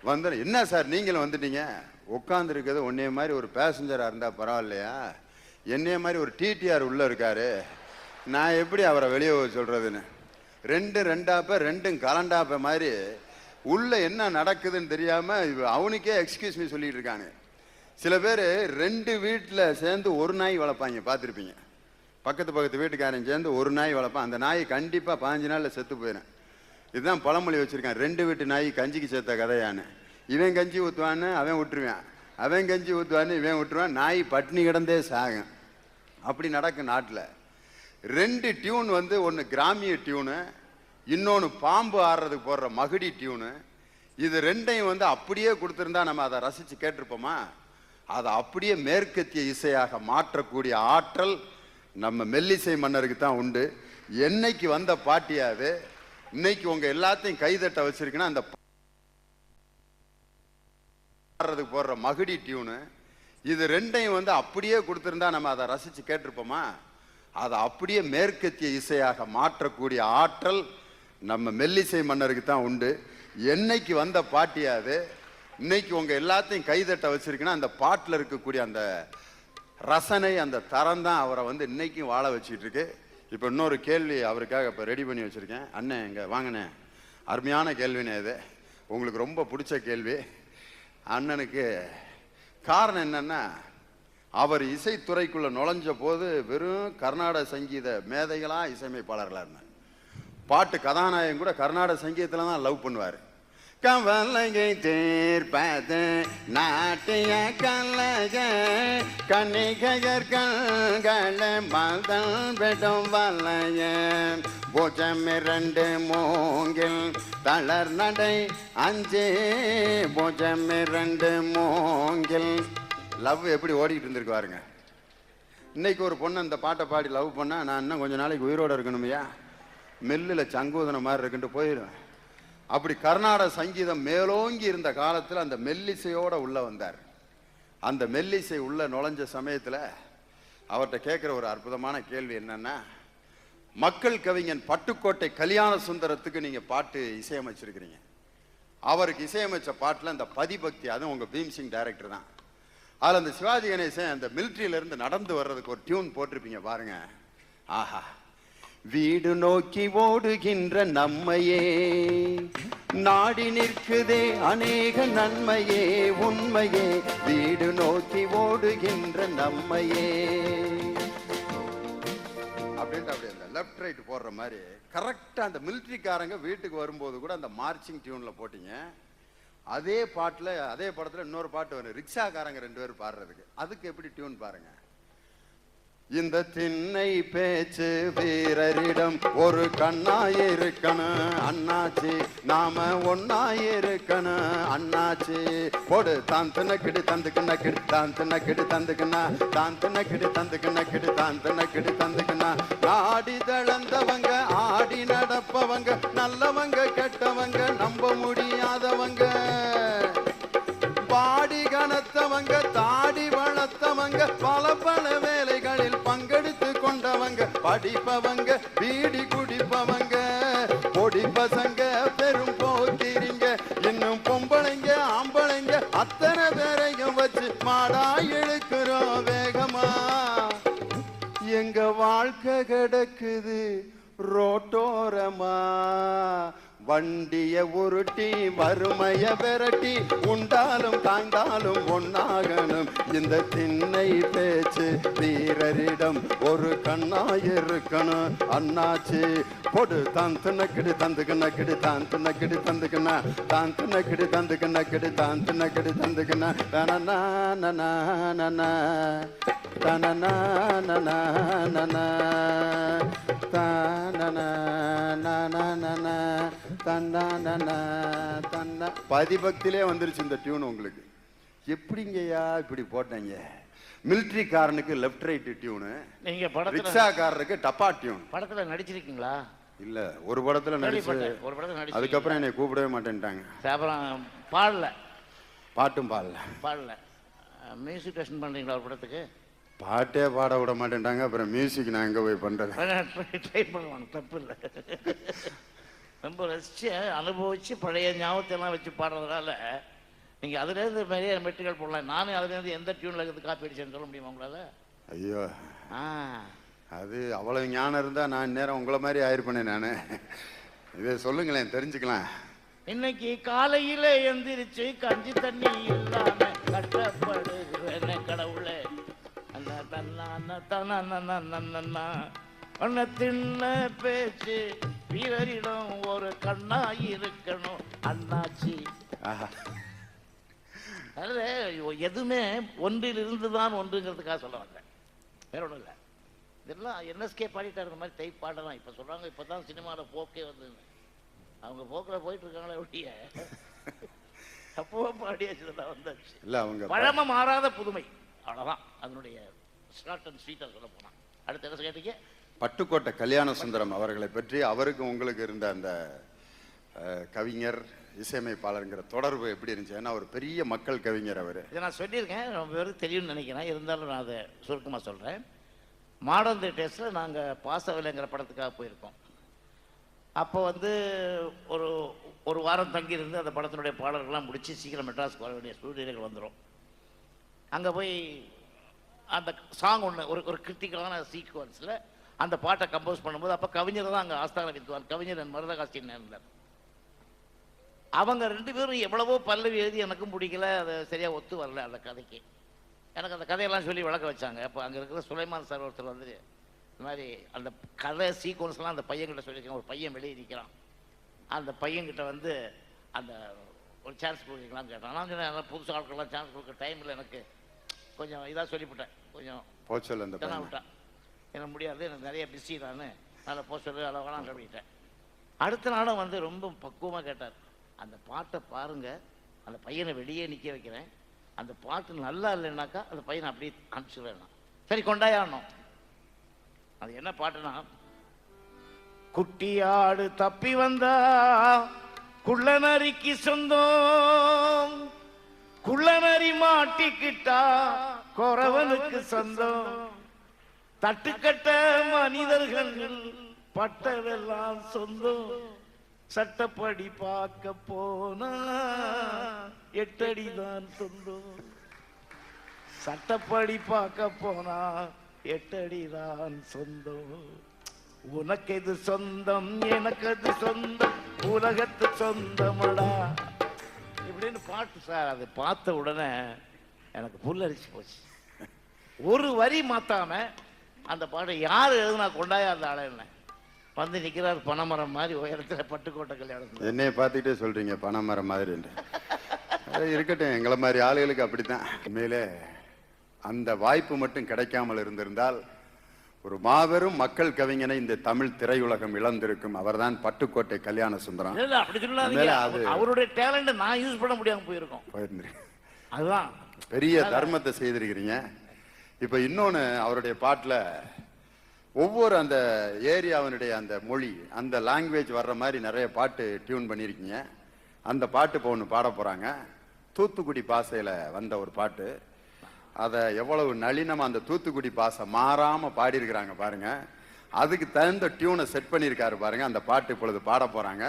வந்து என்ன சார் நீங்களும் வந்துட்டீங்க, உட்காந்துருக்கிறது உன்னைய மாதிரி ஒரு பேசஞ்சராக இருந்தால் பரவாயில்லையா, என்னைய மாதிரி ஒரு டிடிஆர் உள்ளே இருக்காரு, நான் எப்படி அவரை வெளியே சொல்கிறதுன்னு. 2 கலண்டாப்ப மாதிரி உள்ள என்ன நடக்குதுன்னு தெரியாமல் அவனுக்கே எக்ஸ்கியூஸ் மீ சொல்லிட்டு இருக்காங்க. சில பேர் 2 வீட்டில் சேர்ந்து ஒரு நாய் வளர்ப்பாங்க, பார்த்துருப்பீங்க. பக்கத்து வீட்டுக்காரன் சேர்ந்து ஒரு நாய் வளர்ப்பான். அந்த நாய் கண்டிப்பாக 15 நாளில் செத்து போயிடும். இதுதான் பழமொழி வச்சுருக்கான், 2 வீட்டு நாய் கஞ்சிக்கு சேர்த்த கதையான்னு. இவன் கஞ்சி ஊற்றுவான்னு அவன் விட்டுருவான், அவன் கஞ்சி ஊற்றுவான்னு இவன் விட்டுருவான், நாய் பட்னி கிடந்தே சாகும். அப்படி நடக்கும் நாட்டில். 2 டியூன் வந்து, ஒன்று கிராமிய டியூனு, இன்னொன்று பாம்பு ஆடுறதுக்கு போடுற மகுடி டியூனு. இது 2ஐயும் வந்து அப்படியே கொடுத்துருந்தா நம்ம அதை ரசித்து கேட்டிருப்போமா? அதை அப்படியே மேற்கத்திய இசையாக மாற்றக்கூடிய ஆற்றல் நம்ம மெல்லிசை மன்னருக்கு தான் உண்டு. என்னைக்கு வந்த பாட்டியாது, இன்னைக்கு உங்க எல்லாத்தையும் கைதட்ட வச்சிருக்குன்னா அந்த ஆடுறதுக்கு போடுற மகுடி டியூனு. இது 2ஐயும் வந்து அப்படியே கொடுத்துருந்தா நம்ம அதை ரசித்து கேட்டிருப்போமா? அதை அப்படியே மேற்கத்திய இசையாக மாற்றக்கூடிய ஆற்றல் நம்ம மெல்லிசை மன்னருக்கு தான் உண்டு. என்னைக்கு வந்த பாட்டியாது, இன்னைக்கு உங்க எல்லாத்தையும் கைதட்ட வச்சிருக்குன்னா அந்த பாட்டில் இருக்கக்கூடிய அந்த ரசனை, அந்த தரம் தான் அவரை வந்து இன்னைக்கும் வாழ வச்சுட்டு இருக்கு. இப்போ இன்னொரு கேள்வி அவருக்காக இப்போ ரெடி பண்ணி வச்சிருக்கேன். அண்ணன் இங்கே வாங்கினேன், அருமையான கேள்வினே இது, உங்களுக்கு ரொம்ப பிடிச்ச கேள்வி. அண்ணனுக்கு காரணம் என்னன்னா, அவர் இசைத்துறைக்குள்ள நுழைஞ்ச போது வெறும் கர்நாடக சங்கீத மேதைகளா இசையமைப்பாளர்களாக இருந்தார். பாட்டு கதாநாயகன் கூட கர்நாடக சங்கீதத்துல தான் லவ் பண்ணுவார். கவலையை தீர்ப்பது நாட்டிய கலைய கணிகையர் கண்களை மதல் விடும் வலைய புஜம் 2 மூங்கில் தளர் நடை 5 புஜம் 2 மூங்கில். லவ் எப்படி ஓடிக்கிட்டு இருந்திருக்கு பாருங்க. இன்னைக்கு ஒரு பொண்ணு அந்த பாட்டை பாடி லவ் பண்ணா நான் இன்னும் கொஞ்சம் நாளைக்கு உயிரோடு இருக்கணுமையா, மெல்லில் சங்கூதன மாதிரி இருக்குன்ட்டு போயிடுவேன். அப்படி கர்நாடக சங்கீதம் மேலோங்கி இருந்த காலத்தில் அந்த மெல்லிசையோட உள்ள வந்தார். அந்த மெல்லிசை உள்ள நுழைஞ்ச சமயத்தில் அவர்கிட்ட கேட்குற ஒரு அற்புதமான கேள்வி என்னன்னா, மக்கள் கவிஞன் பட்டுக்கோட்டை கல்யாண சுந்தரத்துக்கு நீங்கள் பாட்டு இசையமைச்சிருக்கிறீங்க. அவருக்கு இசையமைச்ச பாட்டில் அந்த பதிபக்தி, அதுவும் உங்கள் பீம்சிங் டைரக்டர் தான். அதில் அந்த சிவாஜி கணேசன் அந்த மிலிட்ரியிலேருந்து நடந்து வர்றதுக்கு ஒரு டியூன் போட்டிருப்பீங்க பாருங்க. ஆஹா, வீடு நோக்கி ஓடுகின்ற நம்மையே நாடி நிற்குதே அநேக நன்மையே உண்மையே, வீடு நோக்கி ஓடுகின்ற நம்மையே அப்படின்ட்டு அப்படியே அந்த லெஃப்ட் ரைட் போடுற மாதிரி கரெக்டாக அந்த மிலிட்ரிக்காரங்க வீட்டுக்கு வரும்போது கூட அந்த மார்ச்சிங் டியூனில் போட்டிங்க. அதே பாட்டில் அதே படத்தில் இன்னொரு பாட்டு வரும், ரிக்ஷாக்காரங்க 2 பேர் பாடுறதுக்கு. அதுக்கு எப்படி டியூன் பாருங்க. இந்த திண்ணை பேச்சு வீரரிடம் ஒரு கண்ணாயிருக்கணும் அண்ணாச்சி, நாம ஒன்னாயிருக்கணும் அண்ணாச்சி. போடு தான் தினக்கிடு தந்துக்கு நக்கிடு தான் தினக்கிடு தந்துக்குன்னா தான் தினக்கிடு தந்துக்கு நக்கிடு தான் தினக்கிடு தந்துக்குன்னா. ஆடி தளர்ந்தவங்க ஆடி நடப்பவங்க, நல்லவங்க கெட்டவங்க நம்ப முடியாதவங்க, பாடி கனத்தவங்க தாடி வளர்த்தவங்க, பல பல வேலைகளில் பங்கெடுத்து கொண்டவங்க, படிப்பவங்க பீடி குடிப்பவங்க, பொடி பசங்க பெரும் போக்கிரிங்க, இன்னும் பொம்பளைங்க ஆம்பளைங்க அத்தனை பேரையும் வச்சு மாடா இழுக்கிறோம் வேகமா. எங்க வாழ்க்கை கிடக்குது ரோட்டோரமா, வண்டிய உருட்டி வறுமைய விரட்டி உண்டாலும் தாய்ந்தாலும் ஒன்னாகணும். இந்த திண்ணை பேச்சு வீரரிடம் ஒரு கண்ணாயிருக்கணும் அண்ணாச்சி. பொடு தான் தினக்கிடு தந்துக்கு நக்கிடு தான் தினக்கிடு தந்துக்குன்னா தான் தினக்கிடு தந்துக்கு நக்கிடு தான் தினக்கிடு தந்துக்குன்னா. தனனா நனா நனா தனனா நனா நனா தனனா நனா நனா தன்னா தன்னா. பதிபக்தியிலே வந்துருச்சு இந்த டியூன் உங்களுக்கு. எப்படிங்கய்யா இப்படி போட்டாங்க? மிலிட்ரிக்காரனுக்கு லெஃப்ட் ரைட் டியூனு, நீங்க படத்துல ரிக்ஷாக்காரனுக்கு டப்பா டியூன். படத்துல நடிச்சிருக்கீங்களா? இல்ல, ஒரு படத்துல நடிச்சு ஒரு படத்துல நடிச்சு அதுக்கப்புறம் என்னை கூப்பிடவே மாட்டேன்ட்டாங்க. அப்புறம் பாடல, பாட்டும் பாடல. மியூசிக் டெஸ்ட் பண்றீங்களா ஒரு படத்துக்கு? பாட்டே பாட விட மாட்டேன்ட்டாங்க. அப்புறம் மியூசிக் நான் எங்க போய் பண்றது? ட்ரை பண்ணுவாங்க, தப்பு இல்லை. ரொம்ப ரசிச்சு அனுபவிச்சு பழைய ஞாபகத்தை எல்லாம் வச்சு பாடுறதுனால நீங்க அதுலேருந்து நிறைய மெட்டீரியல் போடலாம். நானும் அதுலேருந்து எந்த டியூன்ல இருந்து காப்பி அடிச்சேன்னு சொல்ல முடியுமா உங்களால? ஐயோ, அது அவ்வளவு ஞானம் இருந்தா நான் நேரம் உங்களை மாதிரி ஆயிருப்பேனே நானு. இதை சொல்லுங்களேன், தெரிஞ்சுக்கலாம். இன்னைக்கு காலையில எந்திரிச்சு கஞ்சி தண்ணி இல்லாம கஷ்டப்படுகிறேன் கடவுளே. தின்ன பேச்சு வீரரிடம் ஒரு கண்ணாயிருக்கணும் அண்ணாச்சி. அதாவது எதுவுமே ஒன்றில் இருந்துதான் ஒன்றுங்கிறதுக்காக சொல்ல வந்தேன், வேற ஒன்றும் இல்லை. இதெல்லாம் என்எஸ்கே பாடிட்டா இருக்கிற மாதிரி டைப் பாடலாம். இப்போ சொல்றாங்க இப்போதான் சினிமாவில் போக்கே வந்ததுன்னு. அவங்க போக்கில் போயிட்டு இருக்காங்களே ஒழிய அப்போ பாடியாச்சுதான் வந்தாச்சு. இல்லை, அவங்க பழமை மாறாத புதுமை, அவ்வளோதான் அதனுடைய ஸ்டார்ட் அண்ட் ஸ்வீட்டாக சொல்ல போனான். அடுத்த என்ன கேட்டீங்க? பட்டுக்கோட்டை கல்யாண சுந்தரம் அவர்களை பற்றி அவருக்கு உங்களுக்கு இருந்த அந்த கவிஞர் இசையமைப்பாளருங்கிற தொடர்பு எப்படி இருந்துச்சு? ஏன்னா ஒரு பெரிய மக்கள் கவிஞர் அவர். இதை நான் சொல்லியிருக்கேன், ரொம்ப பேருக்கு தெரியும்னு நினைக்கிறேன். இருந்தாலும் நான் அதை சுருக்கமாக சொல்கிறேன். மாடர்ன் தேட்டர்ஸில் நாங்கள் பாசவில்லைங்கிற படத்துக்காக போயிருக்கோம். அப்போ ஒரு வாரம் தங்கியிருந்து அந்த படத்தினுடைய பாடல்கள்லாம் முடித்து சீக்கிரம் மெட்ராஸ்க்கு வர வேண்டிய ஸ்டூடியோகள் வந்துடும். அங்கே போய் அந்த சாங் ஒன்று ஒரு கிரிட்டிக்கலான சீக்வன்ஸில் அந்த பாட்டை கம்போஸ் பண்ணும்போது அப்போ கவிஞர் தான் அங்கே ஆஸ்தான வித்வான் கவிஞர் மருதகாசின்னு இருந்தார். அவங்க 2 பேரும் எவ்வளவோ பல்லவி எழுதி எனக்கும் பிடிக்கல, அது சரியாக ஒத்து வரல அந்த கதைக்கு. எனக்கு அந்த கதையெல்லாம் சொல்லி வளர்க்க வச்சாங்க. அப்போ அங்கே இருக்கிற சுலைமான் சார் ஒருத்தர் இந்த மாதிரி அந்த கதை சீக்வன்ஸ்லாம் அந்த பையன்கிட்ட சொல்லியிருக்கேன். ஒரு பையன் வெளியே நிற்கிறான். அந்த பையன்கிட்ட வந்து அந்த ஒரு சான்ஸ் கொடுக்குறீங்களான்னு கேட்டான். நான் சொன்னேன், புதுசு ஆட்கள்லாம் சான்ஸ் கொடுக்க டைமில் எனக்கு கொஞ்சம் இதாக சொல்லிவிட்டேன். கொஞ்சம் போச்சல் அந்த தான் விட்டேன். எனக்கு முடியாது, எனக்கு நிறைய பிஸி நான் அதில் போக சொல்லு அதை வேணாம் அப்படின்ட்டேன். அடுத்த நாளும் வந்து ரொம்ப பக்குவமாக கேட்டார். அந்த பாட்டை பாருங்கள், அந்த பையனை வெளியே நிற்க வைக்கிறேன், அந்த பாட்டு நல்லா இல்லைன்னாக்கா அந்த பையனை அப்படியே அனுப்பிச்சுடுவேன். சரி கொண்டாயாடணும். அது என்ன பாட்டுனா, குட்டியாடு தப்பி வந்தா குள்ளநரிக்கு சொந்தம், குள்ளநரி மாட்டிக்கிட்டா குறவனுக்கு சொந்தம், தட்டுக்கட்ட மனிதர்கள் பட்டதெல்லாம் சொந்தம், சட்டப்படி பார்க்க போனா 8 அடிதான் சொந்தம், சட்டப்படி பார்க்க போனா 8 அடிதான் சொந்தம், உனக்கு எது சொந்தம் எனக்கு அது சொந்தம், உலகத்து சொந்தமடா இப்படின்னு பாட்டு சார். அதை பார்த்த உடனே எனக்கு புல்லரிச்சு போச்சு. ஒரு வரி மாத்தாம அந்த பாட்டை யார் எழுதுனா கொண்டாயா அந்த ஆளை என்ன வந்து நிற்கிறார் பனைமரம் மாதிரி உயரத்தில் பட்டுக்கோட்டை கல்யாணம். என்னைய பார்த்துக்கிட்டே சொல்றீங்க பனைமரம் மாதிரி. இருக்கட்டும், எங்களை மாதிரி ஆளுகளுக்கு அப்படித்தான். உண்மையிலே அந்த வாய்ப்பு மட்டும் கிடைக்காமல் இருந்திருந்தால் ஒரு மாபெரும் மக்கள் கவிஞனை இந்த தமிழ் திரையுலகம் இழந்திருக்கும். அவர்தான் பட்டுக்கோட்டை கல்யாண சுந்தரம். அப்படி சொல்லாதீங்க, அவருடைய டேலண்ட் நான் யூஸ் பண்ண முடியாம போயிருக்கோம். அதுதான் பெரிய தர்மத்தை செய்திருக்கிறீங்க. இப்ப இன்னொன்னு, அவருடைய பாட்டுல ஒவ்வொரு அந்த ஏரியாவினுடைய அந்த மொழி அந்த லாங்குவேஜ் வர்ற மாதிரி நிறைய பாட்டு டியூன் பண்ணியிருக்கீங்க. அந்த பாட்டு இப்போ ஒன்று பாட போறாங்க. தூத்துக்குடி பாசையில வந்த ஒரு பாட்டு. அதை எவ்வளவு நளினமா அந்த தூத்துக்குடி பாசை மாறாம பாடியிருக்கிறாங்க பாருங்க. அதுக்கு தகுந்த டியூனை செட் பண்ணியிருக்காரு பாருங்க. அந்த பாட்டு இப்பொழுது பாட போறாங்க.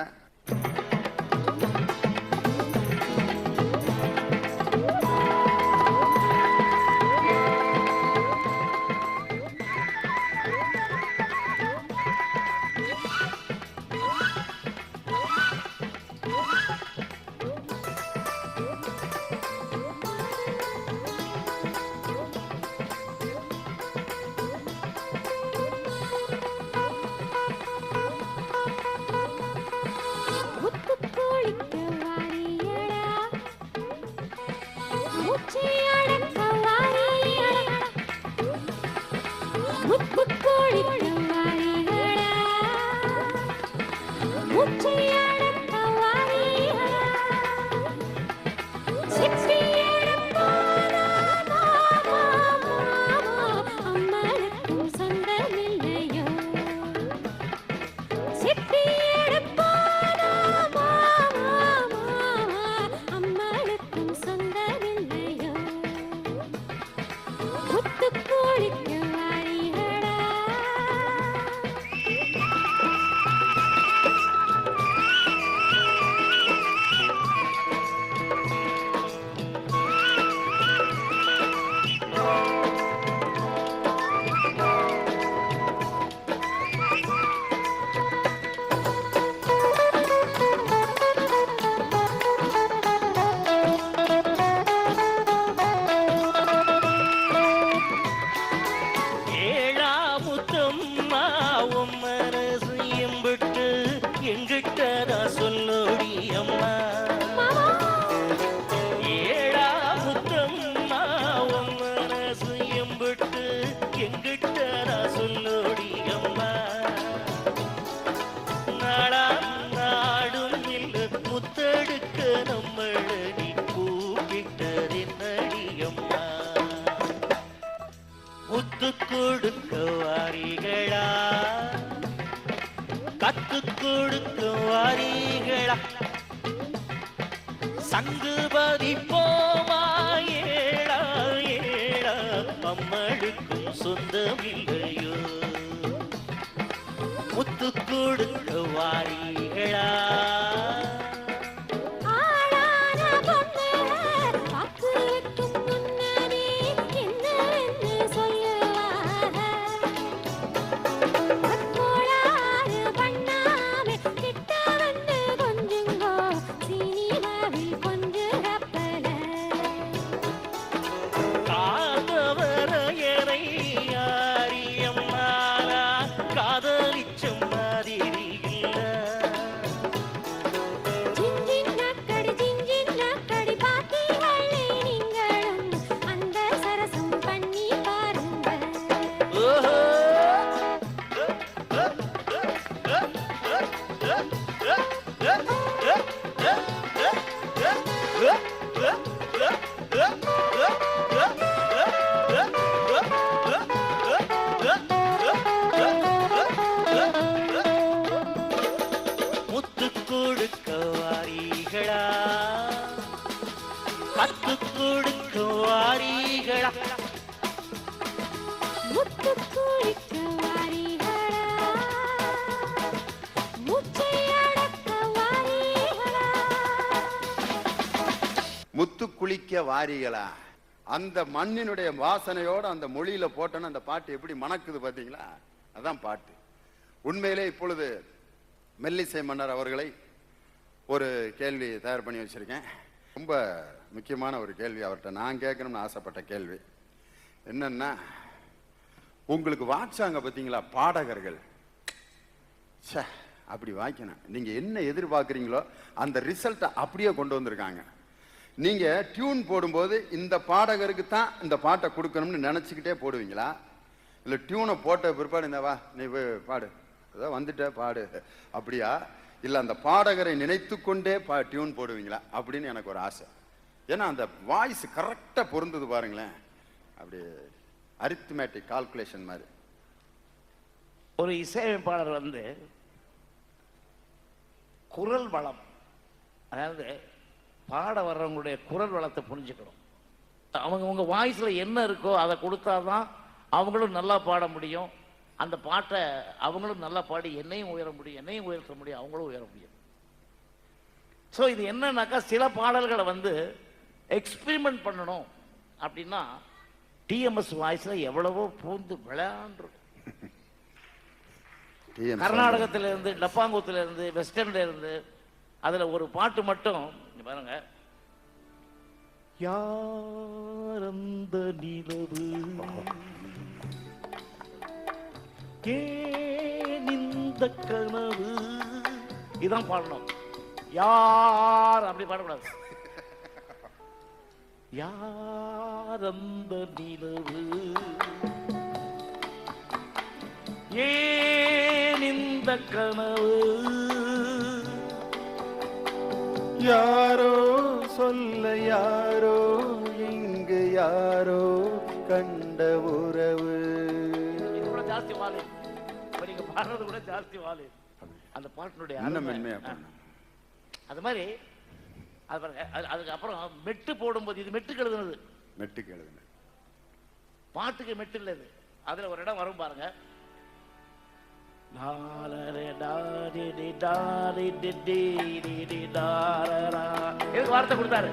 சங்குபதி போமா ஏழா ஏழா அம்மளுக்கும் சொந்தமில்லையோ முத்து கொடுக்க வாரிகளா முத்து கொடுக்க வாரீகளா கத்து கொடுக்க வாரீகளா முத்து குளிக்க வாரீகளா மூச்சை அடக்க வாரீகளா முத்து குளிக்க வாரிகளா, அந்த மண்ணினுடைய வாசனையோட அந்த மொழியில போட்டோன்னு அந்த பாட்டு எப்படி மணக்குது பாத்தீங்களா? அதான் பாட்டு. உண்மையிலே இப்பொழுது மெல்லிசை மன்னர் அவர்களை ஒரு கேள்வி தயார் பண்ணி வச்சிருக்கேன். ரொம்ப முக்கியமான ஒரு கேள்வி அவர்கிட்ட நான் கேட்கணும்னு ஆசைப்பட்ட கேள்வி என்னன்னா, உங்களுக்கு வாச்சாங்க பார்த்தீங்களா பாடகர்கள், ச்சே அப்படி வாய்க்கணும், நீங்க என்ன எதிர்பார்க்குறீங்களோ அந்த ரிசல்ட்டை அப்படியே கொண்டு வந்திருக்காங்க. நீங்க டியூன் போடும்போது இந்த பாடகருக்கு தான் இந்த பாட்டை கொடுக்கணும்னு நினைச்சுக்கிட்டே போடுவீங்களா, இல்லை டியூனை போட்ட பிற்பாடு இந்த வா நீ பாடு ஏதோ வந்துட்ட பாடு அப்படியா, இல்லை அந்த பாடகரை நினைத்து கொண்டே டியூன் போடுவீங்களா அப்படின்னு எனக்கு ஒரு ஆசை. ஏன்னா அந்த வாய்ஸ் கரெக்டாக பொருந்தது பாருங்களேன், அப்படி அரித்மேட்டிக் கால்குலேஷன் மாதிரி. ஒரு இசையமைப்பாளர் வந்து குரல் வளம், அதாவது பாட வர்றவங்களுடைய குரல் வளத்தை புரிஞ்சுக்கணும். அவங்க வாய்ஸில் என்ன இருக்கோ அதை கொடுத்தாதான் அவங்களும் நல்லா பாட முடியும். அந்த பாட்டை அவங்களும் நல்லா பாடி என்னையும் உயர முடியும், என்னையும் உயர்த்த முடியும், அவங்களும் உயர முடியும். ஸோ இது என்னன்னாக்கா சில பாடல்களை வந்து எக்ஸ்பிரிமெண்ட் பண்ணணும் அப்படின்னா டிஎம்எஸ் வாய்ஸில் எவ்வளவோ பூந்து விளையாண்டுரும். கர்நாடகத்துல இருந்து, டப்பாங்குத்துல இருந்து, வெஸ்டர்ன்ல இருந்து, அதுல ஒரு பாட்டு மட்டும் இங்க பாருங்க, யாரந்த நிலவு ஏன் இந்த கனவு, இதான் பாடணும். யார் அப்படி பாடக்கூடாது. யாரந்த நிலவு ஏன் இந்த கனவு, யாரோ சொல்ல யாரோ இங்கு யாரோ கண்ட உறவு. இது கூட ஜாஸ்தி வாழு, இப்ப நீங்க பாடுறது கூட ஜாஸ்தி வாழு. அந்த பாட்டினுடைய அது மாதிரி அது பாருங்க. அதுக்கு அப்புறம் மெட்டு போடும்போது, இது மெட்டுக்கு எழுதுனது, மெட்டுக்கு எழுதுனது, பாட்டுக்கு மெட்டு இல்லை இது. அதுல ஒரு இடம் வரும் பாருங்க, எதுக்கு வார்த்தை கொடுத்தாரு,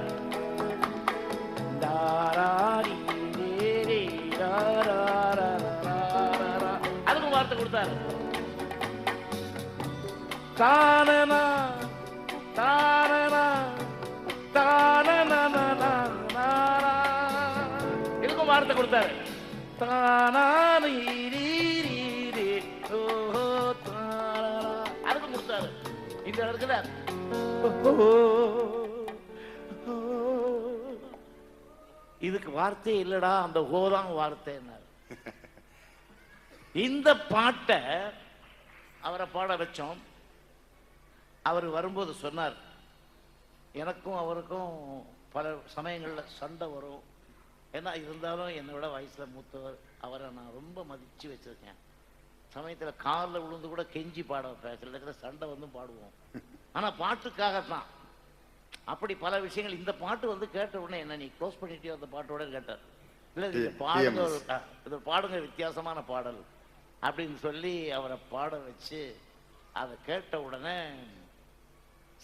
அதுக்கும் வார்த்தை கொடுத்தாரு. தானனா தானனா தானனா இதுக்கும் வார்த்தை கொடுத்தாரு. தானானி அதுக்கும் கொடுத்தாரு. இந்த இடத்துல இதுக்கு வார்த்தை இல்லடா, அந்த ஹோதான் வார்த்தை. இந்த பாட்டை அவரை பாட வச்சோம். அவர் வரும்போது சொன்னார், எனக்கும் அவருக்கும் பல சமயங்களில் சண்டை வரும், ஏன்னா இருந்தாலும் என்னோட வயசில் மூத்தவர், அவரை நான் ரொம்ப மதித்து வச்சுருக்கேன். சமயத்தில் காலில் விழுந்து கூட கெஞ்சி பாட வைப்பேன், சில இடத்துல சண்டை வந்து பாடுவோம், ஆனால் பாட்டுக்காகத்தான். அப்படி பல விஷயங்கள். இந்த பாட்டு வந்து கேட்ட உடனே என்ன நீ க்ளோஸ் பண்ணிட்டியோ அந்த பாட்டோட கேட்டார். இல்லை இது பாடுங்க, இது பாடுங்க, வித்தியாசமான பாடல் அப்படின்னு சொல்லி அவரை பாட வச்சு அதை கேட்ட உடனே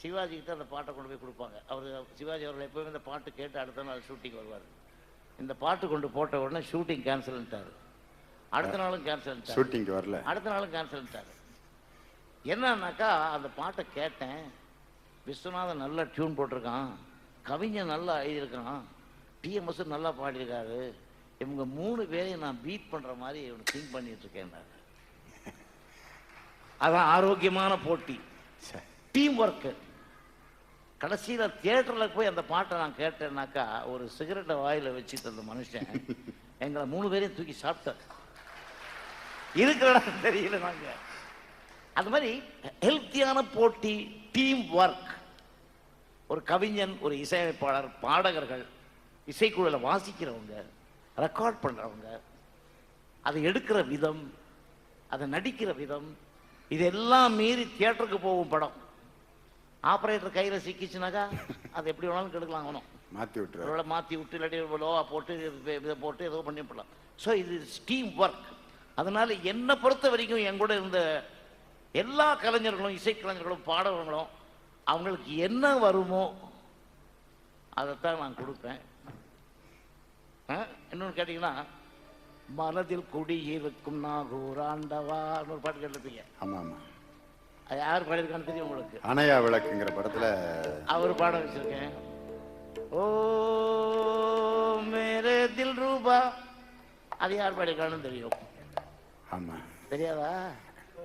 சிவாஜிக்கிட்ட அந்த பாட்டை கொண்டு போய் கொடுப்பாங்க. அவர் சிவாஜி அவர்கள் எப்போயுமே இந்த பாட்டு கேட்டு அடுத்த நாள் ஷூட்டிங் வருவார். இந்த பாட்டு கொண்டு போட்ட உடனே ஷூட்டிங் கேன்சல்ட்டார், அடுத்த நாளும் கேன்சல், ஷூட்டிங் வரல, அடுத்த நாளும் கேன்சல்ட்டார். என்னன்னாக்கா அந்த பாட்டை கேட்டேன், விஸ்வநாதன் நல்லா டியூன் போட்டிருக்கான், கவிஞன் நல்லா எழுதியிருக்கான், டிஎம்எஸ் நல்லா பாடியிருக்காரு, இவங்க 3 பேரையும் நான் பீட் பண்ற மாதிரி இவனை திங்க் பண்ணிட்டு இருக்கேன். அதான் ஆரோக்கியமான போட்டி, டீம் ஒர்க்கு. கடைசியில் தியேட்டரில் போய் அந்த பாட்டை நான் கேட்டேன்னாக்கா ஒரு சிகரெட்டை வாயில வச்சுட்டு அந்த மனுஷன் எங்களை 3 பேரையும் தூக்கி சாப்பிட்டார். இருக்கிற தெரியல. நாங்க அது மாதிரி ஹெல்த்தியான போட்டி, டீம் ஒர்க். ஒரு கவிஞன், ஒரு இசையமைப்பாளர், பாடகர்கள், இசைக்குழுவில் வாசிக்கிறவங்க, ரெக்கார்ட் பண்ணுறவங்க, அதை எடுக்கிற விதம், அதை நடிக்கிற விதம், இதெல்லாம் மீறி தியேட்டருக்கு போகும் படம். ஆப்ரேட்டர் கையில் சிக்கிச்சுனாக்கா அது எப்படி வேணாலும் கெடுக்கலாம். அவனும் மாற்றி விட்டுரு, மாற்றி விட்டு இல்லாட்டி லோவா போட்டு இதை போட்டு ஏதோ பண்ணி போடலாம். ஸோ இது டீம் ஒர்க். அதனால என்னை பொறுத்த வரைக்கும் என் கூட இருந்த எல்லா கலைஞர்களும், இசைக்கலைஞர்களும், பாடகர்களும் அவங்களுக்கு என்ன வருமோ அதைத்தான் நான் கொடுப்பேன். இன்னொன்று கேட்டிங்கன்னா, மனதில் குடியிருக்கும் நாகூராண்டவான்னு ஒரு பாட்டு கேட்டிருப்பீங்க. ஆமாம் ஆமாம். அது யார் பாடியிருக்கான்னு தெரியும் உங்களுக்கு? அணையா விளக்குங்கிற படத்தில் அவர் பாடம் வச்சிருக்கேன். ஓ மேரே தில் ரூபா, அது யார் பாடியிருக்கான்னு தெரியும். ஆமாம், தெரியாதா?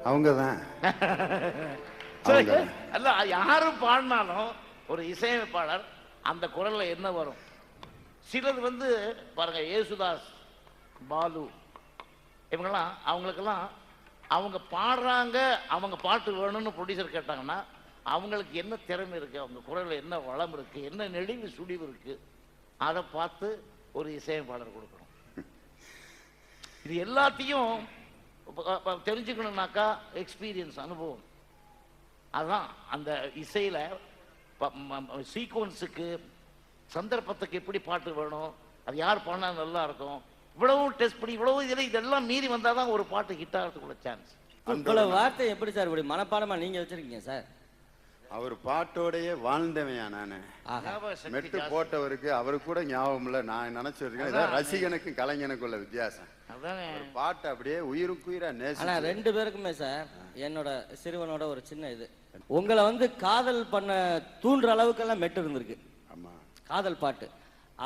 அவங்க தான். அல்ல, யாரும் பாடினாலும் ஒரு இசையமைப்பாளர் அந்த குரல்ல என்ன வரும்? சிலர் பாருங்க, ஏசுதாஸ், பாலு, இவங்கெல்லாம் அவங்களுக்கெல்லாம் அவங்க பாடுறாங்க, அவங்க பாட்டு வேணும்னு ப்ரொடியூசர் கேட்டாங்கன்னா அவங்களுக்கு என்ன திறமை இருக்கு, அவங்க குரல்ல என்ன வளம் இருக்கு, என்ன நெளிவு சுழிவு இருக்கு, அதை பார்த்து ஒரு இசையமைப்பாளர் கொடுக்கணும். இது எல்லாத்தையும் தெரிஞ்சுக்கணும்னாக்கா எக்ஸ்பீரியன்ஸ், அனுபவம். அதுதான் அந்த இசையில சீக்வன்ஸுக்கு, சந்தர்ப்பத்துக்கு எப்படி பாட்டு வேணும், அது யார் பாடினா நல்லா இருக்கும், இவ்வளவும் டெஸ்ட் பண்ணி இவ்வளவு இதெல்லாம் மீறி வந்தாதான் ஒரு பாட்டு ஹிட் ஆகிறதுக்குள்ள சான்ஸ். இவ்வளவு வார்த்தை எப்படி சார் இப்படி மனப்பாடமா நீங்க வச்சிருக்கீங்க சார்? அவர் பாட்டோடையே வாழ்ந்தவையா நானு. மெட்டு போட்டவருக்கு அவரு கூட ஞாபகம் இல்ல. நான் நினைச்சிருக்கேன் ரசிகனுக்கும் கலைஞனுக்கும் உள்ள வித்தியாசம். பாட்டு அப்படியே உயிருக்குயிரா நேசி. ஆனா 2 பேருக்குமே சார், என்னோட சிறுவனோட ஒரு சின்ன இது, உங்களை காதல் பண்ண தூண்டுற அளவுக்கெல்லாம் மெட்டு இருந்திருக்கு. ஆமா, காதல் பாட்டு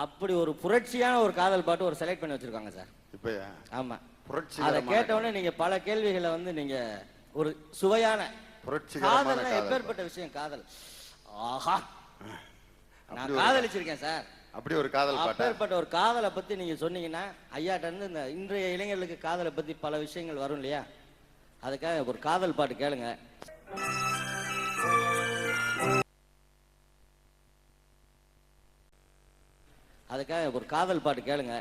அப்படி ஒரு புரட்சியான ஒரு காதல் பாட்டு ஒரு செலக்ட் பண்ணி வச்சிருக்காங்க சார் இப்பயா. ஆமா, புரட்சி. அதை கேட்டவுடனே நீங்க பல கேள்விகளை நீங்க ஒரு சுவையான காதல் எப்பேற்பட்ட விஷயம் காதல். ஆஹா, நான் காதலிச்சிருக்கேன் சார். அப்படி ஒரு காதல் பாட்டு, அப்பேற்பட்ட ஒரு காதலை பத்தி நீங்க சொன்னீங்கன்னா ஐயாட்ட இருந்து இந்த இன்றைய இளைஞர்களுக்கு காதலை பத்தி பல விஷயங்கள் வரும் இல்லையா, அதுக்காக ஒரு காதல் பாட்டு கேளுங்க. அதுக்காக ஒரு காதல் பாட்டு கேளுங்க.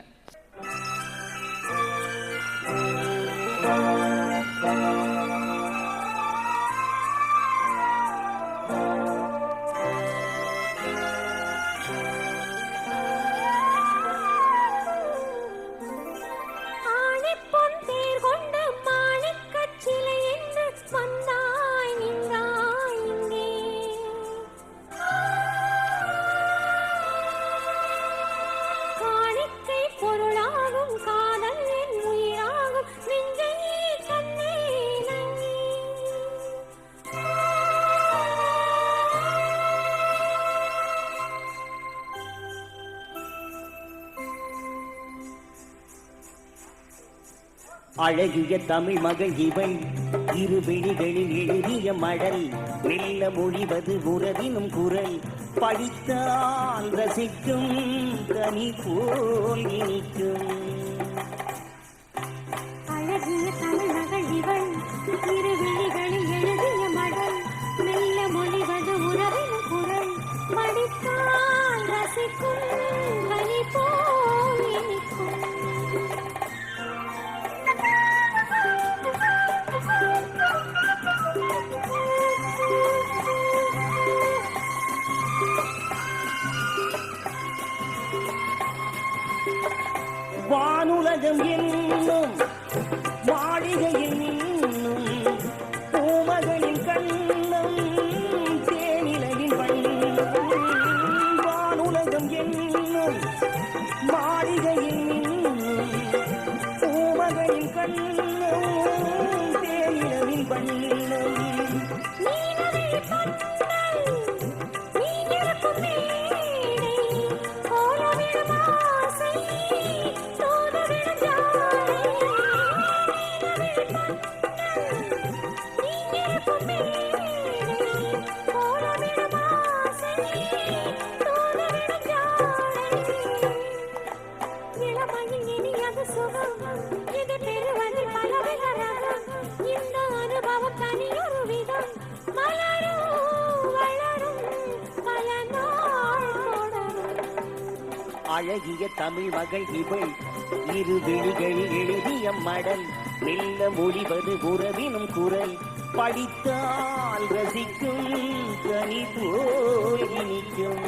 அழகிய தமிழ் மகள் இவள், இரு விழிகளில் எழுதிய மடல், மெல்ல மொழிவது உறவினும் குரல், படித்தால் ரசிக்கும் கனி போல் இனிக்கும். அழகிய தமிழ் மகள் இவள், இரு விழிகளில் எழுதிய மடல், மெல்ல மொழிவது உறவினும் குரல், படித்தால் ரசிக்கும் கனி போல் இனிக்கும். வானுலகம் என்னும் மாளிகையில் இன்னும் பூமகளின் கண்ணம் தேனிலையின் வண்ணம். வானுலகம் என்னும் மாளிகையில் இன்னும் பூமகளின் கண்ணம் தேனிலையின் வண்ணம். ஆசை அழகிய தமிழ் மகள் இவள் இரு விழிகளில் எழுதிய மடல் மெல்ல மொழிவது உறவினும் குரல் படித்தால் ரசிக்கும் கனி போல் இனிக்கும்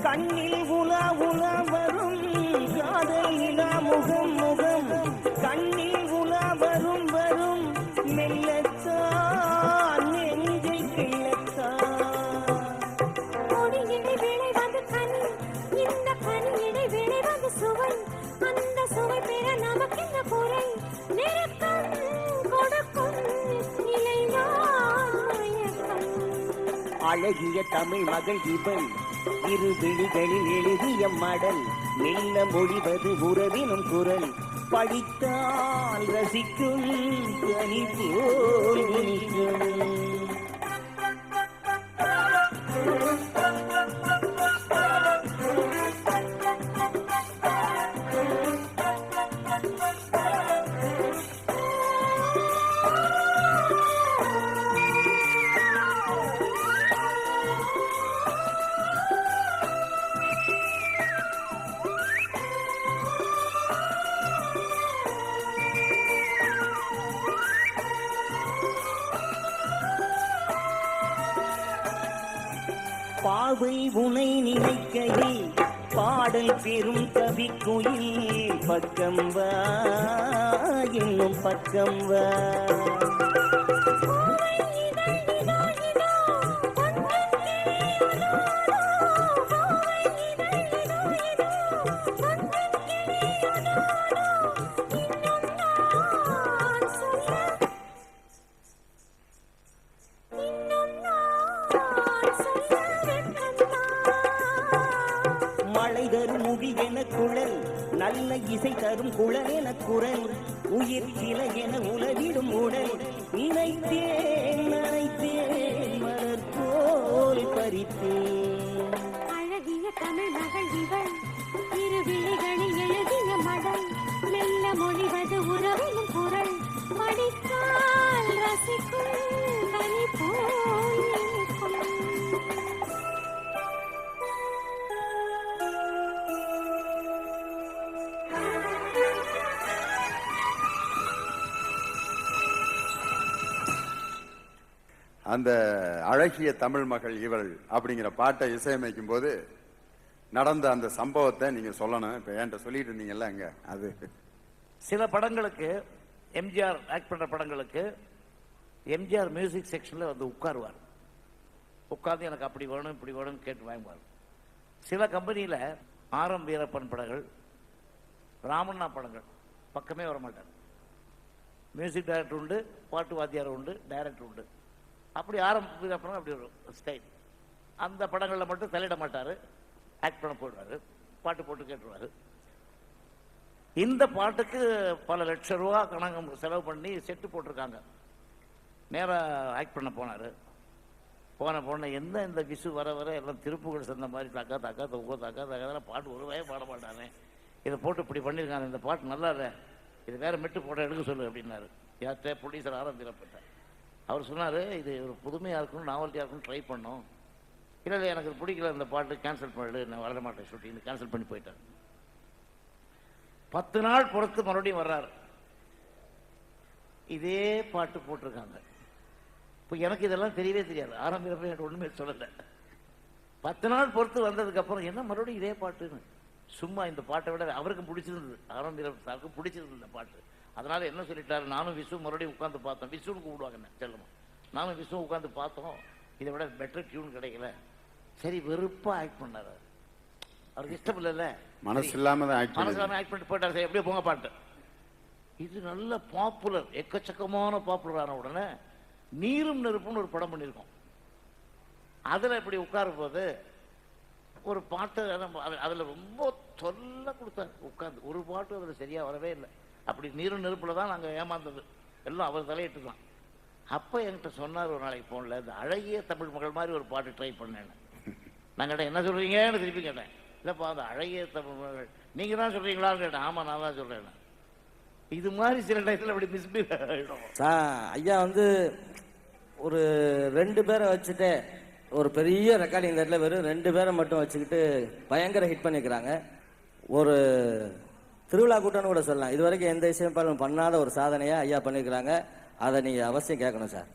கண்ணில் உலா உலா வரும் காதல் நிலா முகம் முகம் கண்ணில் உலா வரும் வரும் மெல்லத்தான் நெஞ்சை கிள்ளத்தான் கொடியிடை விளைவது கனி இந்த கனியிடை விளைவது சுவை அந்த சுவை பெற நமக்கென்ன குறை நெருக்கம் கொடுக்கும் நிலைதான் மயக்கம் அழகிய தமிழ் மகள் இவள் இரு விழிகளில் எழுதிய மடல் மெல்ல மொழிவது உறவினும் குரல் படித்தால் ரசிக்கும் கனி போல் இனிக்கும் பாவை உனை நினைக்கையில் பாடல் பெரும் கவிக்குயில் பக்கம் வா இன்னும் பக்கம் வா மழை தரும் முடி என குழல் நல்ல இசை தரும் குழல் என குரல் உயிர் சிலை என உலவிடும் உடல் நினைத்தேன் நினைத்தேன் மலர் போல் பறித்தேன் அழகிய தமிழ் மகள் இவள் இரு விழிகளில் எழுதிய மடல் மெல்ல மொழிவது உறவினும் குரல் படித்தால் ரசிக்கும் கனி போல் இனிக்கும் அந்த அழகிய தமிழ் மகள் இவள் அப்படிங்கிற பாட்டை இசையமைக்கும் போது நடந்த அந்த சம்பவத்தை நீங்க சொல்லணும். இப்ப என்கிட்ட சொல்லிட்டு இருந்தீங்கல்ல அங்க அது சில படங்களுக்கு எம்ஜிஆர் ஆக்ட் பண்ற படங்களுக்கு எம்ஜிஆர் மியூசிக் செக்ஷன்ல வந்து உட்காருவார். உட்கார்ந்து எனக்கு அப்படி வேணும் இப்படி வேணும்னு கேட்டு வாங்குவார். சில கம்பெனியில ஆர்.எம். வீரப்பன் படங்கள், ராமண்ணா படங்கள் பக்கமே வர மாட்டார். மியூசிக் டைரக்டர் உண்டு, பாட்டு வாத்தியார் உண்டு, டைரக்டர் உண்டு. அப்படி ஆரம்பிக்கிற அப்படி ஒரு ஸ்டைல். அந்த படங்களில் மட்டும் தலையிட மாட்டார், ஆக்ட் பண்ண போயிடுவார், பாட்டு போட்டு கேட்டுருவார். இந்த பாட்டுக்கு பல லட்சம் ரூபா கணக்கு செலவு பண்ணி செட்டு போட்டிருக்காங்க. நேராக ஆக்ட் பண்ண போனார். போன என்ன இந்த விசு வர வர எல்லாம் திருப்புகள் சேர்ந்த மாதிரி தாக்கா தாக்கா தொக்கோ தாக்கா தாக்கா பாட்டு ஒரு வய பாட மாட்டானே, இதை போட்டு இப்படி பண்ணியிருக்காங்க, இந்த பாட்டு நல்லா இல்லை, இது வேற மெட்டு போட்டோ எடுக்க சொல்லு அப்படின்னாரு. யார்கிட்ட ப்ரொடியூசர் ஆரம்பிக்கப்பட்டார். அவர் சொன்னார், இது ஒரு புதுமையாக இருக்கணும், நாவல்ட்டியாக இருக்கணும், ட்ரை பண்ணோம். இல்லை எனக்கு இது பிடிக்கல, இந்த பாட்டு கேன்சல் பண்ணிடு, நான் வர மாட்டேன் ஷூட்டிங் கேன்சல் பண்ணி போயிட்டார். 10 நாள் பொறுத்து மறுபடியும் வர்றாரு. இதே பாட்டு போட்டிருக்காங்க. இப்போ எனக்கு இதெல்லாம் தெரியவே தெரியாது, ஆரம்பிக்கிறப்ப எனக்கு ஒன்றுமே சொல்லலை. 10 நாள் பொறுத்து வந்ததுக்கப்புறம் என்ன மறுபடியும் இதே பாட்டுன்னு சும்மா இந்த பாட்டை விட அவருக்கும் பிடிச்சிருந்தது, ஆனந்த் சாருக்கும் பிடிச்சிருந்தது இந்த பாட்டு. அதனால என்ன சொல்லிட்டாரு, நானும் விசு மறுபடியும் உட்காந்து பார்த்தோம், விசுன்னு கூப்பிடுவாங்க என்ன செல்லமா, நானும் விசு உட்காந்து பார்த்தோம், இதை விட பெட்டர் டியூன் கிடைக்கல. சரி வெறுப்பா ஆக்ட் பண்ணாரு, அவருக்கு இஷ்டம் இல்லைல்ல, மனசு இல்லாம தான் ஆக்ட் பண்ணிட்டு போயிட்டாரு. சரி எப்படியோ போங்க பாட்டு. இது நல்ல பாப்புலர், எக்கச்சக்கமான பாப்புலர் ஆன உடனே நீரும் நெருப்புன்னு ஒரு படம் பண்ணியிருக்கோம். அதில் இப்படி உட்காரும் போது ஒரு பாட்டு அதில் ரொம்ப தொல்ல கொடுத்தாரு உட்காந்து, ஒரு பாட்டு அதில் சரியாக வரவே இல்லை. அப்படி நீரும் நெருப்பில் தான் நாங்கள் ஏமாந்தது, எல்லாம் அவர் தலையிட்டு தான். அப்போ என்கிட்ட சொன்னார் ஒரு நாளைக்கு ஃபோனில், இந்த அழகிய தமிழ் மகள் மாதிரி ஒரு பாட்டு ட்ரை பண்ணேன்னு. நான் கேட்டேன் என்ன சொல்கிறீங்கன்னு திருப்பி கேட்டேன். இல்லைப்பா அந்த அழகிய தமிழ் மகள் நீங்கள் தான் சொல்கிறீங்களான்னு கேட்டேன். ஆமாம் நான் தான் சொல்கிறேன். இது மாதிரி சில டயத்தில் அப்படி மிஸ்பீட் ஆகிடும். ஐயா வந்து ஒரு 2 பேரை வச்சுட்டு ஒரு பெரிய ரெக்கார்டிங் இந்த இடத்துல வெறும் 2 பேரை மட்டும் வச்சுக்கிட்டு பயங்கர ஹிட் பண்ணிக்கிறாங்க. ஒரு திருவிழா கூட்டம்னு கூட சொல்லலாம். இது வரைக்கும் எந்த இசையமைப்பாளரும் பண்ணாத ஒரு சாதனையா ஐயா பண்ணியிருக்கிறாங்க. அதை நீங்கள் அவசியம் கேட்கணும் சார்.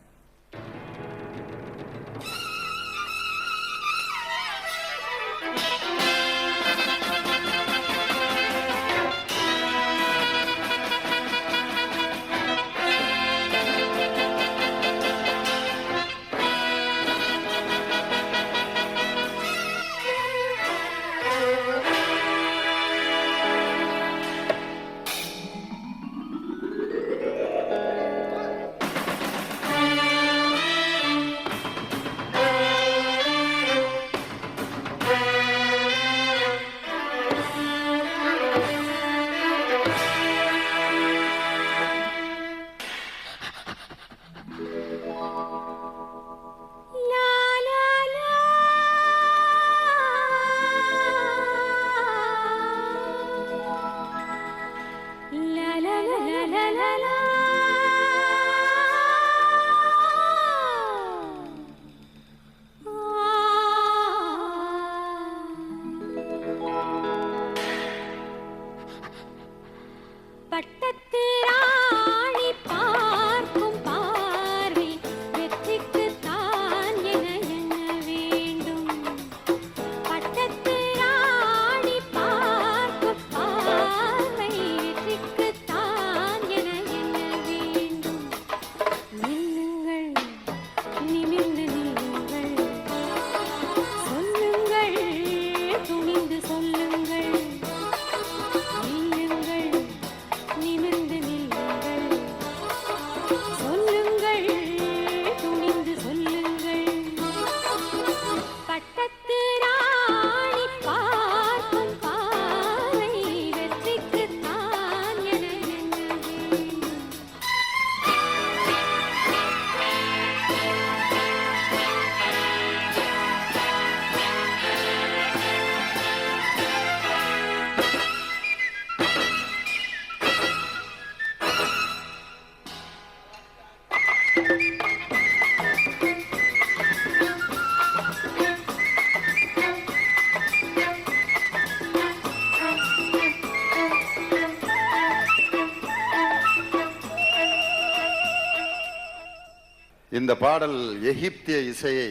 இந்த பாடல் எகிப்திய இசையை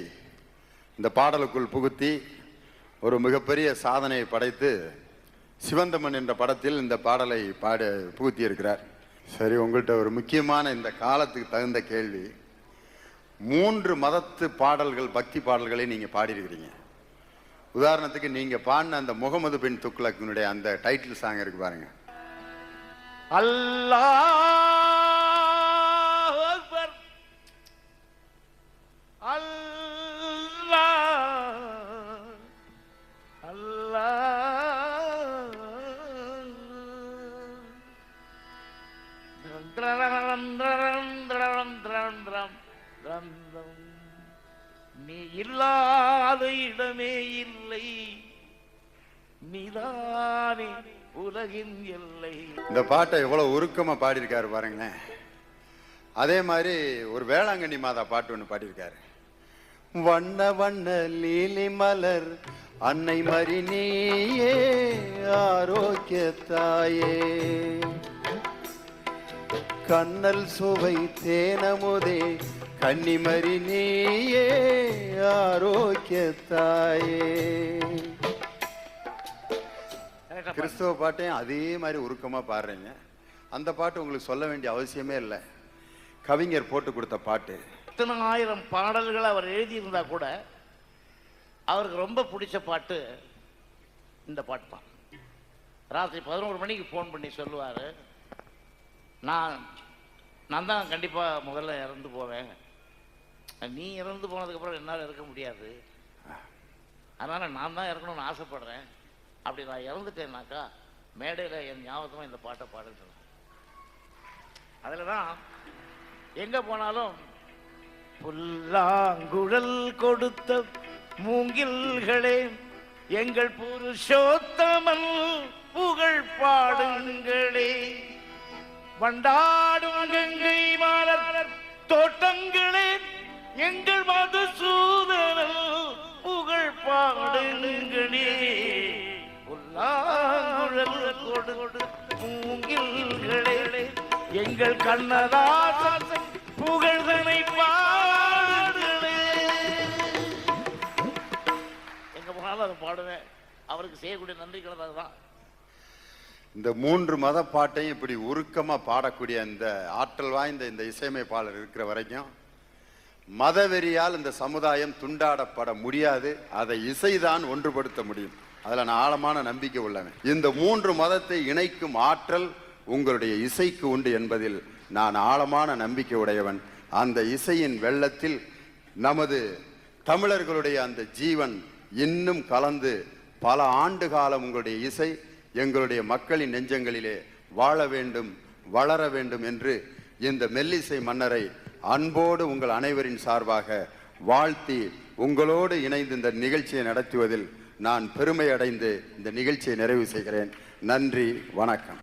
இந்த பாடலுக்குள் புகுத்தி ஒரு மிகப்பெரிய சாதனையை படைத்து சிவந்தமன் என்ற படத்தில் இந்த பாடலை புகுத்தி இருக்கிறார். சரி, உங்கள்கிட்ட ஒரு முக்கியமான இந்த காலத்துக்கு தகுந்த கேள்வி. 3 மதத்து பாடல்கள், பக்தி பாடல்களை நீங்க பாடியிருக்கிறீங்க. உதாரணத்துக்கு நீங்க பாடின அந்த முகமது பின் துக்ளக்கினுடைய அந்த டைட்டில் சாங் இருக்கு பாருங்க. அல்லாஹ் அக்பர் அல்லாஹ் அல்லாஹ் நீ இல்லாத இடமே இல்லை, நீதானே உலகின் எல்லை. இந்த பாட்டை எவ்வளவு உருக்கமா பாடியிருக்காரு பாருங்களேன். அதே மாதிரி ஒரு வேளாங்கண்ணி மாதா பாட்டு ஒன்று பாடியிருக்காரு. வண்ண வண்ண லீலி மலர் அன்னை மரினியே ஆரோக்கிய தாயே, கண்ணல் சுவை தேனமுதே கன்னிமரி நீயே ஆரோக்கிய தாயே. கிறிஸ்தவ பாட்டையும் அதே மாதிரி உருக்கமா பாடுறீங்க. அந்த பாட்டு உங்களுக்கு சொல்ல வேண்டிய அவசியமே இல்லை. கவிஞர் போட்டு கொடுத்த பாட்டு. இத்தனை 1000 பாடல்கள் அவர் எழுதியிருந்தா கூட அவருக்கு ரொம்ப பிடிச்ச பாட்டு இந்த பாட்டு தான். ராத்திரி 11 மணிக்கு ஃபோன் பண்ணி சொல்லுவார், நான் தான் கண்டிப்பாக முதல்ல இறந்து போவேன், நீ இறந்து போனதுக்கப்புறம் என்னால் இருக்க முடியாது, அதனால் நான் தான் இறக்கணும்னு ஆசைப்படுறேன், அப்படி நான் இறந்துட்டேன்னாக்கா மேடையில் என் ஞாபகமாக இந்த பாட்டை பாடுன்னு சொன்னேன். அதில் தான் எங்கே போனாலும் புல்லாங்குழல் கொடுத்த மூங்கில்களே எங்கள் புருஷோத்தமன் புகழ் பாடுங்களே, வண்டாடும் கங்கை மலர் தோட்டங்களே எங்கள் மதுசூதனன் புகழ் பாடுங்களே, புல்லாங்குழல் கொடுத்த மூங்கில்களே எங்கள் கண்ணதாசன் புகழ்தனை பாடுகளே. எங்க போனாலும் அதை பாடுவேன். அவருக்கு செய்யக்கூடிய நன்றிகள் அதுதான். இந்த 3 மத பாட்டையும் இப்படி உருக்கமா பாடக்கூடிய இந்த ஆற்றல் வாய்ந்த இந்த இசையமைப்பாளர் இருக்கிற வரைக்கும் மதவெறியால் இந்த சமுதாயம் துண்டாடப்பட முடியாது. அதை இசைதான் ஒன்றுபடுத்த முடியும். அதுல நான் ஆழமான நம்பிக்கை உள்ளவன். இந்த 3 மதத்தை இணைக்கும் ஆற்றல் உங்களுடைய இசைக்கு உண்டு என்பதில் நான் ஆழமான நம்பிக்கை உடையவன். அந்த இசையின் வெள்ளத்தில் நமது தமிழர்களுடைய அந்த ஜீவன் இன்னும் கலந்து பல ஆண்டு காலம் உங்களுடைய இசை எங்களுடைய மக்களின் நெஞ்சங்களிலே வாழ வேண்டும், வளர வேண்டும் என்று இந்த மெல்லிசை மன்னரை அன்போடு உங்கள் அனைவரின் சார்பாக வாழ்த்தி உங்களோடு இணைந்து இந்த நிகழ்ச்சியை நடத்துவதில் நான் பெருமை அடைந்து இந்த நிகழ்ச்சியை நிறைவு செய்கிறேன். நன்றி, வணக்கம்.